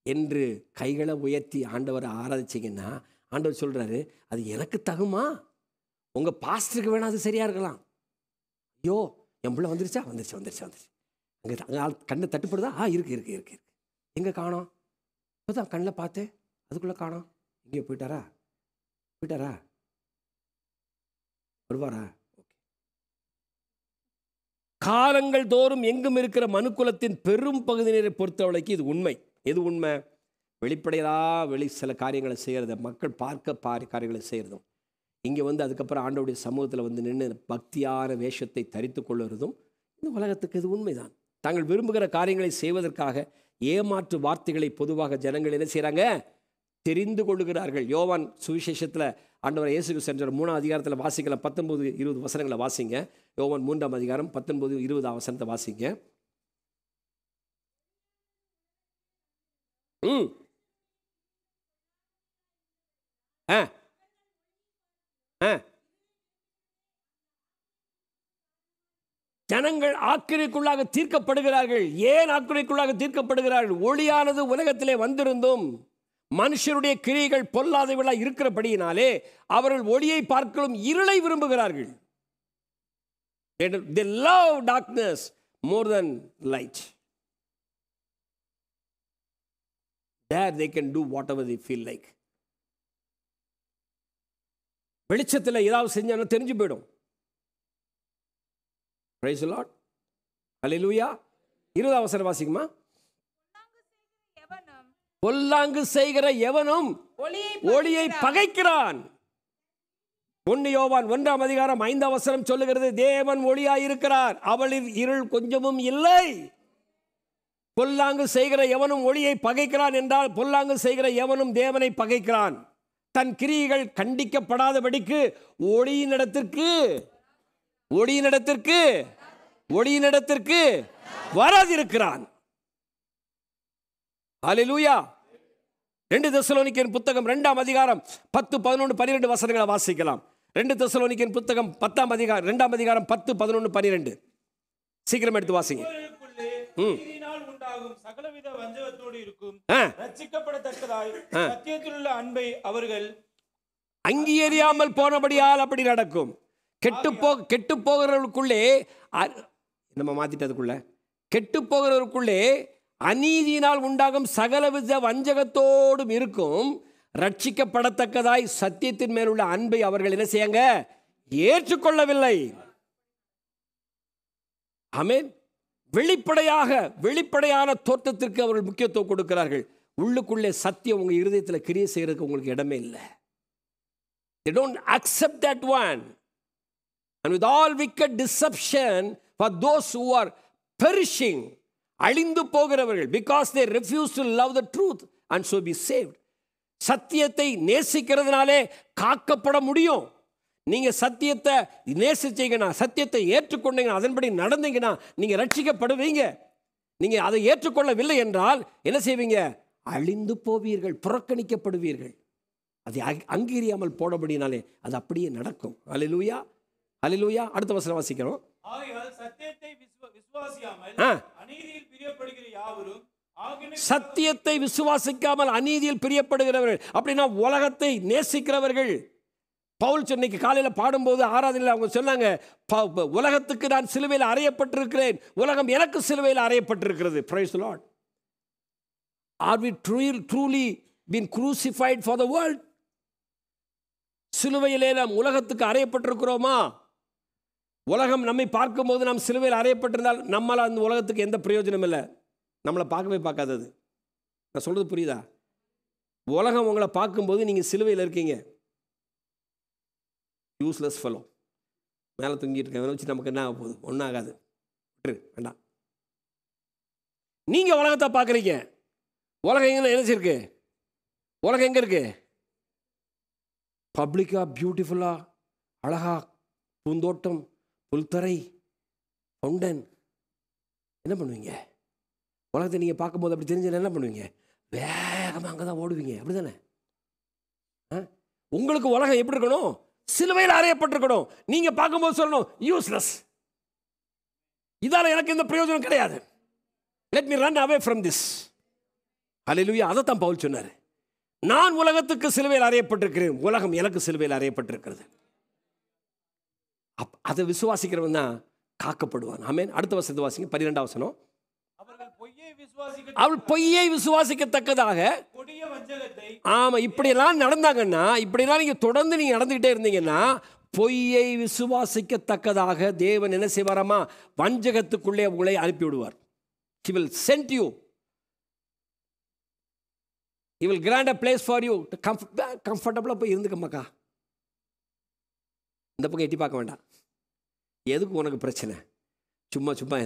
[SPEAKER 1] என்று கைகளை உயர்த்தி ஆண்டவரை ஆராதிச்சிங்கன்னா, ஆண்டவர் சொல்கிறாரு, அது எனக்கு தகுமா? உங்கள் பாஸ்டருக்கு வேணா அது சரியாக இருக்கலாம். ஐயோ என் பிள்ளை வந்துருச்சு. அங்கே கண்ணை தட்டுப்படுதா? இருக்கு. எங்கே காணோம்? இப்போதான் கண்ணில் பார்த்தேன், அதுக்குள்ளே காணோம். இங்கே போயிட்டாரா? வருவாரா? காலங்கள் தோறும் எங்கும் இருக்கிற மனுக்குலத்தின் பெரும் பகுதியினரை பொறுத்தவரைக்கும் இது உண்மை. எது உண்மை? வெளிப்படையாக சில காரியங்களை செய்கிறத மக்கள் பார்க்க காரியங்களை செய்கிறதும், இங்கே வந்து அதுக்கப்புறம் ஆண்டவருடைய சமூகத்தில் வந்து நின்று பக்தியான வேஷத்தை தரித்து கொள்ளுறதும் இந்த உலகத்துக்கு இது உண்மைதான். தாங்கள் விரும்புகிற காரியங்களை செய்வதற்காக ஏமாற்று வார்த்தைகளை பொதுவாக ஜனங்கள் என்ன செய்கிறாங்க? தெரிந்து கொள்ளுகிறார்கள். யோவான் சுவிசேஷத்தில் ஆண்டவர் இயேசு சென்ற 3ஆம் அதிகாரத்தில் வாசிக்கலாம். 19-20 வசனங்களை வாசிங்க. யோவான் 3ஆம் அதிகாரம் 19-20 வசனத்தை வாசிங்க. ஜனங்கள் ஆக்கினைக்குள்ளாக தீர்க்கப்படுகிறார்கள். ஏன் ஆக்கினைக்குள்ளாக தீர்க்கப்படுகிறார்கள்? ஒளியானது உலகத்திலே வந்திருந்தும் மனுஷருடைய கிரியைகள் பொல்லாதவர்களாக இருக்கிறபடியினாலே அவர்கள் ஒளியை பார்க்கலும் இருளை விரும்புகிறார்கள். They love darkness more than light. There they can do whatever they feel like. வெளிச்சத்தில் ஏதாவது செஞ்சாலும் தெரிஞ்சு போயிடும். Praise the Lord. Hallelujah. 20 வசனம் வாசிக்குமா? பொல்லாங்கு செய்கிற எவனும் ஒளியை பகைக்கிறான். 1 யோவான் 1ஆம் அதிகாரம் 5ஆம் வசனம் சொல்லுகிறது, தேவன் ஒளியாயிருக்கிறார், அவளில் இருள் கொஞ்சமும் இல்லை. பொல்லாங்கு செய்கிற எவனும் ஒளியை பகைக்கிறான் என்றால் பொல்லாங்கு செய்கிற எவனும் தேவனை பகைக்கிறான். தன் கிரியைகள் கண்டிக்கப்படாதபடிக்கு ஒளியினிடத்திற்கு வராதிருக்கிறான். ஹல்லேலூயா. 2 தெசலோனிக்கேயர் புத்தகம் 2ஆம் அதிகாரம் 10, 11, 12 வசனங்களை வாசிக்கலாம். 2 தெசலோனிக்கேயர் புத்தகம் 10ஆம் அதிகாரம் 2ஆம் அதிகாரம் 10, 11, 12 சீக்கிரம் எடுத்து வாசிங்க.
[SPEAKER 4] சகலவித வஞ்சகத்தோடு இருக்கும் ரட்சிக்கப்படத்தக்கதாய் சத்தியத்திலுள்ள அன்பை அவர்கள்
[SPEAKER 1] அங்கீகரியாமல் போனபடியால் அப்படி நடக்கும். கெட்டு போகிறவர்களுக்குள்ளே நம்ம மாத்திட்டதுக்குள்ள கெட்டு போகிறவர்களுக்குள்ளே அநீதியினால் உண்டாகும் சகலவித வஞ்சகத்தோடும் இருக்கும் ரட்சிக்கப்படத்தக்கதாய் சத்தியத்தின் மேலுள்ள அன்பை அவர்கள் என்ன செய்யாங்க? ஏற்றுக்கொள்ளவில்லை. ஆமென். வெளிப்படையான தோற்றத்திற்கு அவர்கள் முக்கியத்துவம் கொடுக்கிறார்கள். உள்ளுக்குள்ளே சத்தியம் உங்க இருதயத்தில் கிரியை செய்யறதுக்கு உங்களுக்கு இடமே இல்லை. They don't accept that one. And with all wicked deception for those who are perishing, அழிந்து போகிறவர்கள், because they refuse to love the truth and so be saved. சத்தியத்தை நேசிக்கிறதுனாலே காக்கப்பட முடியும். நீங்க சத்தியத்தை நேசிச்சீங்கன்னா, சத்தியத்தை ஏற்றுக்கொண்டீங்கன்னா, அதன்படி நடந்தீங்கன்னா நீங்க ரட்சிக்கப்படுவீங்க. நீங்க அதை ஏற்றுக்கொள்ளவில்லை என்றால் என்ன செய்வீங்க? அழிந்து போவீர்கள், புறக்கணிக்கப்படுவீர்கள். அதை அங்கீகரியாமல் போடபடினாலே அது அப்படியே நடக்கும். அல்லேலூயா, அல்லேலூயா. அடுத்த வசனம் வாசிக்கிறோம்.
[SPEAKER 4] சத்தியத்தை
[SPEAKER 1] விசுவாசிக்காமல் அநீதியில் பிரியப்படுகிறவர்கள் அப்படின்னா உலகத்தை நேசிக்கிறவர்கள். பவுல் சென்னைக்கு காலையில் பாடும்போது ஆராதனையில் அவங்க சொன்னாங்க, உலகத்துக்கு நான் சிலுவையில் அறையப்பட்டிருக்கிறேன், உலகம் எனக்கு சிலுவையில் அறையப்பட்டிருக்கிறது. Praise the Lord. Are we truly been crucified for the world? சிலுவையிலே நாம் உலகத்துக்கு அறையப்பட்டிருக்கிறோமா? உலகம் நம்மை பார்க்கும்போது நாம் சிலுவையில் அறையப்பட்டிருந்தால் நம்மளால் அந்த உலகத்துக்கு எந்த பிரயோஜனம் இல்லை. நம்மளை பார்க்கவே பார்க்காதது. நான் சொல்றது புரியுதா? உலகம் உங்களை பார்க்கும்போது நீங்கள் சிலுவையில் இருக்கீங்க. யூஸ்லெஸ் ஃபெலோ, மேலே தூங்கிட்டு இருக்க வச்சு நமக்கு என்ன ஆக போகுது? ஒன்றும் ஆகாது, வேண்டாம். நீங்கள் உலகத்தை பார்க்குறீங்க. உலகம் எங்கே நினைச்சிருக்கு? உலகம் எங்கே இருக்கு? பப்ளிக்காக, பியூட்டிஃபுல்லாக, அழகா, பூந்தோட்டம், புல்தரை, ஃபவுண்டன். என்ன பண்ணுவீங்க? உலகத்தை நீங்கள் பார்க்கும்போது அப்படி தெரிஞ்சு என்ன பண்ணுவீங்க? வேகமாக அங்கே தான் ஓடுவீங்க. அப்படி தானே? உங்களுக்கு உலகம் எப்படி இருக்கணும்? சிலுவையில் அறையப்பட்டிருக்கணும். நீங்க பார்க்கும்போது சொல்லணும், யூஸ்லெஸ், இதால எனக்கு எந்த பிரயோஜனம் கிடையாது, let me run away from this. ஹல்லேலூயா. அதைத்தான் பவுல் சொன்னார். நான் உலகத்துக்கு சிலுவையில் அறையப்பட்டிருக்கிறேன், உலகம் எனக்கு சிலுவையில் அறையப்பட்டிருக்கிறது. அதை விசுவாசிக்கிறவன் தான் காக்கப்படுவான். ஆமென். அடுத்த வசனத்தை வாசிங்க. 12ஆம் வசனம். அவள் பொய்யை விசுவாசிக்கத்தக்கதாக, ஆமா, இப்படியெல்லாம் நடந்தாங்கன்னா, இப்படியெல்லாம் நீங்க தொடர்ந்து நீங்க நடந்துகிட்டே இருந்தீங்கன்னா பொய்யை விசுவாசிக்கத்தக்கதாக தேவன் என்ன செய்வாராமா? வஞ்சகத்துக்குள்ளே உங்களை அனுப்பிவிடுவார். He will send you. He will grant a place for you. கம்ஃபர்டபுளாக போய் இருந்துக்கம்மாக்கா, இந்த பக்கம் எட்டி பார்க்க வேண்டாம். எதுக்கு உனக்கு பிரச்சனை? சும்மா சும்மா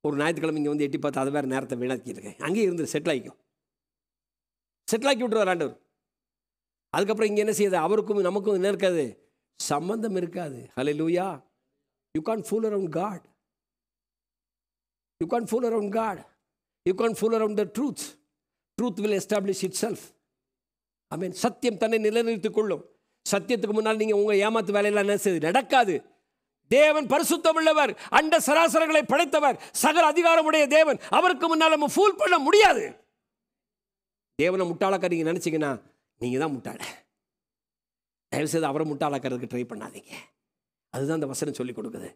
[SPEAKER 1] ஒரு ஞாயிற்றுக்கிழமை இங்கே வந்து எட்டி பார்த்து அதை வேறு நேரத்தை வீணாக்கியிருக்கேன். அங்கேயே இருந்து செட்டில் ஆகிக்கும். செட்டில் ஆக்கி விட்டுருவார் ஆண்டவர். அதுக்கப்புறம் இங்கே என்ன செய்யுது? அவருக்கும் நமக்கும் என்ன இருக்காது? சம்பந்தம் இருக்காது. ஹல்லேலூயா. You can't fool around God. You can't fool around God. You can't fool around the truth. Truth will establish itself. I mean, சத்தியம் தன்னை நிலைநிறுத்திக் கொள்ளும். சத்தியத்துக்கு முன்னால் நீங்கள் உங்கள் ஏமாத்து வேலையெல்லாம் என்ன செய்யுது? நடக்காது. தேவன் பரிசுத்தம் உள்ளவர், அண்ட சராசரங்களை படைத்தவர், சகல அதிகாரமுடைய தேவன். அவருக்கு முன்னால் நம்ம ஃபூல் பண்ண முடியாது. தேவனை முட்டாளாக்க நீங்கள் நினச்சிங்கன்னா நீங்கள் தான் முட்டாள. தயவுசெய்து அவரை முட்டாளாக்கிறதுக்கு ட்ரை பண்ணாதீங்க. அதுதான் அந்த வசனம் சொல்லிக் கொடுக்குது.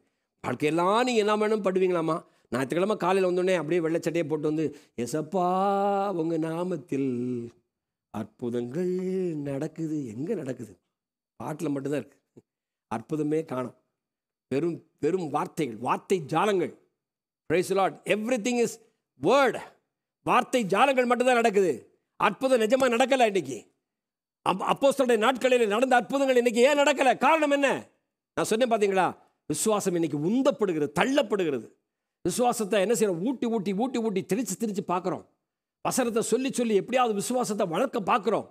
[SPEAKER 1] வாழ்க்கையெல்லாம் நீங்கள் என்ன வேணும் படுவீங்களாமா? ஞாயிற்றுக்கிழமை காலையில் வந்தோடனே அப்படியே வெள்ளைச்சட்டையை போட்டு வந்து, எசப்பா உங்கள் நாமத்தில் அற்புதங்கள் நடக்குது. எங்கே நடக்குது? பாட்டில் மட்டும்தான் இருக்குது. அற்புதமே காணும். வெறும் வெறும் வார்த்தைகள், வார்த்தை ஜாலங்கள். Praise the Lord. Everything is word. வார்த்தை ஜாலங்கள் மட்டும்தான் நடக்குது. அற்புதம் நிஜமாக நடக்கலை. இன்னைக்கு அப்போஸ்தலருடைய நாட்களில் நடந்த அற்புதங்கள் இன்னைக்கு ஏன் நடக்கலை? காரணம் என்ன? நான் சொன்னேன் பார்த்தீங்களா? விசுவாசம் இன்னைக்கு உந்தப்படுகிறது, தள்ளப்படுகிறது. விசுவாசத்தை என்ன செய்யறோம்? ஊட்டி ஊட்டி ஊட்டி ஊட்டி திரிச்சு திரிச்சு பார்க்குறோம். வசனத்தை சொல்லி சொல்லி எப்படியாவது விசுவாசத்தை வளர்க்க பார்க்குறோம்.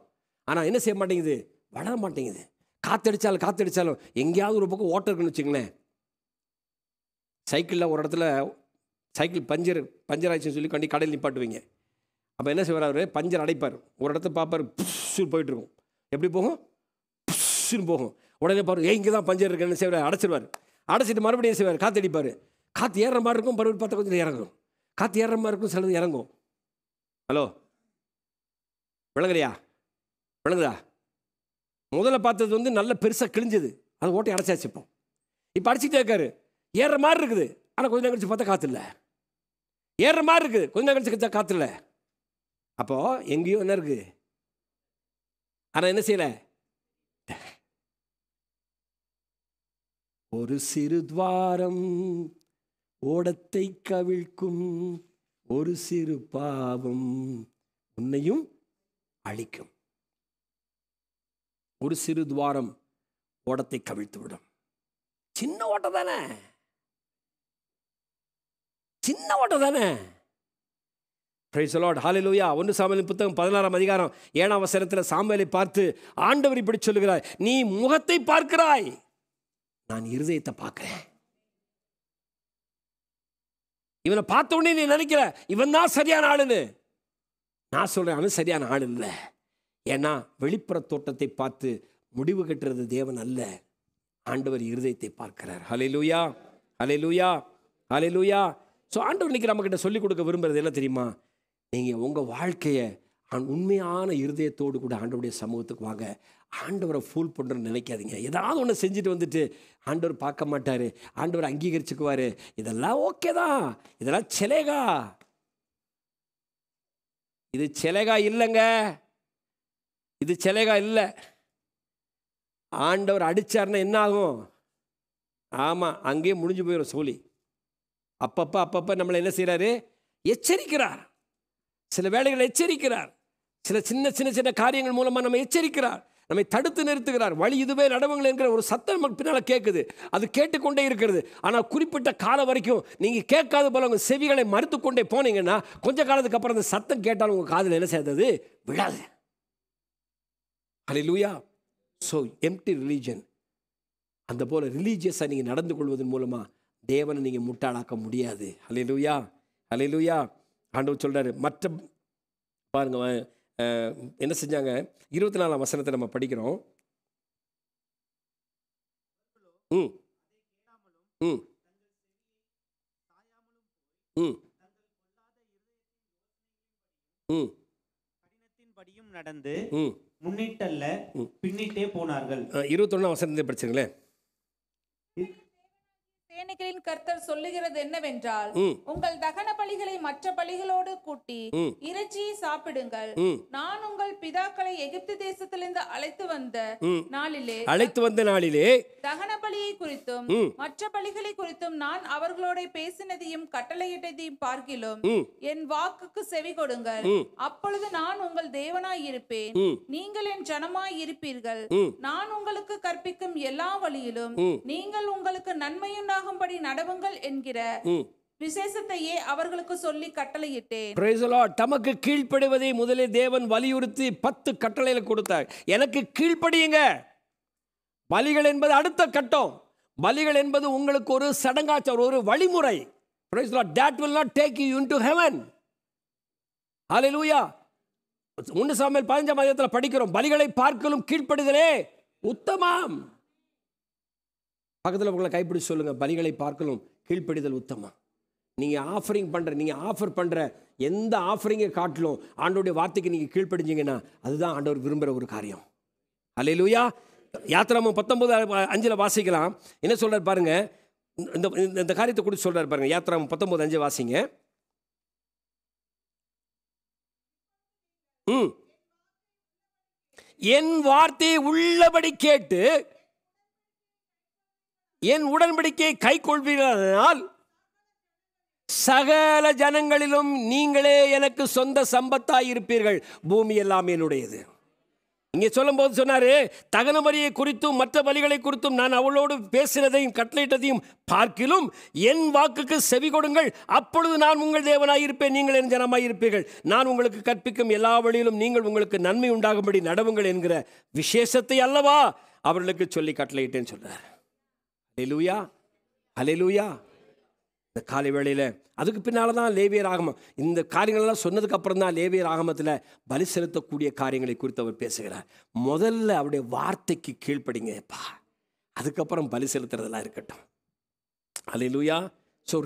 [SPEAKER 1] ஆனால் என்ன செய்ய மாட்டேங்குது? வளர மாட்டேங்குது. காற்றடிச்சாலும் எங்கேயாவது ஒரு பக்கம் ஓட்டர் இருக்குன்னு வச்சுங்களேன். சைக்கிளில் ஒரு இடத்துல சைக்கிள் பஞ்சர் ஆயிடுச்சுன்னு சொல்லி கண்டி கடையில் நிப்பாட்டுவீங்க. அப்போ என்ன செய்வார்? அவர் பஞ்சர் அடைப்பார். ஒரு இடத்த பார்ப்பார், புஷ்ஷுன்னு போயிட்டுருக்கும். எப்படி போகும்? புஷ்ஷுன்னு போகும். உடனே பாரு, இங்கே தான் பஞ்சர் இருக்குன்னு செய்வார், அடைச்சிடுவார். அடைச்சிட்டு மறுபடியும் செய்வார், காற்று அடிப்பார். காற்று ஏறுற மாதிரி இருக்கும், மறுபடியும் பார்த்தா கொஞ்சம் இறங்கும். காற்று ஏறுற மாதிரி இருக்கும், சிலது இறங்கும். ஹலோ, விளங்குறியா? விளங்குதா? முதல்ல பார்த்தது வந்து நல்ல பெருசாக கிழிஞ்சது, அது ஓட்டை அடைச்சாச்சு. இப்போ அடிச்சுட்டே இருக்காரு. ஏறுற மாதிரி இருக்குது, ஆனால் கொஞ்சம் நேரம் கழிச்சு பார்த்தா காற்று இல்லை. ஏறுற மாதிரி இருக்குது, கொஞ்சம் நேரம் கழிச்சு காற்று இல்லை. அப்போது எங்கேயோ என்ன இருக்குது, ஆனால் என்ன செய்யலை? ஒரு சிறு துவாரம் ஓடத்தை கவிழ்க்கும், ஒரு சிறு பாவம் உன்னையும் அழிக்கும். ஒரு சிறு துவாரம் ஓடத்தை கவிழ்த்து விடும். சின்ன ஓட்டம் தானே, சின்ன ஓட்டம் தானே. Price the Lord. Hallelujah. 1 Samuel புத்தகம் 16ஆம் அதிகாரம் 7ஆம் வசனத்தில் சாமுவேலை பார்த்து ஆண்டவர் இப்படி சொல்லுகிறார், நீ முகத்தை பார்க்கிறாய், நான் இருதயத்தை பார்க்கிறேன். இவனை பார்த்த உடனே நீ நினைக்கிற இவன் தான் சரியான ஆளுன்னு. நான் சொல்றேன், அவன் சரியான ஆள் இல்லை. ஏன்னா வெளிப்புற தோட்டத்தை பார்த்து முடிவு கட்டுறது தேவன் அல்ல, ஆண்டவர் இருதயத்தை பார்க்கிறார். ஹல்லேலூயா, ஹல்லேலூயா, ஹல்லேலூயா. ஸோ ஆண்டவர் இன்னைக்கு நம்மக்கிட்ட சொல்லிக் கொடுக்க விரும்புறது என்ன தெரியுமா? நீங்கள் உங்கள் வாழ்க்கையை உண்மையான இருதயத்தோடு கூட ஆண்டவருடைய சமூகத்துக்கு வாங்க. ஆண்டவரை ஃபூல் பண்ணுறன்னு நினைக்காதீங்க. ஏதாவது ஒன்று செஞ்சுட்டு வந்துட்டு ஆண்டவர் பார்க்க மாட்டார், ஆண்டவர் அங்கீகரிச்சுக்குவார், இதெல்லாம் ஓகே தான், இதெல்லாம் சிலைகா. இது சிலைகா இல்லைங்க, இது சிலைகா இல்லை. ஆண்டவர் அடித்தார்னா என்ன ஆகும்? ஆமாம், அங்கேயே முடிஞ்சு போயிடும் சோழி. அப்பப்போ நம்மளை என்ன செய்கிறாரு? எச்சரிக்கிறார். சில வேளைகளை எச்சரிக்கிறார். சில சின்ன காரியங்கள் மூலமாக நம்ம எச்சரிக்கிறார், நம்மை தடுத்து நிறுத்துகிறார். வழி இதுவே நடவுங்கள் என்கிற ஒரு சத்தம் நமக்கு பின்னால் கேட்குது, அது கேட்டுக்கொண்டே இருக்கிறது. ஆனால் குறிப்பிட்ட காலம் வரைக்கும் நீங்கள் கேட்காத போல உங்கள் செவிகளை மறுத்து கொண்டே போனீங்கன்னா கொஞ்ச காலத்துக்கு அப்புறம் அந்த சத்தம் கேட்டாலும் உங்கள் காதில் என்ன செய்யாது? விழாது. ஹல்லேலூயா. ஸோ எம்ப்டி ரிலீஜன், அந்த போல ரிலீஜியஸாக நீங்கள் நடந்து கொள்வதன் மூலமாக தேவனை நீங்கள் முட்டாளாக்க முடியாது. ஹல்லேலூயா, ஹல்லேலூயா. ஆண்டவர் சொல்கிறாரு. மற்ற பாருங்க என்ன செஞ்சாங்க? 24ஆம் வசனத்தை நம்ம படிக்கிறோம். ம் ம் ம் ம்
[SPEAKER 4] படியும் நடந்து முன்னிட்டல்ல பின்னிட்டே போனார்கள்.
[SPEAKER 1] 21ஆம் வசனத்தை படிச்சுங்களேன்.
[SPEAKER 2] சேனைகளின் கர்த்தர் சொல்லுகிறது என்னவென்றால், உங்கள் தகன பலிகளை மற்ற பலிகளோடு கூட்டி இறைச்சியை சாப்பிடுங்கள். நான் உங்கள் பிதாக்களை எகிப்து தேசத்திலிருந்து அழைத்து வந்த நாளிலே தகன பலியை குறித்தும் மற்ற பலிகளை குறித்தும் நான் அவர்களோட பேசினதையும் கட்டளையிட்டதையும் பார்க்கிலும் என் வாக்குக்கு செவி கொடுங்கள். அப்பொழுது நான் உங்கள் தேவனாய் இருப்பேன், நீங்கள் என் ஜனமாய் இருப்பீர்கள். நான் உங்களுக்கு கற்பிக்கும் எல்லா வழியிலும் நீங்கள் உங்களுக்கு நன்மையுண்டாகும்படி நடவுங்கள் என்கிற விசேஷத்தையே அவர்களுக்கு சொல்லி கட்டளையிட்டேன்.
[SPEAKER 1] Praise the Lord. தமக்கு கீழ்ப்படிவதை முதலே தேவன் வலியுறுத்தி 10 கட்டளைகளை கொடுத்தார். எனக்கு கீழ்ப்படியுங்க. பலிகள் என்பது அடுத்த கட்டம். பலிகள் என்பது உங்களுக்கு ஒரு சடங்காச்சாரம், ஒரு வழிமுறை. Praise the Lord. That will not take you into heaven. Hallelujah. 1 Samuel 15ஆம் அதிகாரத்தில் படிக்கிறோம், பலிகளை பார்க்கலும் கீழ்ப்படிதலே உத்தமம். பக்கத்தில் உங்களை கைப்பிடிச்சு சொல்லுங்க, பலிகளை பார்க்கலும் கீழ்ப்படிதல் உத்தமம். நீங்கள் ஆஃபர் பண்ணுற எந்த ஆஃபரிங்கை காட்டிலும் ஆண்டவருடைய வார்த்தைக்கு நீங்கள் கீழ்ப்படிஞ்சீங்கன்னா அதுதான் ஆண்டவர் விரும்புகிற ஒரு காரியம். அல்லேலூயா. யாத்திராகமம் 19:5 வாசிக்கலாம். என்ன சொல்றாரு பாருங்க, இந்த காரியத்தை குறித்து சொல்றாரு பாருங்க. யாத்திராகமம் 19:5 வாசிங்க. என் வார்த்தையை உள்ளபடி கேட்டு என் உடன்படிக்கையை கை கொள்வீர்களானால் சகல ஜனங்களிலும் நீங்களே எனக்கு சொந்த சம்பத்தாய் இருப்பீர்கள். பூமி எல்லாம் என்னுடையது. இங்கே சொல்லும் போது சொன்னாரு, தகன பலியை குறித்தும் மற்ற பலிகளை குறித்தும் நான் அவளோடு பேசினதையும் கட்டளையிட்டதையும் பார்க்கிலும் என் வாக்குக்கு செவி கொடுங்கள். அப்பொழுது நான் உங்கள் தேவனாய் இருப்பேன், நீங்கள் என் ஜனமாய் இருப்பீர்கள். நான் உங்களுக்கு கற்பிக்கும் எல்லா வழியிலும் நீங்கள் உங்களுக்கு நன்மை உண்டாகும்படி நடவுங்கள் என்கிற விசேஷத்தை அல்லவா அவர்களுக்கு சொல்லி கட்டளையிட்டேன்னு சொல்றார். அல்லேலூயா, அல்லேலூயா. இந்த காலை வேளையில் அதுக்கு பின்னால் தான் லேவியர் ஆகமம். இந்த காரியங்கள்லாம் சொன்னதுக்கு அப்புறம் தான் லேவியர் ஆகமத்தில் பலி செலுத்தக்கூடிய காரியங்களை குறித்து அவர் பேசுகிறார். முதல்ல அவருடைய வார்த்தைக்கு கீழ்ப்படிங்கப்பா, அதுக்கப்புறம் பலி செலுத்துறதெல்லாம் இருக்கட்டும். அல்லேலூயா. So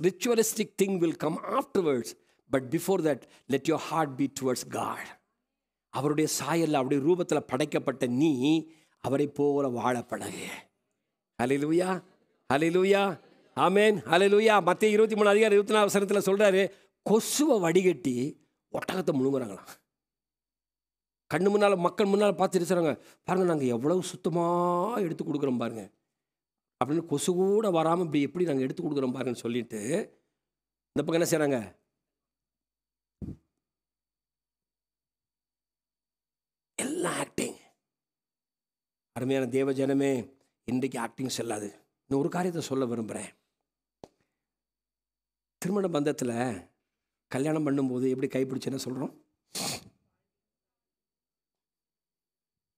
[SPEAKER 1] ritualistic thing will come afterwards, but before that let your heart be towards God. அவருடைய சாயல்ல அவருடைய ரூபத்தில் படைக்கப்பட்ட நீ அவரை போல வாழ பழகு. அல்லேலூயா, அல்லேலூயா, ஆமென், அல்லேலூயா. மத்தேயு 23:24 சொல்றாரு, கொசுவை வடிகட்டி ஒட்டகத்தை முழுங்குறாங்களாம். கண்ணு முன்னால் மக்கள் முன்னால் பார்த்துட்டு சொல்றாங்க, பாருங்க நாங்கள் எவ்வளவு சுத்தமாக எடுத்து கொடுக்குறோம் பாருங்க அப்படின்னு. கொசு கூட வராமல் இப்படி எப்படி நாங்கள் எடுத்து கொடுக்குறோம் பாருங்கன்னு சொல்லிட்டு இந்த பக்கம் என்ன செய்கிறாங்க, எல்லாம் ஆக்டிங். அருமையான தேவ ஜனமே, இன்றைக்கு ஆக்டிங் செல்லாது. இன்னும் ஒரு காரியத்தை சொல்ல விரும்புகிறேன். திருமண பந்தத்தில் கல்யாணம் பண்ணும்போது எப்படி கைப்பிடிச்சுன்னு சொல்கிறோம்?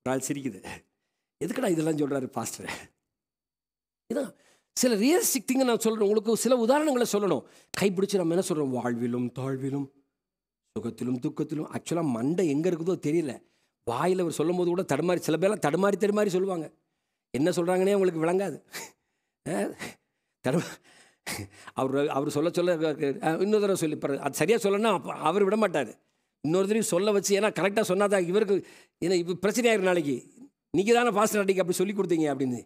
[SPEAKER 1] நாள் சிரிக்குது, எதுக்கடா இதெல்லாம் சொல்கிறாரு பாஸ்டர்? இதான் சில ரியலிஸ்டிக் திங்கை நான் சொல்கிறேன். உங்களுக்கு சில உதாரணங்களை சொல்லணும். கைப்பிடிச்சு நம்ம என்ன சொல்கிறோம்? வாழ்விலும் தாழ்விலும் சுகத்திலும் துக்கத்திலும். ஆக்சுவலாக மண்டை எங்கே இருக்குதோ தெரியல. வாயில் அவர் சொல்லும் போது கூட தடுமாறி, சில பேர்லாம் தடுமாறி சொல்லுவாங்க. என்ன சொல்கிறாங்கன்னே அவங்களுக்கு விளங்காது. அவர் சொல்ல இன்னொரு தடவை சொல்லி அது சரியாக சொல்லணும்னா அவர் விட மாட்டார். இன்னொரு தடவை சொல்ல வச்சு, ஏன்னா கரெக்டாக சொன்னாதான் இவருக்கு ஏன்னா இப்போ பிரச்சனையாயிரும். நாளைக்கு நீங்கள் தானே பாஸ்டர் அன்றைக்கி அப்படி சொல்லி கொடுத்தீங்க அப்படின்னு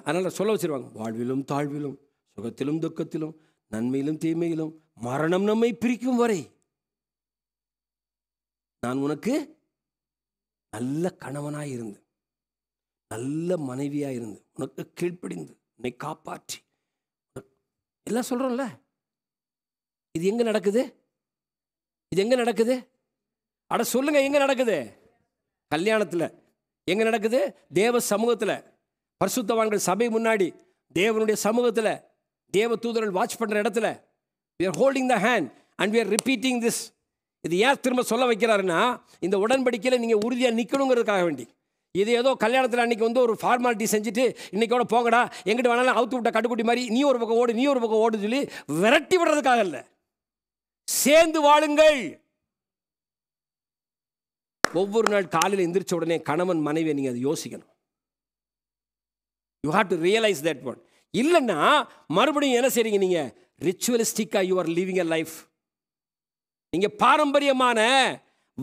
[SPEAKER 1] அதனால் சொல்ல வச்சுருவாங்க. வாழ்விலும் தாழ்விலும் சுகத்திலும் துக்கத்திலும் நன்மையிலும் தீமையிலும் மரணம் நம்மை பிரிக்கும் வரை நான் உனக்கு நல்ல கணவனாக இருந்து நல்ல மனைவியாக இருந்து உனக்கு கீழ்ப்படிந்து உன்னை காப்பாற்றி எல்லாம் சொல்கிறோம்ல. இது எங்கே நடக்குது? இது எங்கே நடக்குது? அட சொல்லுங்க, எங்கே நடக்குது? கல்யாணத்தில். எங்கே நடக்குது? தேவ சமூகத்தில், பரிசுத்தவான்கள் சபை முன்னாடி, தேவனுடைய சமூகத்தில், தேவ தூதர்கள் வாட்ச் பண்ணுற இடத்துல. we are holding the hand and we are repeating this. இது ஏன் திரும்ப சொல்ல வைக்கிறாருன்னா, இந்த உடன்படிக்கையில் நீங்கள் உறுதியாக நிற்கணுங்கிறதுக்காக வேண்டி. இது ஏதோ கல்யாணத்தில் அன்றைக்கி வந்து ஒரு ஃபார்மாலிட்டி செஞ்சுட்டு இன்றைக்கோட போங்கடா, எங்கிட்ட வேணாலும் அவுத்து விட்ட கட்டுக்குட்டி மாதிரி நீ ஒரு பக்கம் ஓடு நீ ஒரு பக்கம் ஓடு சொல்லி விரட்டி விடுறதுக்காக இல்லை. சேர்ந்து வாழுங்கள். ஒவ்வொரு நாள் காலையில் எந்திரிச்ச உடனே கணவன் மனைவியை நீங்கள் அதை யோசிக்கணும். You have to realise that one. இல்லைன்னா மறுபடியும் என்ன செய்றீங்க? நீங்கள் ரிச்சுவலிஸ்டிக்காக you are living a life. நீங்கள் பாரம்பரியமான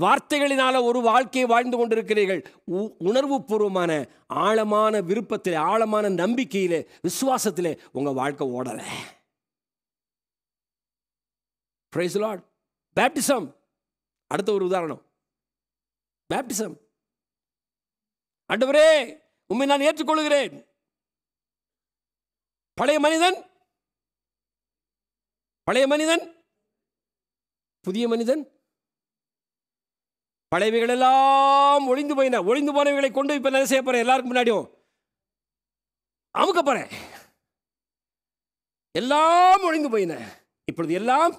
[SPEAKER 1] வார்த்தைகளினால ஒரு வாழ்க்கையை வாழ்ந்து கொண்டிருக்கிறீர்கள். உணர்வு பூர்வமான ஆழமான விருப்பத்திலே, ஆழமான நம்பிக்கையிலே, விசுவாசத்திலே உங்க வாழ்க்கை ஓடலை. Price the Lord. பேப்டிசம் அடுத்த ஒரு உதாரணம். பேப்டிசம். ஆண்டவரே உம்மை நான் ஏற்றுக்கொள்கிறேன். பழைய மனிதன், புதிய மனிதன். பழையவைகள் எல்லாம் ஒளிந்து போனவைகளை கொண்டு இப்ப என்ன செய்ய போறேன்? எல்லாருக்கும் முன்னாடியும் அமுக்க போறேன். எல்லாம் ஒளிந்து போயின, இப்பொழுது எல்லாம்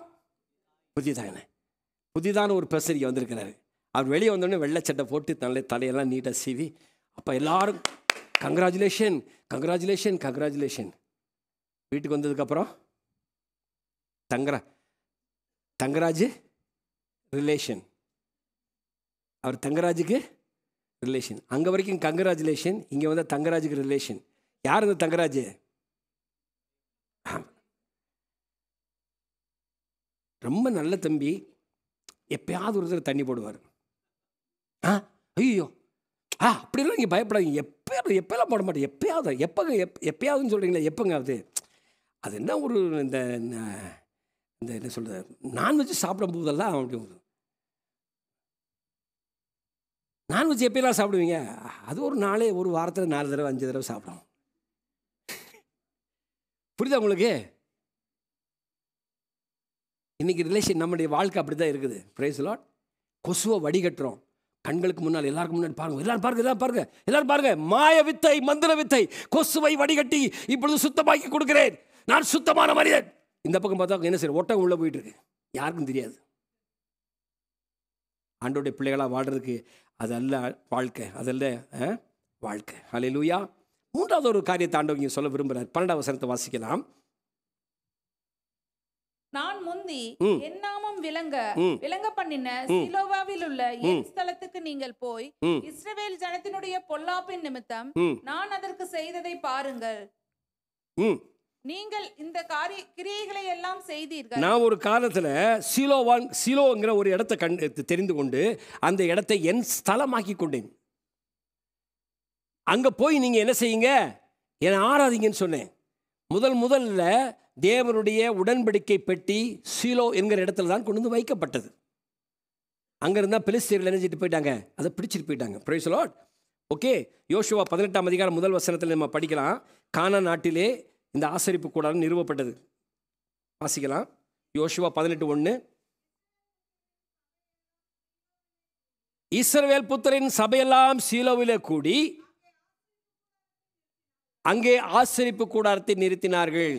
[SPEAKER 1] புதிதான ஒரு பெர்சன் இங்கே வந்திருக்கிறாரு. அவர் வெளியே வந்தோடனே வெள்ளைச்சட்டை போட்டு தலையெல்லாம் நீட்டாக சீவி, அப்போ எல்லாரும் கங்க்ராச்சுலேஷன். வீட்டுக்கு வந்ததுக்கப்புறம் தங்கராஜ் ரிலேஷன். அவர் தங்கராஜுக்கு ரிலேஷன். அங்கே வரைக்கும் கங்க்ராச்சுலேஷன், இங்கே வந்து தங்கராஜுக்கு ரிலேஷன். யார் இந்த தங்கராஜ்? ரொம்ப நல்ல தம்பி. எப்பயாவது ஒரு தடவை தண்ணி போடுவார். ஐயோ அப்படிலாம் நீங்கள் பயப்படாதீங்க. எப்பெல்லாம் போட மாட்டேன், எப்பயாவதுன்னு சொல்கிறீங்களா? எப்போங்க அது என்ன ஒரு இந்த என்ன சொல்கிறது, நான்வெஜ் சாப்பிடும் போதெல்லாம் அப்படி. நான்வெஜ் எப்பயெல்லாம் சாப்பிடுவீங்க? அது ஒரு வாரத்தில் 4 தடவை 5 தடவை சாப்பிடும். புரியுதா உங்களுக்கு? இன்னைக்கு ரிலேஷன், நம்முடைய வாழ்க்கை அப்படி தான் இருக்குது. Praise the Lord. கொசுவை வடிகட்டுறோம் கண்களுக்கு முன்னால், எல்லாருக்கும் முன்னாடி பாருங்க, எல்லாரும் பாருங்க. மாய வித்தை, மந்திர வித்தை. கொசுவை வடிகட்டி இப்பொழுது சுத்தமாக்கி கொடுக்கிறேன், நான் சுத்தமான மனிதன். இந்த பக்கம் பார்த்தா என்ன செய்ய, ஒட்டகம் உள்ள போயிட்டு இருக்கு, யாருக்கும் தெரியாது. ஆண்டோடைய பிள்ளைகளாக வாழ்றதுக்கு அதல்ல வாழ்க்கை, வாழ்க்கை. ஹல்லேலூயா. மூன்றாவது ஒரு காரியத்தை ஆண்டவர் சொல்ல விரும்புகிறார். 12ஆம் வசனத்தை வாசிக்கலாம்.
[SPEAKER 2] நான் முந்தி என் நாமம் விளங்க பண்ணின சிலோவாவில் உள்ள என் ஸ்தலத்துக்கு நீங்கள் போய் இஸ்ரவேல் ஜனத்தினுடைய பொல்லாப்பின் நிமித்தம் நான் அதற்கு செய்ததை பாருங்கள். நீங்கள் இந்த கிரியைகளை எல்லாம் செய்தீர்கள்.
[SPEAKER 1] நான் ஒரு காலத்துல சீலோங்கிற ஒரு இடத்தை தெரிந்து கொண்டு அந்த இடத்தை என் ஸ்தலமாக்கி கொண்டேன். அங்க போய் நீங்க என்ன செய்யுங்க, என்னை ஆராதிங்கன்னு சொன்னேன். முதல்ல தேவனுடைய உடன்படிக்கை பெட்டி சீலோ என்கிற இடத்துல தான் கொண்டு வந்து வைக்கப்பட்டது. அங்கே இருந்தால் பெலிஸ்தீர்கள் நினைச்சிட்டு போயிட்டாங்க, அதை பிடிச்சிட்டு போயிட்டாங்க. Price the Lord. ஓகே, யோசுவா 18ஆம் அதிகாரம் 1 வசனத்தில் நம்ம படிக்கலாம். கானான் நாட்டிலே இந்த ஆசரிப்பு கூடாரம் நிறுவப்பட்டது. வாசிக்கலாம். யோசுவா 18:1. இஸ்ரவேல் புத்திரரின் சபையெல்லாம் சீலோவிலே கூடி அங்கே ஆசரிப்பு கூடாரத்தை நிறுத்தினார்கள்.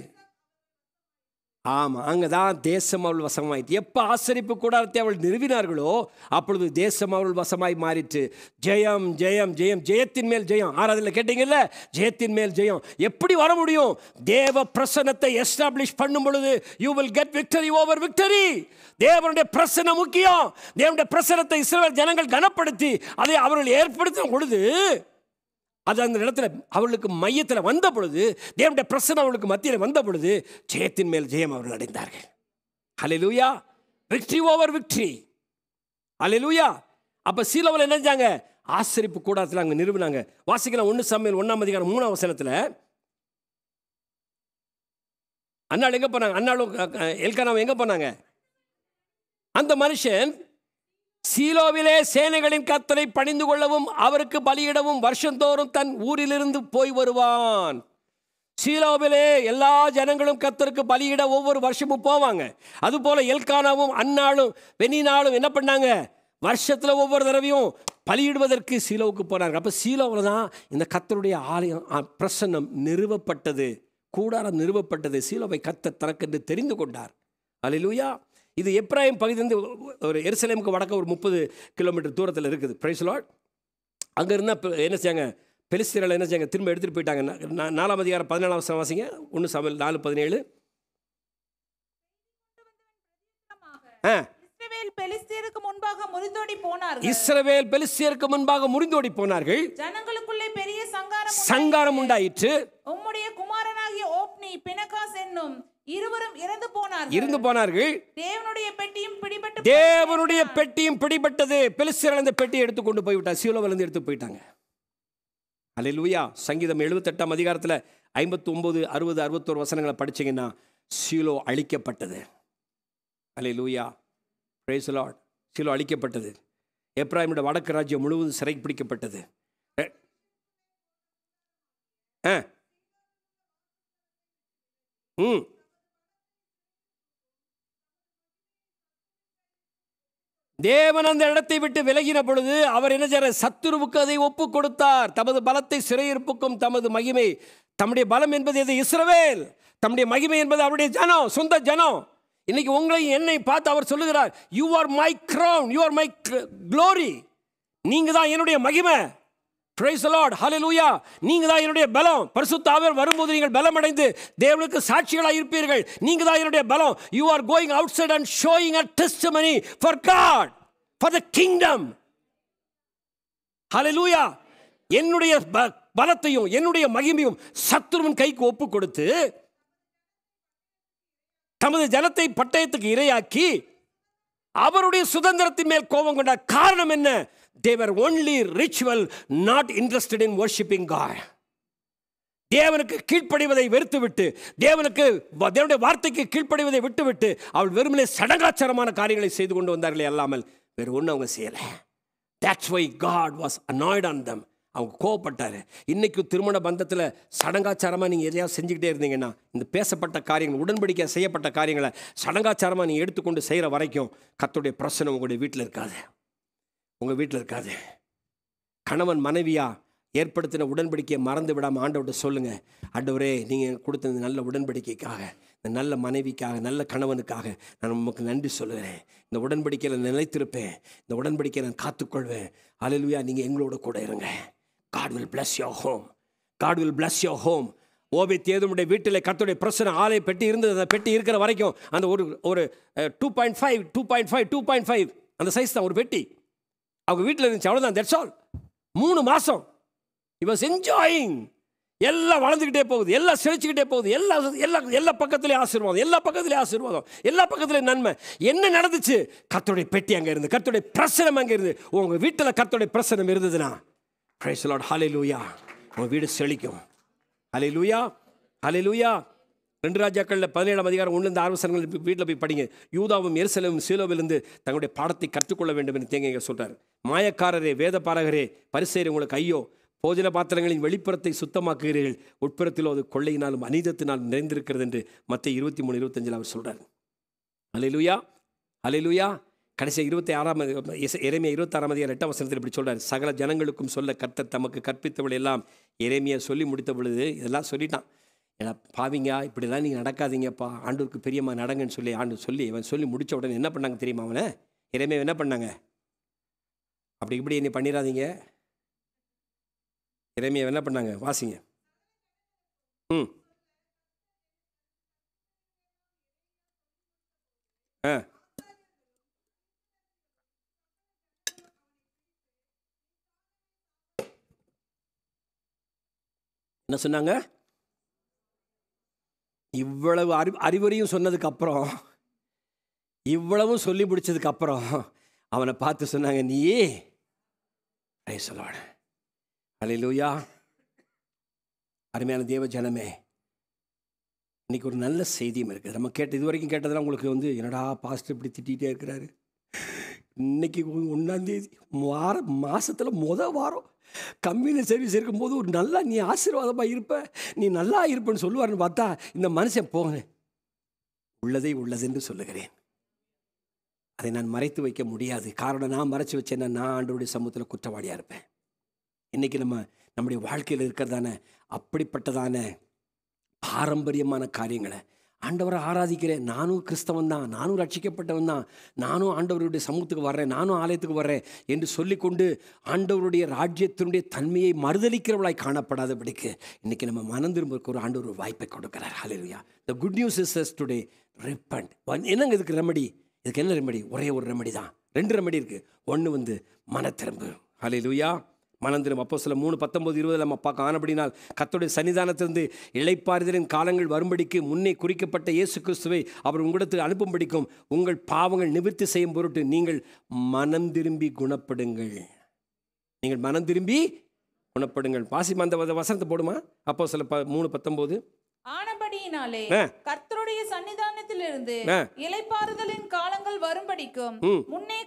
[SPEAKER 1] ஆமாம், அங்கே தான் தேசம் அவள் வசமாயிற்று. எப்போ ஆசரிப்பு கூடாரத்தை அவள் நிறுவினார்களோ அப்பொழுது தேசம் அவள் வசமாய் மாறிற்று. ஜெயம் ஜெயம் ஜெயம், ஜெயத்தின் மேல் ஜெயம். ஆராதனையில் கேட்டீங்கல்ல, ஜெயத்தின் மேல் ஜெயம். எப்படி வர முடியும்? தேவ பிரசன்னத்தை எஸ்டாப்ளிஷ் பண்ணும் பொழுது you will get victory over victory. தேவனுடைய பிரசன்னம் முக்கியம். தேவனுடைய பிரசன்னத்தை இஸ்ரவேல் ஜனங்கள் கனப்படுத்தி அதை அவர்கள் ஏற்படுத்தின பொழுது, அது அந்த இடத்துல அவர்களுக்கு மையத்தில் வந்த பொழுது, தேவனுடைய பிரசன்னம் அவர்களுக்கு மத்தியில் வந்த பொழுது ஜெயத்தின் மேல் ஜெயம் அவர்கள் அடைந்தார்கள். ஹல்லேலூயா. Victory over victory. ஹல்லேலூயா. அப்ப சீலோவில் என்ன செஞ்சாங்க? ஆசரிப்பு கூடாரத்தில் அங்கே நிறுவினாங்க. வாசிக்கலாம். 1 சாமுவேல் 1ஆம் அதிகாரம் 3ஆம் வசனத்தில். அன்னாள் எங்க போனாங்க? அன்னாளும் எல்கானாவும் எங்க போனாங்க? அந்த மனுஷன் சீலோவிலே சேனைகளின் கர்த்தரை பணிந்து கொள்ளவும் அவருக்கு பலியிடவும் வருஷந்தோறும் தன் ஊரிலிருந்து போய் வருவான். சீலோவிலே எல்லா ஜனங்களும் கர்த்தருக்கு பலியிட ஒவ்வொரு வருஷமும் போவாங்க. அதுபோல எல்கானாவும் அன்னாளும் பெனினாலும் என்ன பண்ணாங்க? வருஷத்தில் ஒவ்வொரு தடவையும் பலியிடுவதற்கு சீலோவுக்கு போனாங்க. அப்போ சீலோவில் தான் இந்த கர்த்தருடைய ஆலயம் பிரசன்னம் நிறுவப்பட்டது, கூடாரம் நிறுவப்பட்டது. சீலோவை கர்த்தர் தனக்கென்று தெரிந்து கொண்டார். அல்லேலூயா. இது எப்ராயிம் பகுதியிலிருந்து ஒரு எருசலேமுக்கு வடக்க ஒரு 30 கிலோமீட்டர் தூரத்தில் இருக்குது. Praise the Lord. அங்கே இருந்தால் என்ன செய்யாங்க? பெலிஸ்தீர்கள் என்ன செய்யாங்க? திரும்ப எடுத்துகிட்டு போயிட்டாங்க. 4ஆம் அதிகாரம் 14ஆம் வசனம் வாசிங்க. 1 சாமுவேல் 4:17.
[SPEAKER 2] இஸ்ரவேல் பெலிஸ்தியருக்கு முன்பாக
[SPEAKER 1] முறிந்தோடி போனார்கள்.
[SPEAKER 2] ஜனங்களுக்குள்ளே பெரிய
[SPEAKER 1] சங்காரம் உண்டாயிற்று.
[SPEAKER 2] உம்முடைய குமாரனாகிய ஓப்னி பினகாஸ் என்னும் இருவரும் இறந்து போனார்கள்.
[SPEAKER 1] தேவனுடைய
[SPEAKER 2] பெட்டியும் பிடிபட்டு
[SPEAKER 1] தேவனுடைய பெட்டியும் பிடிபட்டது. பெலிஸ்தர்கள் அந்த பெட்டியை எடுத்து கொண்டு போய்விட்டார், சீலோவிலிருந்து எடுத்து போயிட்டாங்க. அல்லேலூயா. சங்கீதம் 78ஆம் அதிகாரத்தில் 59, 60, 61 வசனங்களை படிச்சீங்கன்னா சீலோ அழிக்கப்பட்டது. அல்லேலூயா. Price the Lord. சீலோ அழிக்கப்பட்டது. எப்ராயிமுடைய வடக்கு ராஜ்யம் முழுவதும் சிறை பிடிக்கப்பட்டது. தேவன் அந்த இடத்தை விட்டு விலகின பொழுது அவர் என்ன செய்ய, சத்துருவுக்கு அதை ஒப்பு கொடுத்தார். தமது பலத்தை சிறையிருப்புக்கும் தமது மகிமை. தம்முடைய பலம் என்பது எது? இஸ்ரவேல். தம்முடைய மகிமை என்பது அவருடைய ஜனம், சொந்த ஜனம். இன்னைக்கு உங்களை என்னை பார்த்து அவர் சொல்லுகிறார், you are my crown, you are my glory. நீங்க தான் என்னுடைய மகிமை. Praise the Lord. Hallelujah. நீங்க தான் என்னுடைய பலம். பரிசுத்த ஆவியானவர் வரும்போது நீங்கள் பலம் அடைந்து தேவனுக்கு சாட்சிகளாக இருப்பீர்கள். நீங்க தான் என்னுடைய பலம். You are going outside and showing a testimony for God, for the kingdom. Hallelujah. என்னுடைய பலத்தையும் என்னுடைய மகிமையும் சத்துருவின் கைக்கு ஒப்பு கொடுத்து தமது ஜனத்தை பட்டயத்துக்கு இரையாக்கி அவருடைய சுதந்திரத்தின் மேல் கோபம் கொண்டார். காரணம் என்ன? They were only ritual, not interested in worshiping God. தேவனுக்கு கீழ்ப்படிவதை வெறுத்துவிட்டு, தேவனுடைய வார்த்தைக்கு கீழ்ப்படிவதை விட்டுவிட்டு அவள் வெறுமனே சடங்காச்சாரமான காரியங்களை செய்து கொண்டு வந்தார்களே அல்லாமல் வேறு ஒன்றும் அவங்க செய்யலை. That's why God was annoyed on them. அவங்க கோவப்பட்டார். இன்னைக்கு திருமண பந்தத்தில் சடங்காச்சாரமாக நீங்கள் எதையாவது செஞ்சுக்கிட்டே இருந்தீங்கன்னா, இந்த பேசப்பட்ட காரியங்கள், உடன்படிக்கை செய்யப்பட்ட காரியங்களை சடங்காச்சாரமாக நீங்கள் எடுத்துக்கொண்டு செய்கிற வரைக்கும் கர்த்தருடைய பிரசன்னம் உங்களுடைய வீட்டில் இருக்காது, உங்கள் வீட்டில் இருக்காது. கணவன் மனைவியா ஏற்படுத்தின உடன்படிக்கையை மறந்து விடாமல் ஆண்டவர்கிட்ட சொல்லுங்கள், ஆண்டவரே நீங்கள் கொடுத்த இந்த நல்ல உடன்படிக்கைக்காக, இந்த நல்ல மனைவிக்காக, நல்ல கணவனுக்காக நான் உமக்கு நன்றி சொல்லுகிறேன். இந்த உடன்படிக்கையில் நிலைத்திருப்பேன், இந்த உடன்படிக்கையை நான் காத்துக்கொள்வேன். அல்லேலூயா. நீங்கள் எங்களோட கூட இருங்க. God will bless your home. God will bless your home. ஓபேத்ஏதோமுடைய வீட்டில் கர்த்தருடைய பிரசன்னம் ஆலய பெட்டி இருந்தது. அந்த பெட்டி இருக்கிற வரைக்கும் அந்த ஒரு 2.5 அந்த சைஸ் தான் ஒரு பெட்டி அவங்க வீட்டில் இருந்துச்சு. அவ்வளோதான். That's all. 3 மாதம் he was enjoying. எல்லாம் வளர்ந்துக்கிட்டே போகுது, எல்லாம் செழிச்சுக்கிட்டே போகுது, எல்லா பக்கத்துலேயும் ஆசீர்வாதம், எல்லா பக்கத்துலேயும் ஆசீர்வாதம், எல்லா பக்கத்துலேயும் நன்மை. என்ன நடந்துச்சு? கர்த்தருடைய பெட்டி அங்கே இருந்து, கர்த்தருடைய பிரசனம் அங்கே இருந்து. உங்கள் வீட்டில் கர்த்தருடைய பிரசனம் இருந்ததுன்னா, praise the Lord, hallelujah, உங்கள் வீடு செழிக்கும். ஹல்லேலூயா, ஹல்லேலூயா. 2 ராஜாக்களில் 17ஆம் அதிகாரம் 1-6 வசனங்கள் வீட்டில் போய் படிங்க. யூதாவும் எருசலேமும் சீலோவிலிருந்து தங்களுடைய பாடத்தை கற்றுக்கொள்ள வேண்டும் என்று தேங்க சொல்கிறார். மாயக்காரரே, வேத பாரகரே, பரிசேயரே, உங்களுக்கு ஐயோ! போஜன பாத்திரங்களின் வெளிப்புறத்தை சுத்தமாக்குகிறீர்கள், உட்புறத்திலோ அது கொள்ளையினாலும் அநீதத்தினாலும் நிறைந்திருக்கிறது என்று மத்தேயு 23:25 அவர் சொல்கிறார். ஹல்லேலூயா, ஹல்லேலூயா. கடைசி 26 எரேமியா 26ஆம் அதிகாரம் 8ஆம் வசனத்தில் இப்படி சொல்கிறார். சகல ஜனங்களுக்கும் சொல்ல கர்த்தர் தமக்கு கற்பித்தவள் எல்லாம் எரேமியா சொல்லி முடித்த பொழுது இதெல்லாம் சொல்லிட்டான். ஏன்னா பாவிங்க, இப்படிலாம் நீங்கள் நடக்காதீங்கப்பா, ஆண்டவருக்கு பிரியமா நடங்கன்னு சொல்லி அவன் சொல்லி முடித்த உடனே என்ன பண்ணாங்க தெரியுமா? அவனை எரேமியா என்ன பண்ணாங்க? அப்படி இப்படி என்ன பண்ணிடாதீங்க. எரேமியா என்ன பண்ணாங்க? வாசிங்க. என்ன சொன்னாங்க? இவ்வளவு அறிவுரையும் சொன்னதுக்கு அப்புறம், இவ்வளவும் சொல்லி முடிச்சதுக்கு அப்புறம் அவனை பார்த்து சொன்னாங்க, நீயே பிரைஸ் தி லார்ட், ஹல்லேலூயா. அருமையான தேவ ஜனமே, இன்னைக்கு ஒரு நல்ல செய்தியும் இருக்குது. நம்ம இது வரைக்கும் கேட்டதெல்லாம் உங்களுக்கு என்னடா பாஸ்டர் இப்படி திட்டிகிட்டே இருக்கிறாரு. இன்னைக்கு 1ஆம் தேதி மாதத்தில் வாரம் கம்யூனிட்டி சர்வீஸ் இருக்கும்போது ஒரு நல்லா நீ ஆசீர்வாதமாக இருப்ப, நீ நல்லா இருப்பேன்னு சொல்லுவார்னு பார்த்தா இந்த மனுஷன் போங்க, உள்ளதை உள்ளதென்று சொல்லுகிறேன். அதை நான் மறைத்து வைக்க முடியாது. காரணம், நான் மறைச்சி வச்சேன்னா நான் ஆண்டவருடைய சமூகத்தில் குற்றவாளியாக இருப்பேன். இன்றைக்கி நம்முடைய வாழ்க்கையில் இருக்கிறதான அப்படிப்பட்டதான பாரம்பரியமான காரியங்களை ஆண்டவரை ஆராதிக்கிறேன். நானும் கிறிஸ்தவன் தான், நானும் ரட்சிக்கப்பட்டவன் தான், நானும் ஆண்டவருடைய சமூகத்துக்கு வர்றேன், நானும் ஆலயத்துக்கு வர்றேன் என்று சொல்லிக்கொண்டு ஆண்டவருடைய ராஜ்யத்தினுடைய தன்மையை மறுதளிக்கிறவளாய் காணப்படாதபடிக்கு இன்றைக்கி நம்ம மனம் திரும்புறதுக்கு ஒரு ஆண்டவர் ஒரு வாய்ப்பை கொடுக்கிறார். ஹல்லேலூயா. The good news is today repent. என்னங்க இதுக்கு ரெமடி? இதுக்கு என்ன ரெமடி? ஒரே ஒரு ரெமடி தான். 2 ரெமடி இருக்குது. ஒன்று மனத்திரும்பு. ஹல்லேலூயா. மனம் திரும்ப. அப்போஸ்தலர் 3:19-20 நம்ம பார்க்க. ஆனபடினால் கர்த்தருடைய சன்னிதானத்திலிருந்து இளைப்பாறுதலின் காலங்கள் வரும்படிக்கு முன்னே குறிக்கப்பட்ட இயேசு கிறிஸ்துவை அவர் உங்களிடத்தில் அனுப்பும்படிக்கும் உங்கள் பாவங்கள் நிவர்த்தி செய்யும் பொருட்டு நீங்கள் மனம் திரும்பி குணப்படுங்கள். நீங்கள் மனம் திரும்பி குணப்படுங்கள். வாசிமா அந்த வசனத்தை போடுமா. அப்போஸ்தலர் 3:19.
[SPEAKER 2] ஆனபடியினாலே கர்த்தருடைய சன்னிதானத்திலிருந்து இளைப்பாறுதலின் காலங்கள் வரும்படிக்கும் முன்னே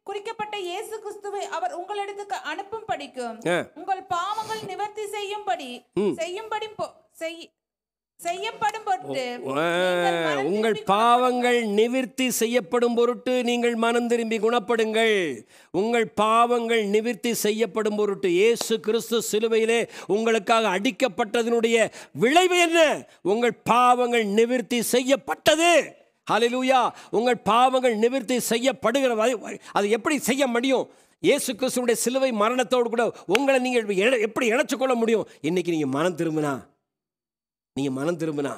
[SPEAKER 2] குறிக்கப்பட்ட இயேசு கிறிஸ்துவை அவர் உங்களிடத்துக்கு அனுப்பும் படிக்கும் உங்கள் பாவங்கள் நிவர்த்தி செய்யப்படும் பொருட்டு
[SPEAKER 1] உங்கள் பாவங்கள் நிவர்த்தி செய்யப்படும் பொருட்டு நீங்கள் மனம் திரும்பி குணப்படுங்கள். உங்கள் பாவங்கள் நிவர்த்தி செய்யப்படும் பொருட்டு இயேசு கிறிஸ்து சிலுவையிலே உங்களுக்காக அடிக்கப்பட்டதனுடைய விளைவு என்ன? உங்கள் பாவங்கள் நிவர்த்தி செய்யப்பட்டது. ஹல்லேலூயா. உங்கள் பாவங்கள் நிவர்த்தி செய்யப்படுகிற அது எப்படி செய்ய முடியும்? இயேசு கிறிஸ்துவுடைய சிலுவை மரணத்தோடு கூட உங்களை நீங்கள் எப்படி இணைச்சுக்கொள்ள முடியும்? இன்னைக்கு நீங்கள் மனம் திரும்பினா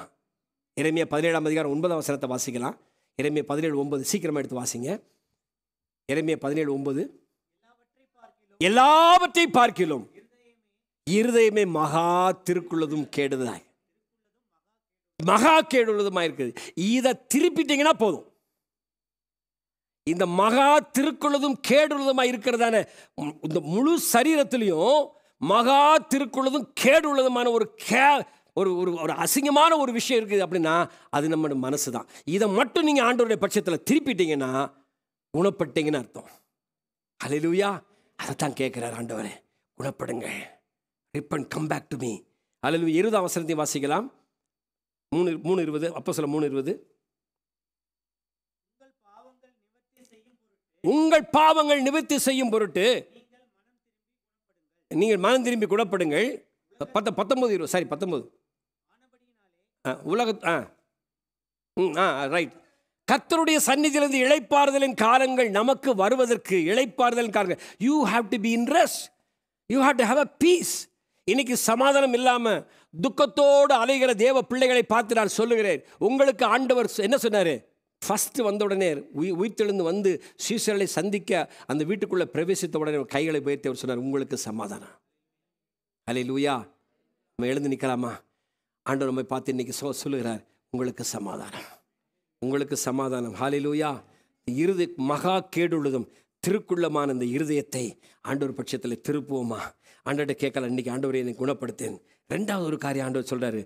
[SPEAKER 1] எரேமியா 17:9 வாசிக்கலாம். எரேமியா 17:9 சீக்கிரமாக எடுத்து வாசிங்க. எரேமியா 17:9. எல்லாவற்றை பார்க்கிலும் இருதயமே மகா திருக்குள்ளதும் கேடுதாய், மகா கேடுள்ளதுமா இருக்குது. இதை திருப்பிட்டீங்கன்னா போதும். இந்த மகா திருக்குள்ளதும் கேடுள்ளதுமா இருக்கிறதான இந்த முழு சரீரத்திலையும் மகா திருக்குள்ளதும் கேடுள்ளதுமான ஒரு ஒரு அசிங்கமான ஒரு விஷயம் இருக்குது அப்படின்னா அது நம்மளோட மனசு தான். இதை மட்டும் நீங்கள் ஆண்டவருடைய பட்சத்தில் திருப்பிட்டீங்கன்னா குணப்பட்டீங்கன்னு அர்த்தம். ஹல்லேலூயா. அதைத்தான் கேட்குறார் ஆண்டவரே, குணப்படுங்க. Repent come back to me. ஹல்லேலூயா. 20 வசனத்தையும் வாசிக்கலாம். 3:20 அப்போஸ்தலர் 3:20. உங்கள் பாவங்கள் நிவர்த்தி செய்யும் பொருட்டு நீங்கள் மனம் திரும்பி குணப்படுங்கள். 19 ரைட். கர்த்தருடைய சந்நிதியிலிருந்து இளைப்பாறுதலின் காலங்கள் நமக்கு வருவதற்கு, இளைப்பாறுதலின் காலங்கள், you have to be in rest, you have to have a peace. இன்னைக்கு சமாதானம் இல்லாமல் துக்கத்தோடு அலைகிற தேவ பிள்ளைகளை பார்த்து நான் சொல்லுகிறேன், உங்களுக்கு ஆண்டவர் என்ன சொன்னார்? ஃபஸ்ட்டு வந்த உடனே உயிர்த்தெழுந்து வந்து சீசர்களை சந்திக்க அந்த வீட்டுக்குள்ளே பிரவேசித்த உடனே கைகளை உயர்த்தி அவர் சொன்னார், உங்களுக்கு சமாதானம். ஹல்லேலூயா. நம்ம எழுந்து நிற்கலாமா? ஆண்டவர் நம்மை பார்த்து இன்னைக்கு சொல்லுகிறார், உங்களுக்கு சமாதானம், உங்களுக்கு சமாதானம். ஹல்லேலூயா. மகா கேடுள்ளதும் திருக்குள்ளமான இந்த இருதயத்தை ஆண்டவர் பட்சத்தில் திருப்புவோமா? ஆண்டவர்கிட்ட கேட்கலாம், இன்னைக்கு ஆண்டவரை என்னை குணப்படுத்தேன். ரெண்டாவது ஒரு காரியம் ஆண்டவர் சொல்கிறாரு.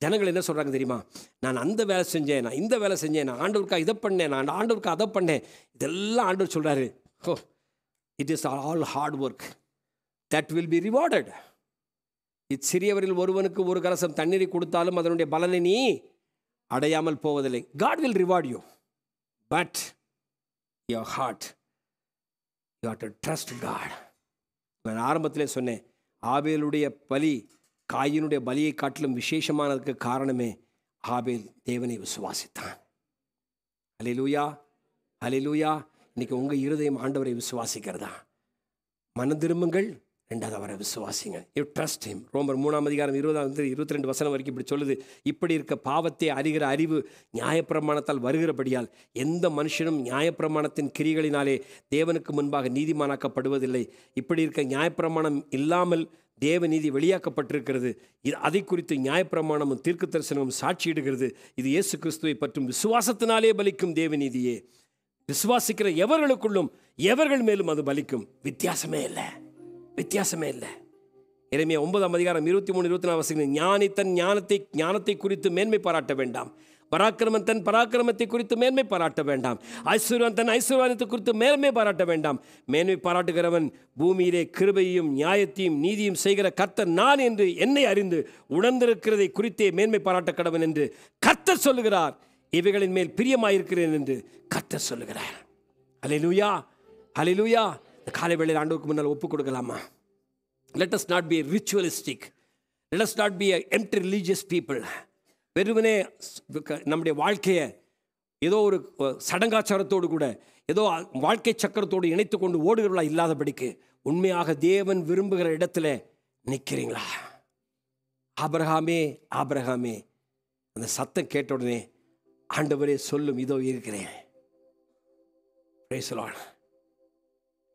[SPEAKER 1] ஜனங்கள் என்ன சொல்கிறாங்க தெரியுமா? நான் அந்த வேலை செஞ்சேன், நான் இந்த வேலை செஞ்சேன், நான் ஆண்டவருக்காக இதை பண்ணேன், நான் ஆண்டவருக்கு அதை பண்ணேன். இதெல்லாம் ஆண்டவர் சொல்கிறாரு, oh it is all hard work that will be rewarded. இச்சிறியவரில் ஒருவனுக்கு ஒரு கலசம் தண்ணீரை கொடுத்தாலும் அதனுடைய பலனை நீ அடையாமல் போவதில்லை. God will reward you, but your heart, you have to trust God. நான் ஆரம்பத்திலே சொன்னேன், ஆபேலுடைய பலி காயினுடைய பலியை காட்டிலும் விசேஷமானதுக்கு காரணமே ஆபேல் தேவனை விசுவாசித்தான். ஹல்லேலூயா, ஹல்லேலூயா. இன்னைக்கு உங்கள் இருதயம் ஆண்டவரை விசுவாசிக்கிறதா? மனம் திரும்புங்கள். ரெண்டாவது அவரை விசுவாசிங்க. You trust him. ரோமர் 3:20-22 வரைக்கும் இப்படி சொல்லுது, இப்படி இருக்க பாவத்தை அறிகிற அறிவு நியாயப்பிரமாணத்தால் வருகிறபடியால் எந்த மனுஷனும் நியாயப்பிரமாணத்தின் கிரிகளினாலே தேவனுக்கு முன்பாக நீதிமானாக்கப்படுவதில்லை. இப்படி இருக்க நியாயப்பிரமாணம் இல்லாமல் தேவ நீதி வெளியாக்கப்பட்டிருக்கிறது. இது அதை குறித்து நியாயப்பிரமாணமும் தீர்க்க தரிசனமும் சாட்சியிடுகிறது. இது இயேசு கிறிஸ்துவை பற்றும் விசுவாசத்தினாலே பலிக்கும் தேவ நீதியே. விசுவாசிக்கிற எவர்களுக்குள்ளும் எவர்கள் மேலும் அது பலிக்கும். வித்தியாசமே இல்லை, வித்தியாசமே இல்லை. எரேமியா 9:23-24 ஞானி தன் ஞானத்தை குறித்து மேன்மை பாராட்ட வேண்டாம், பராக்கிரமன் தன் பராக்கிரமத்தை குறித்து மேன்மை பாராட்ட வேண்டாம், ஐஸ்வர்யன் தன் ஐஸ்வர்யத்தை குறித்து மேன்மை பாராட்ட வேண்டாம். மேன்மை பாராட்டுகிறவன் பூமியிலே கிருபையையும் நியாயத்தையும் நீதியும் செய்கிற கர்த்தர் நான் என்று என்னை அறிந்து உணர்ந்திருக்கிறதை குறித்தே மேன்மை பாராட்ட கடவன் என்று கர்த்தர் சொல்லுகிறார். இவைகளின் மேல் பிரியமாயிருக்கிறேன் என்று கர்த்தர் சொல்லுகிறார். ஹல்லேலூயா, ஹல்லேலூயா. இந்த காலை வேளையில் ஆண்டவருக்கு முன்னால் ஒப்புக் கொடுக்கலாமா? Let us not be ritualistic. Let us not be an empty religious people. வெறுமனே நம்முடைய வாழ்க்கையை ஏதோ ஒரு சடங்காச்சாரத்தோடு கூட ஏதோ வாழ்க்கை சக்கரத்தோடு இணைத்து கொண்டு ஓடுகிறவர்களா இல்லாதபடிக்கு உண்மையாக தேவன் விரும்புகிற இடத்துல நிற்கிறீங்களா? ஆபிரகாமே, ஆபிரகாமே, அந்த சத்தம் கேட்ட உடனே ஆண்டவரே சொல்லும், இதோ இருக்கிறேன்.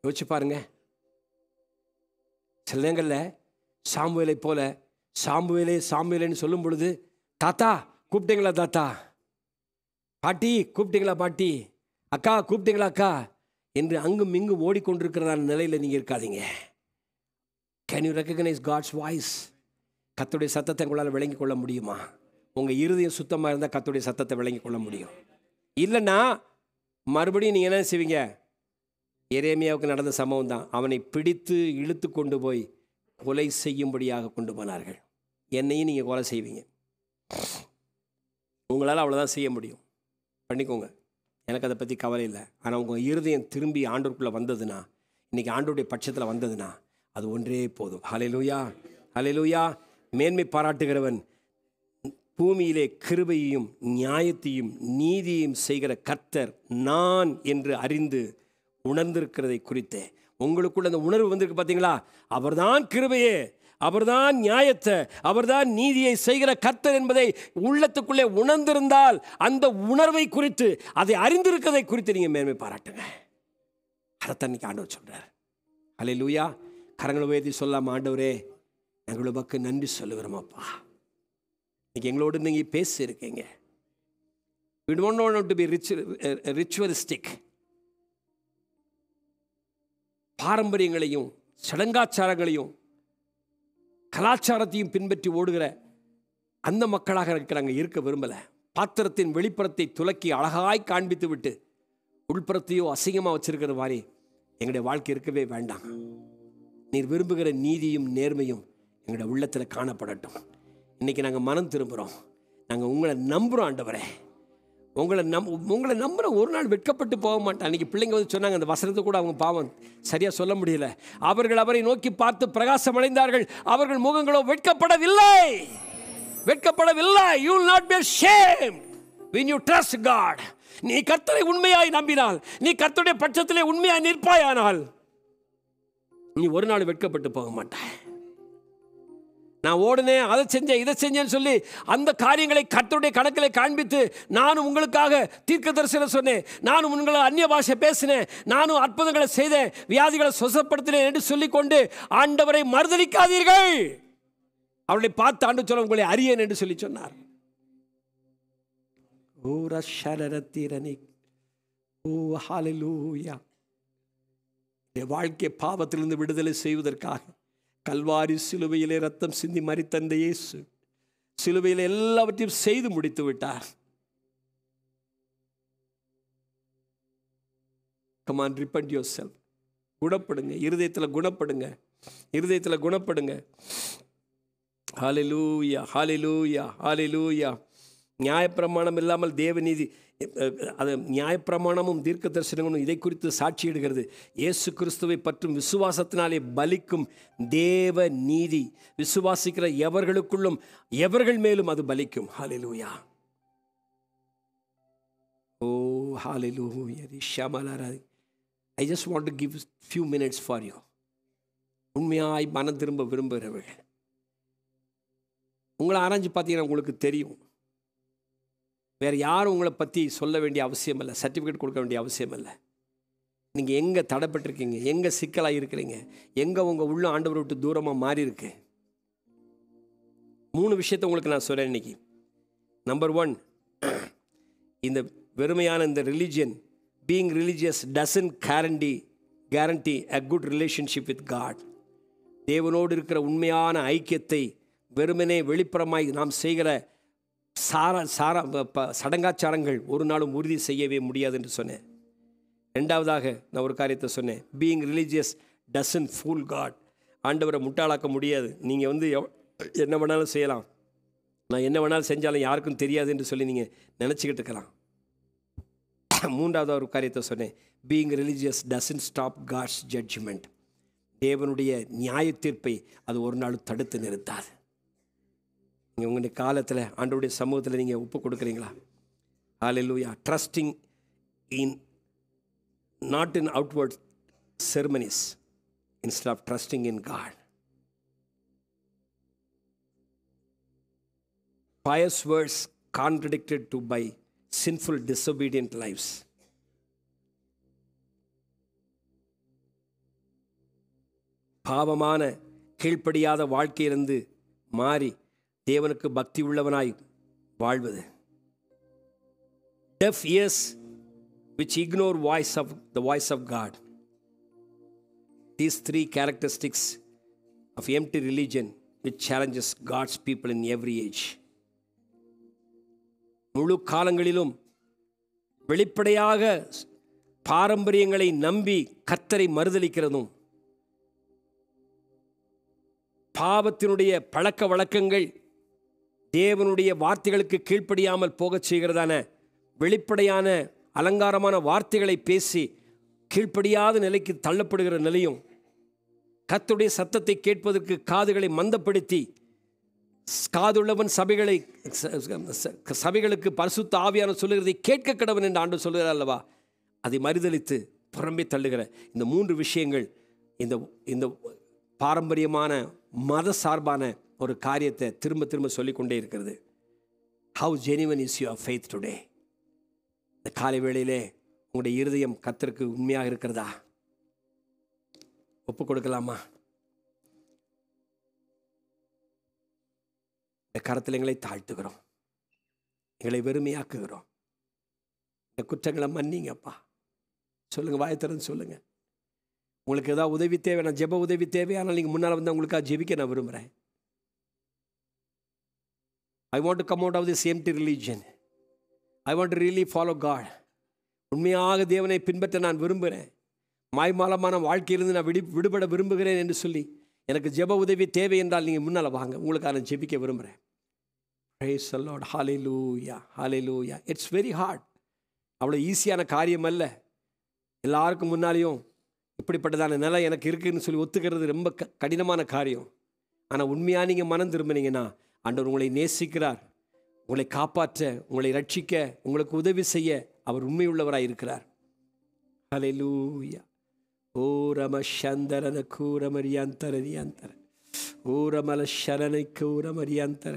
[SPEAKER 1] யோசிச்சு பாருங்க, சில நேரங்களில் சாமுவேலை போல சாமுவேலேன்னு சொல்லும் பொழுது, தாத்தா கூப்பிட்டீங்களா, தாத்தா, பாட்டி கூப்பிட்டீங்களா, பாட்டி, அக்கா கூப்பிட்டீங்களா, அக்கா என்று அங்கும் இங்கும் ஓடிக்கொண்டிருக்கிறதான நிலையில் நீங்கள் இருக்காதீங்க. Can you recognise God's voice? கர்த்தருடைய சத்தத்தை உங்களால் விளங்கி கொள்ள முடியுமா? உங்கள் இருதயம் சுத்தமாக இருந்தால் கர்த்தருடைய சத்தத்தை விளங்கி கொள்ள முடியும். இல்லைன்னா மறுபடியும் நீங்கள் என்ன செய்வீங்க? எரேமியாவுக்கு நடந்த சம்பவம் தான். அவனை பிடித்து இழுத்து கொண்டு போய் கொலை செய்யும்படியாக கொண்டு போனார்கள். என்னையும் நீங்கள் கொலை செய்வீங்க. உங்களால் அவ்வளோதான் செய்ய முடியும், பண்ணிக்கோங்க, எனக்கு அதை பற்றி கவலை இல்லை. ஆனால் உங்கள் இருதயம் திரும்பி ஆண்டவருக்குள்ளே வந்ததுன்னா, இன்றைக்கி ஆண்டவருடைய பட்சத்தில் வந்ததுன்னா, அது ஒன்றே போதும். ஹல்லேலூயா, ஹல்லேலூயா. மேன்மை பாராட்டுகிறவன் பூமியிலே கிருபையையும் நியாயத்தையும் நீதியையும் செய்கிற கர்த்தர் நான் என்று அறிந்து உணர்ந்திருக்கிறதை குறித்து உங்களுக்குள்ள அந்த உணர்வு வந்திருக்கு பார்த்தீங்களா? அவர்தான் கிருபையே, அவர்தான் நியாயத்தை, அவர்தான் நீதியை செய்கிற கர்த்தர் என்பதை உள்ளத்துக்குள்ளே உணர்ந்திருந்தால் அந்த உணர்வை குறித்து, அதை அறிந்திருக்கிறதை குறித்து நீங்கள் மேன்மை பாராட்டுங்க. அதைத்தான் இன்னைக்கு ஆண்டவர் சொல்கிறார். ஹல்லேலூயா. கரங்களை உயர்த்தி சொல்லாமல், ஆண்டவரே எங்களோட பக்கம் நன்றி சொல்லுகிறோமாப்பா, இன்னைக்கு எங்களோடு நீங்கள் பேசியிருக்கீங்க. We don't want to be ritualistic. பாரம்பரியங்களையும் சடங்காச்சாரங்களையும் கலாச்சாரத்தையும் பின்பற்றி ஓடுகிற அந்த மக்களாக நாங்கள் இருக்க விரும்பலை. பாத்திரத்தின் வெளிப்புறத்தை துலக்கி அழகாய் காண்பித்து விட்டு உள்புறத்தையோ அசிங்கமாக வச்சிருக்கிற மாதிரி எங்களுடைய வாழ்க்கை இருக்கவே வேண்டாம். நீர் விரும்புகிற நீதியும் நேர்மையும் எங்களுடைய உள்ளத்தில் காணப்படட்டும். இன்றைக்கி நாங்கள் மனம் திரும்புகிறோம், நாங்கள் உங்களை நம்புகிறோம் ஆண்டவரே. உங்களை நம்புகிற ஒரு நாள் வெட்கப்பட்டு போக மாட்டேன். அன்றைக்கி பிள்ளைங்க வந்து சொன்னாங்க, அந்த வசனத்தை கூட அவங்க பாவம் சரியாக சொல்ல முடியல. அவர்கள் அவரை நோக்கி பார்த்து பிரகாசம் அடைந்தார்கள், அவர்கள் முகங்களோ வெட்கப்படவில்லை. You will not be ashamed when you trust God. நீ கர்த்தரை உண்மையாய் நம்பினால், நீ கர்த்தருடைய பட்சத்திலே உண்மையாய் நிற்பாயானால், நீ ஒரு நாள் வெட்கப்பட்டு போக மாட்டாய். நான் ஓடுனேன், அதை செஞ்சேன், இதை செஞ்சேன்னு சொல்லி அந்த காரியங்களை கர்த்தருடைய கணக்கில் காண்பித்து, நானும் உங்களுக்காக தீர்க்க தரிசனம் சொன்னேன், நானும் உங்களை அந்நிய பாஷை பேசினேன், நானும் அற்புதங்களை செய்தேன், வியாதிகளை சுசப்படுத்தினேன் என்று சொல்லிக்கொண்டு ஆண்டவரை மறுதலிக்காதீர்கள். அவளை பார்த்து ஆண்டு சொல்ல உங்களை அறியேன் என்று சொல்லி சொன்னார். வாழ்க்கை பாவத்திலிருந்து விடுதலை செய்வதற்காக கல்வாரி சிலுவையிலே ரத்தம் சிந்தி மரித்த இயேசு சிலுவையில் எல்லாவற்றையும் செய்து முடித்து விட்டார். Come on, repent yourself. குணப்படுங்க, இருதயத்தில் குணப்படுங்க, இருதயத்தில் குணப்படுங்க. ஹல்லேலூயா, ஹல்லேலூயா, ஹல்லேலூயா. நியாயப்பிரமாணம் இல்லாமல் தேவநீதி, அது நியாயப்பிரமாணமும் தீர்க்க தரிசனங்களும் இதை குறித்து சாட்சியிடுகிறது. இயேசு கிறிஸ்துவை பற்றும் விசுவாசத்தினாலே பலிக்கும் தேவ நீதி விசுவாசிக்கிற எவர்களுக்குள்ளும் எவர்கள் மேலும் அது பலிக்கும். ஹல்லேலூயா. ஓ ஹல்லேலூயா. I just want to give few minutes for you. உண்மையாய் மனம் திரும்ப விரும்புகிறவர்கள் உங்களை ஆராய்ச்சி பார்த்தீங்கன்னா உங்களுக்கு தெரியும். வேறு யாரும் உங்களை பற்றி சொல்ல வேண்டிய அவசியம் இல்லை, சர்டிஃபிகேட் கொடுக்க வேண்டிய அவசியம் இல்லை. நீங்கள் எங்கே தடைப்பட்டிருக்கீங்க, எங்கே சிக்கலாக இருக்கிறீங்க, எங்கே உங்கள் உள்ள ஆண்டவரை விட்டு தூரமாக மாறி இருக்கு. 3 விஷயத்தை உங்களுக்கு நான் சொல்கிறேன் இன்னைக்கு. நம்பர் 1, இந்த வெறுமையான இந்த religion, being religious doesn't guarantee a good relationship with God. தேவனோடு இருக்கிற உண்மையான ஐக்கியத்தை வெறுமனே வெளிப்புறமாய் நாம் செய்கிற சடங்காச்சாரங்கள் ஒரு நாளும் உறுதி செய்யவே முடியாது என்று சொன்னேன். 2வதாக நான் ஒரு காரியத்தை சொன்னேன், being religious doesn't fool God. ஆண்டவரை முட்டாளாக்க முடியாது. நீங்கள் வந்து என்ன வேணாலும் செய்யலாம், நான் என்ன வேணாலும் செஞ்சாலும் யாருக்கும் தெரியாது என்று சொல்லி நீங்கள் நினச்சிக்கிட்டு இருக்கலாம். 3வது ஒரு காரியத்தை சொன்னேன், being religious doesn't stop God's judgement. தேவனுடைய நியாய தீர்ப்பை அது ஒரு நாள் தடுத்து நிறுத்தாது. நீங்கள் உங்களுடைய காலத்தில் ஆண்டவருடைய சமூகத்தில் நீங்கள் ஒப்பு கொடுக்குறீங்களா? ஹல்லேலூயா. Trusting in not in outward ceremonies instead of trusting in God. Pious words contradicted to by sinful disobedient lives. பாவமான கீழ்ப்படியாத வாழ்க்கையிலிருந்து மாறி தேவனுக்கு பக்தி உள்ளவனாய் வாழ்வது. Deaf ears which ignore the voice of God. These three characteristics of empty religion which challenges God's people in every age. முழு காலங்களிலும் வெளிப்படையாக பாரம்பரியங்களை நம்பி கர்த்தரை மறுதலிக்கிறதும், பாவத்தினுடைய பழக்க வழக்கங்கள் தேவனுடைய வார்த்தைகளுக்கு கீழ்ப்படியாமல் போகச் செய்கிறதான வெளிப்படையான அலங்காரமான வார்த்தைகளை பேசி கீழ்ப்படியாத நிலைக்கு தள்ளப்படுகிற நிலையும், கர்த்தருடைய சத்தத்தை கேட்பதற்கு காதுகளை மந்தப்படுத்தி காதுள்ளவன் சபைகளுக்கு பரிசுத்த ஆவியான சொல்லுகிறதை கேட்க கடவன் என்று ஆண்டு சொல்லுகிறார் அல்லவா, அதை மறுதலித்து புறம்பே தள்ளுகிற இந்த 3 விஷயங்கள் இந்த பாரம்பரியமான மத சார்பான ஒரு காரியத்தை திரும்ப திரும்ப சொல்லிக்கொண்டே இருக்கிறது. How genuine is your faith today? இந்த காலை வேளையிலே உங்களுடைய இருதயம் கர்த்தருக்கு உண்மையாக இருக்கிறதா? ஒப்பு கொடுக்கலாமா? இந்த கரத்தில் எங்களை தாழ்த்துகிறோம், எங்களை வெறுமையாக்குகிறோம். இந்த குற்றங்களை மன்னிங்கப்பா. சொல்லுங்கள், வாயை திறந்து சொல்லுங்கள். உங்களுக்கு ஏதாவது உதவி தேவை, நான் ஜெப உதவி தேவை, ஆனால் நீங்கள் முன்னால் வந்து உங்களுக்காக ஜெபிக்க நான் விரும்புகிறேன். I want to come out of this empty religion. I want to really follow God. உண்மையாக தேவனை பின்பற்ற நான் விரும்புகிறேன். மாய்மாலமான வாழ்க்கையிலிருந்து நான் விடுபட விரும்புகிறேன் என்று சொல்லி எனக்கு ஜெப உதவி தேவை என்றால் நீங்கள் முன்னால் வாங்க, உங்களுக்காக நான் ஜெபிக்க விரும்புகிறேன். Praise the Lord. Hallelujah. Hallelujah. It's very hard. அவ்வளோ ஈஸியான காரியம் அல்ல. எல்லாருக்கும் முன்னாலேயும் இப்படிப்பட்டதான நிலை எனக்கு இருக்குதுன்னு சொல்லி ஒத்துக்கிறது ரொம்ப கடினமான காரியம். ஆனால் உண்மையாக நீங்கள் மனம் திரும்பினீங்கன்னா ஆண்டவர் உங்களை நேசிக்கிறார், உங்களை காப்பாற்ற, உங்களை ரட்சிக்க, உங்களுக்கு உதவி செய்ய அவர் உண்மையுள்ளவராக இருக்கிறார். ஹல்லேலூயா. ஓ ரம சந்தரன கூரமரியாந்தரனியாந்தர ஊரமல சரணை கூரமரியாந்தர.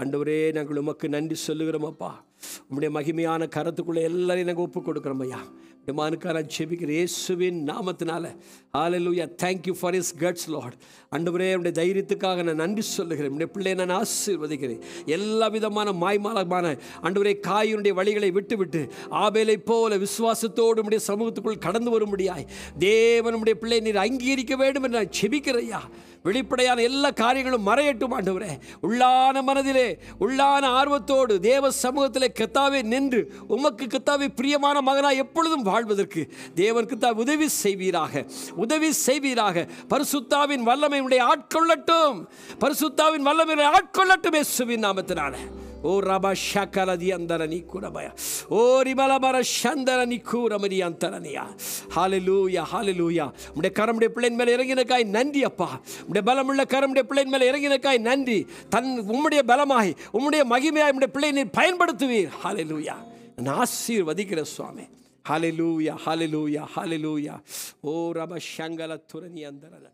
[SPEAKER 1] ஆண்டவரே, நாங்கள் உமக்கு நன்றி சொல்லுகிறோம் அப்பா. உம்முடைய மகிமையான கரத்துக்குள்ளே எல்லாரையும் நாங்கள் ஒப்பு கொடுக்குறோம் ஐயா. மானுக்கார ஜெபிக்கிறேன் இயேசுவின் நாமத்தினால. ஹல்லேலூயா. Thank you for his guts Lord. ஆண்டவரே, உடைய தைரியத்துக்காக நான் நன்றி சொல்லுகிறேன். உடைய பிள்ளையை நான் ஆசீர்வதிக்கிறேன். எல்லா விதமான மாய்மாலமான ஆண்டவரே காயினுடைய வழிகளை விட்டு ஆபேலை போல விசுவாசத்தோடு உடைய சமூகத்துக்குள் கடந்து வரும்படியாய் தேவன் உடைய பிள்ளையை நீர் அங்கீகரிக்க வேண்டும் என்று நான் ஜெபிக்கிறையா. வெளிப்படையான எல்லா காரியங்களும் மறையட்டும் ஆண்டவரே. உள்ளான மனதிலே உள்ளான ஆர்வத்தோடு தேவ சமூகத்திலே கர்த்தாவே நின்று உமக்கு கர்த்தாவே பிரியமான மகனாய் எப்பொழுதும் வாழ்வதற்கு தேவன் கர்த்தாவே உதவி செய்வீராக. பரிசுத்தாவின் வல்லமை உடைய ஆட்கொள்ளட்டும், பரிசுத்தாவின் வல்லமை ஆட்கொள்ளட்டும் இயேசுவின் நாமத்தினாலே. ஓ ரபா ஷக்கலதி அந்தரனி குரபய ஓ ரிபலபர சந்தரனி கூரமரி அந்தரனியா. ஹல்லேலூயா. ஹல்லேலூயா. உம்முடைய கரமுடைய பிள்ளையின் மேலே இறங்கினக்காய் நன்றி அப்பா. உம்முடைய பலமுள்ள கரமுடைய பிள்ளையின் மேலே இறங்கினக்காய் நன்றி. உம்முடைய பலமாய் உம்முடைய மகிமையாய் உம்முடைய பிள்ளை நீர் பயன்படுத்துவீர். ஹல்லேலூயா. நான் ஆசீர்வதிக்கிற சுவாமி. ஹல்லேலூயா. ஹல்லேலூயா. ஹல்லேலூயா. ஓ ரப ஷங்கல துரணி அந்தரன